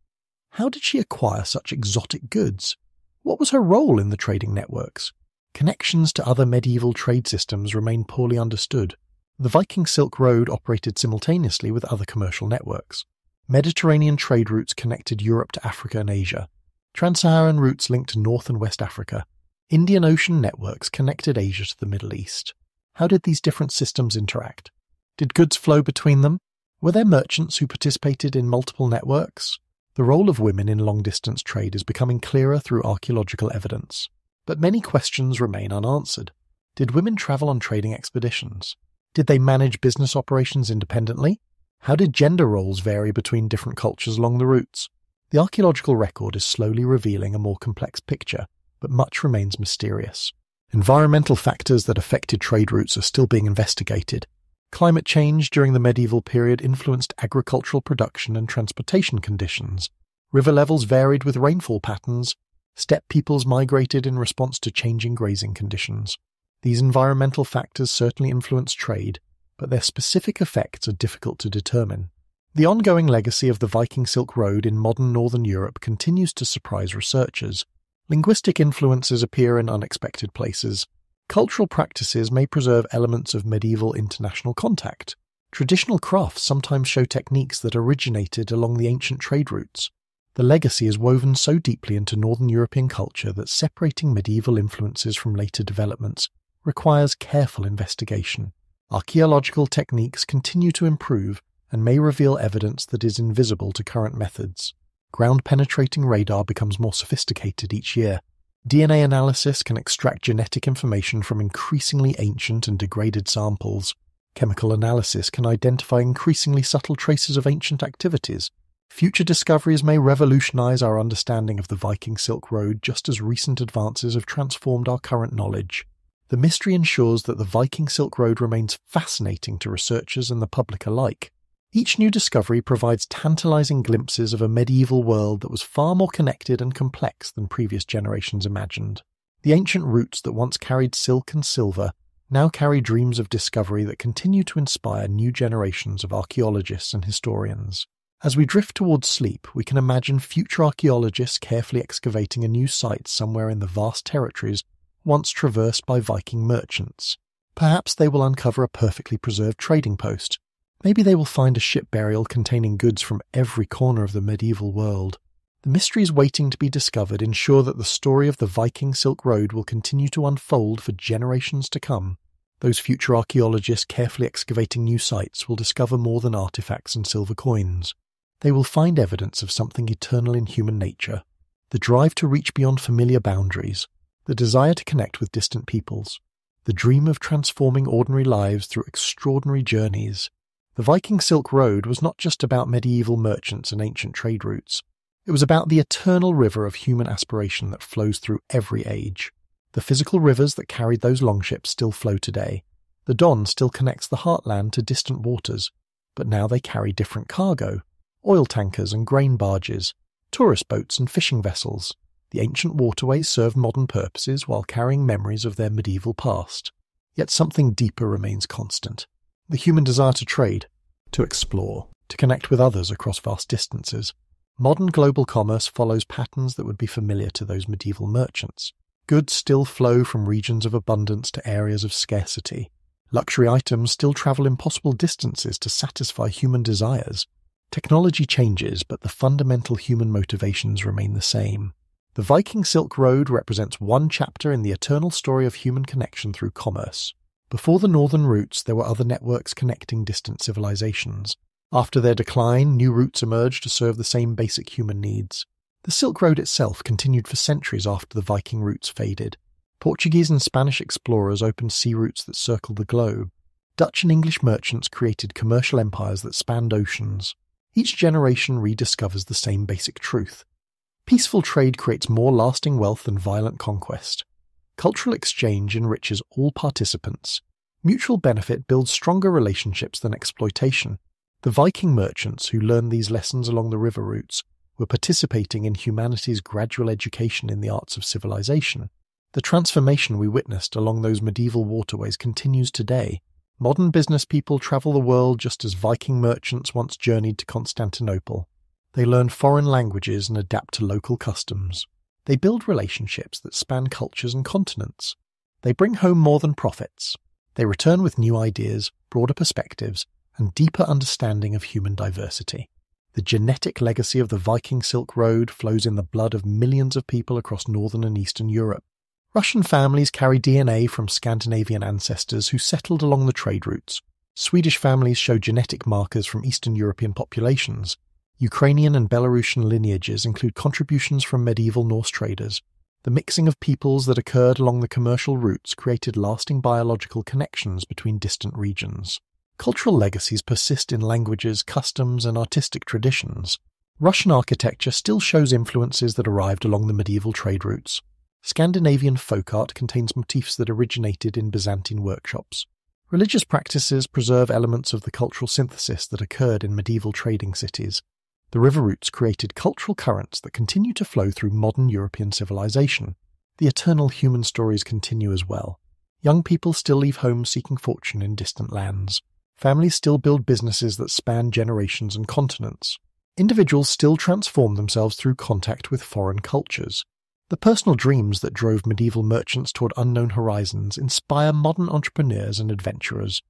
How did she acquire such exotic goods? What was her role in the trading networks? Connections to other medieval trade systems remain poorly understood. The Viking Silk Road operated simultaneously with other commercial networks. Mediterranean trade routes connected Europe to Africa and Asia. Trans-Saharan routes linked North and West Africa. Indian Ocean networks connected Asia to the Middle East. How did these different systems interact? Did goods flow between them? Were there merchants who participated in multiple networks? The role of women in long-distance trade is becoming clearer through archaeological evidence. But many questions remain unanswered. Did women travel on trading expeditions? Did they manage business operations independently? How did gender roles vary between different cultures along the routes? The archaeological record is slowly revealing a more complex picture, but much remains mysterious. Environmental factors that affected trade routes are still being investigated. Climate change during the medieval period influenced agricultural production and transportation conditions. River levels varied with rainfall patterns. Steppe peoples migrated in response to changing grazing conditions. These environmental factors certainly influence trade, but their specific effects are difficult to determine. The ongoing legacy of the Viking Silk Road in modern northern Europe continues to surprise researchers. Linguistic influences appear in unexpected places. Cultural practices may preserve elements of medieval international contact. Traditional crafts sometimes show techniques that originated along the ancient trade routes. The legacy is woven so deeply into Northern European culture that separating medieval influences from later developments requires careful investigation. Archaeological techniques continue to improve and may reveal evidence that is invisible to current methods. Ground-penetrating radar becomes more sophisticated each year. DNA analysis can extract genetic information from increasingly ancient and degraded samples. Chemical analysis can identify increasingly subtle traces of ancient activities. Future discoveries may revolutionize our understanding of the Viking Silk Road just as recent advances have transformed our current knowledge. The mystery ensures that the Viking Silk Road remains fascinating to researchers and the public alike. Each new discovery provides tantalizing glimpses of a medieval world that was far more connected and complex than previous generations imagined. The ancient routes that once carried silk and silver now carry dreams of discovery that continue to inspire new generations of archaeologists and historians. As we drift towards sleep, we can imagine future archaeologists carefully excavating a new site somewhere in the vast territories once traversed by Viking merchants. Perhaps they will uncover a perfectly preserved trading post. Maybe they will find a ship burial containing goods from every corner of the medieval world. The mysteries waiting to be discovered ensure that the story of the Viking Silk Road will continue to unfold for generations to come. Those future archaeologists carefully excavating new sites will discover more than artifacts and silver coins. They will find evidence of something eternal in human nature, the drive to reach beyond familiar boundaries, the desire to connect with distant peoples, the dream of transforming ordinary lives through extraordinary journeys. The Viking Silk Road was not just about medieval merchants and ancient trade routes. It was about the eternal river of human aspiration that flows through every age. The physical rivers that carried those longships still flow today. The Don still connects the heartland to distant waters, but now they carry different cargo. Oil tankers and grain barges, tourist boats and fishing vessels. The ancient waterways serve modern purposes while carrying memories of their medieval past. Yet something deeper remains constant. The human desire to trade, to explore, to connect with others across vast distances. Modern global commerce follows patterns that would be familiar to those medieval merchants. Goods still flow from regions of abundance to areas of scarcity. Luxury items still travel impossible distances to satisfy human desires. Technology changes, but the fundamental human motivations remain the same. The Viking Silk Road represents one chapter in the eternal story of human connection through commerce. Before the northern routes, there were other networks connecting distant civilizations. After their decline, new routes emerged to serve the same basic human needs. The Silk Road itself continued for centuries after the Viking routes faded. Portuguese and Spanish explorers opened sea routes that circled the globe. Dutch and English merchants created commercial empires that spanned oceans. Each generation rediscovers the same basic truth. Peaceful trade creates more lasting wealth than violent conquest. Cultural exchange enriches all participants. Mutual benefit builds stronger relationships than exploitation. The Viking merchants who learned these lessons along the river routes were participating in humanity's gradual education in the arts of civilization. The transformation we witnessed along those medieval waterways continues today. Modern business people travel the world just as Viking merchants once journeyed to Constantinople. They learn foreign languages and adapt to local customs. They build relationships that span cultures and continents. They bring home more than profits. They return with new ideas, broader perspectives, and deeper understanding of human diversity. The genetic legacy of the Viking Silk Road flows in the blood of millions of people across Northern and Eastern Europe. Russian families carry DNA from Scandinavian ancestors who settled along the trade routes. Swedish families show genetic markers from Eastern European populations. Ukrainian and Belarusian lineages include contributions from medieval Norse traders. The mixing of peoples that occurred along the commercial routes created lasting biological connections between distant regions. Cultural legacies persist in languages, customs, and artistic traditions. Russian architecture still shows influences that arrived along the medieval trade routes. Scandinavian folk art contains motifs that originated in Byzantine workshops. Religious practices preserve elements of the cultural synthesis that occurred in medieval trading cities. The river routes created cultural currents that continue to flow through modern European civilization. The eternal human stories continue as well. Young people still leave home seeking fortune in distant lands. Families still build businesses that span generations and continents. Individuals still transform themselves through contact with foreign cultures. The personal dreams that drove medieval merchants toward unknown horizons inspire modern entrepreneurs and adventurers.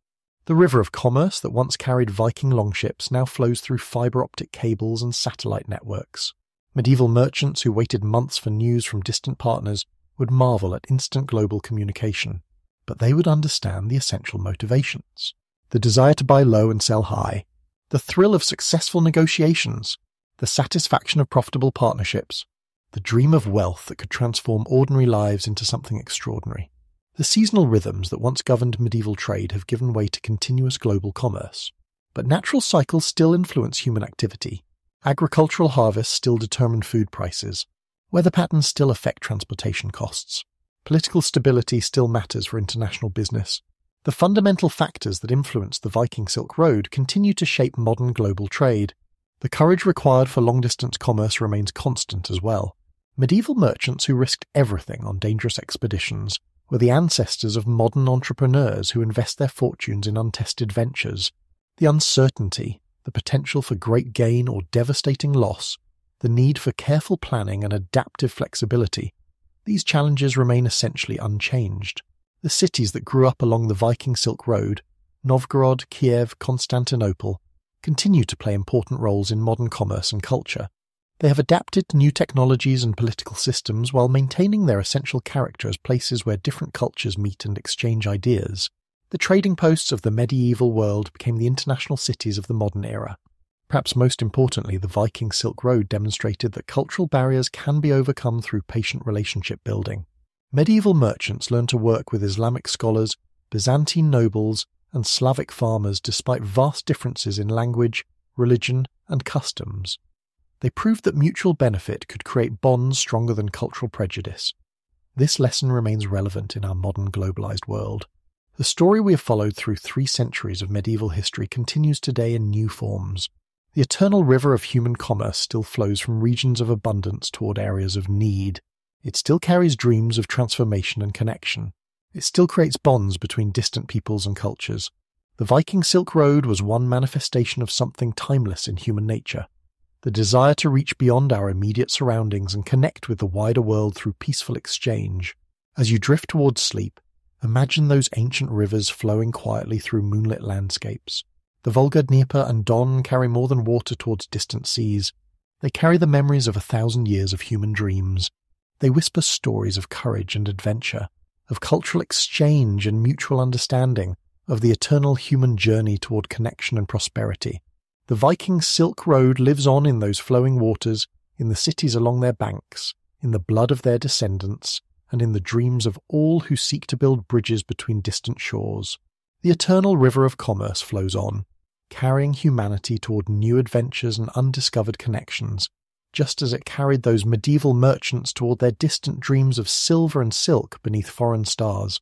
The river of commerce that once carried Viking longships now flows through fiber-optic cables and satellite networks. Medieval merchants who waited months for news from distant partners would marvel at instant global communication, but they would understand the essential motivations. The desire to buy low and sell high, the thrill of successful negotiations, the satisfaction of profitable partnerships, the dream of wealth that could transform ordinary lives into something extraordinary. The seasonal rhythms that once governed medieval trade have given way to continuous global commerce. But natural cycles still influence human activity. Agricultural harvests still determine food prices. Weather patterns still affect transportation costs. Political stability still matters for international business. The fundamental factors that influenced the Viking Silk Road continue to shape modern global trade. The courage required for long-distance commerce remains constant as well. Medieval merchants who risked everything on dangerous expeditions were the ancestors of modern entrepreneurs who invest their fortunes in untested ventures. The uncertainty, the potential for great gain or devastating loss, the need for careful planning and adaptive flexibility, these challenges remain essentially unchanged. The cities that grew up along the Viking Silk Road, Novgorod, Kiev, Constantinople, continue to play important roles in modern commerce and culture. They have adapted to new technologies and political systems while maintaining their essential character as places where different cultures meet and exchange ideas. The trading posts of the medieval world became the international cities of the modern era. Perhaps most importantly, the Viking Silk Road demonstrated that cultural barriers can be overcome through patient relationship building. Medieval merchants learned to work with Islamic scholars, Byzantine nobles, and Slavic farmers despite vast differences in language, religion, and customs. They proved that mutual benefit could create bonds stronger than cultural prejudice. This lesson remains relevant in our modern globalized world. The story we have followed through 3 centuries of medieval history continues today in new forms. The eternal river of human commerce still flows from regions of abundance toward areas of need. It still carries dreams of transformation and connection. It still creates bonds between distant peoples and cultures. The Viking Silk Road was one manifestation of something timeless in human nature. The desire to reach beyond our immediate surroundings and connect with the wider world through peaceful exchange. As you drift towards sleep, imagine those ancient rivers flowing quietly through moonlit landscapes. The Volga, Dnieper, and Don carry more than water towards distant seas. They carry the memories of 1,000 years of human dreams. They whisper stories of courage and adventure, of cultural exchange and mutual understanding, of the eternal human journey toward connection and prosperity. The Viking Silk Road lives on in those flowing waters, in the cities along their banks, in the blood of their descendants, and in the dreams of all who seek to build bridges between distant shores. The eternal river of commerce flows on, carrying humanity toward new adventures and undiscovered connections, just as it carried those medieval merchants toward their distant dreams of silver and silk beneath foreign stars.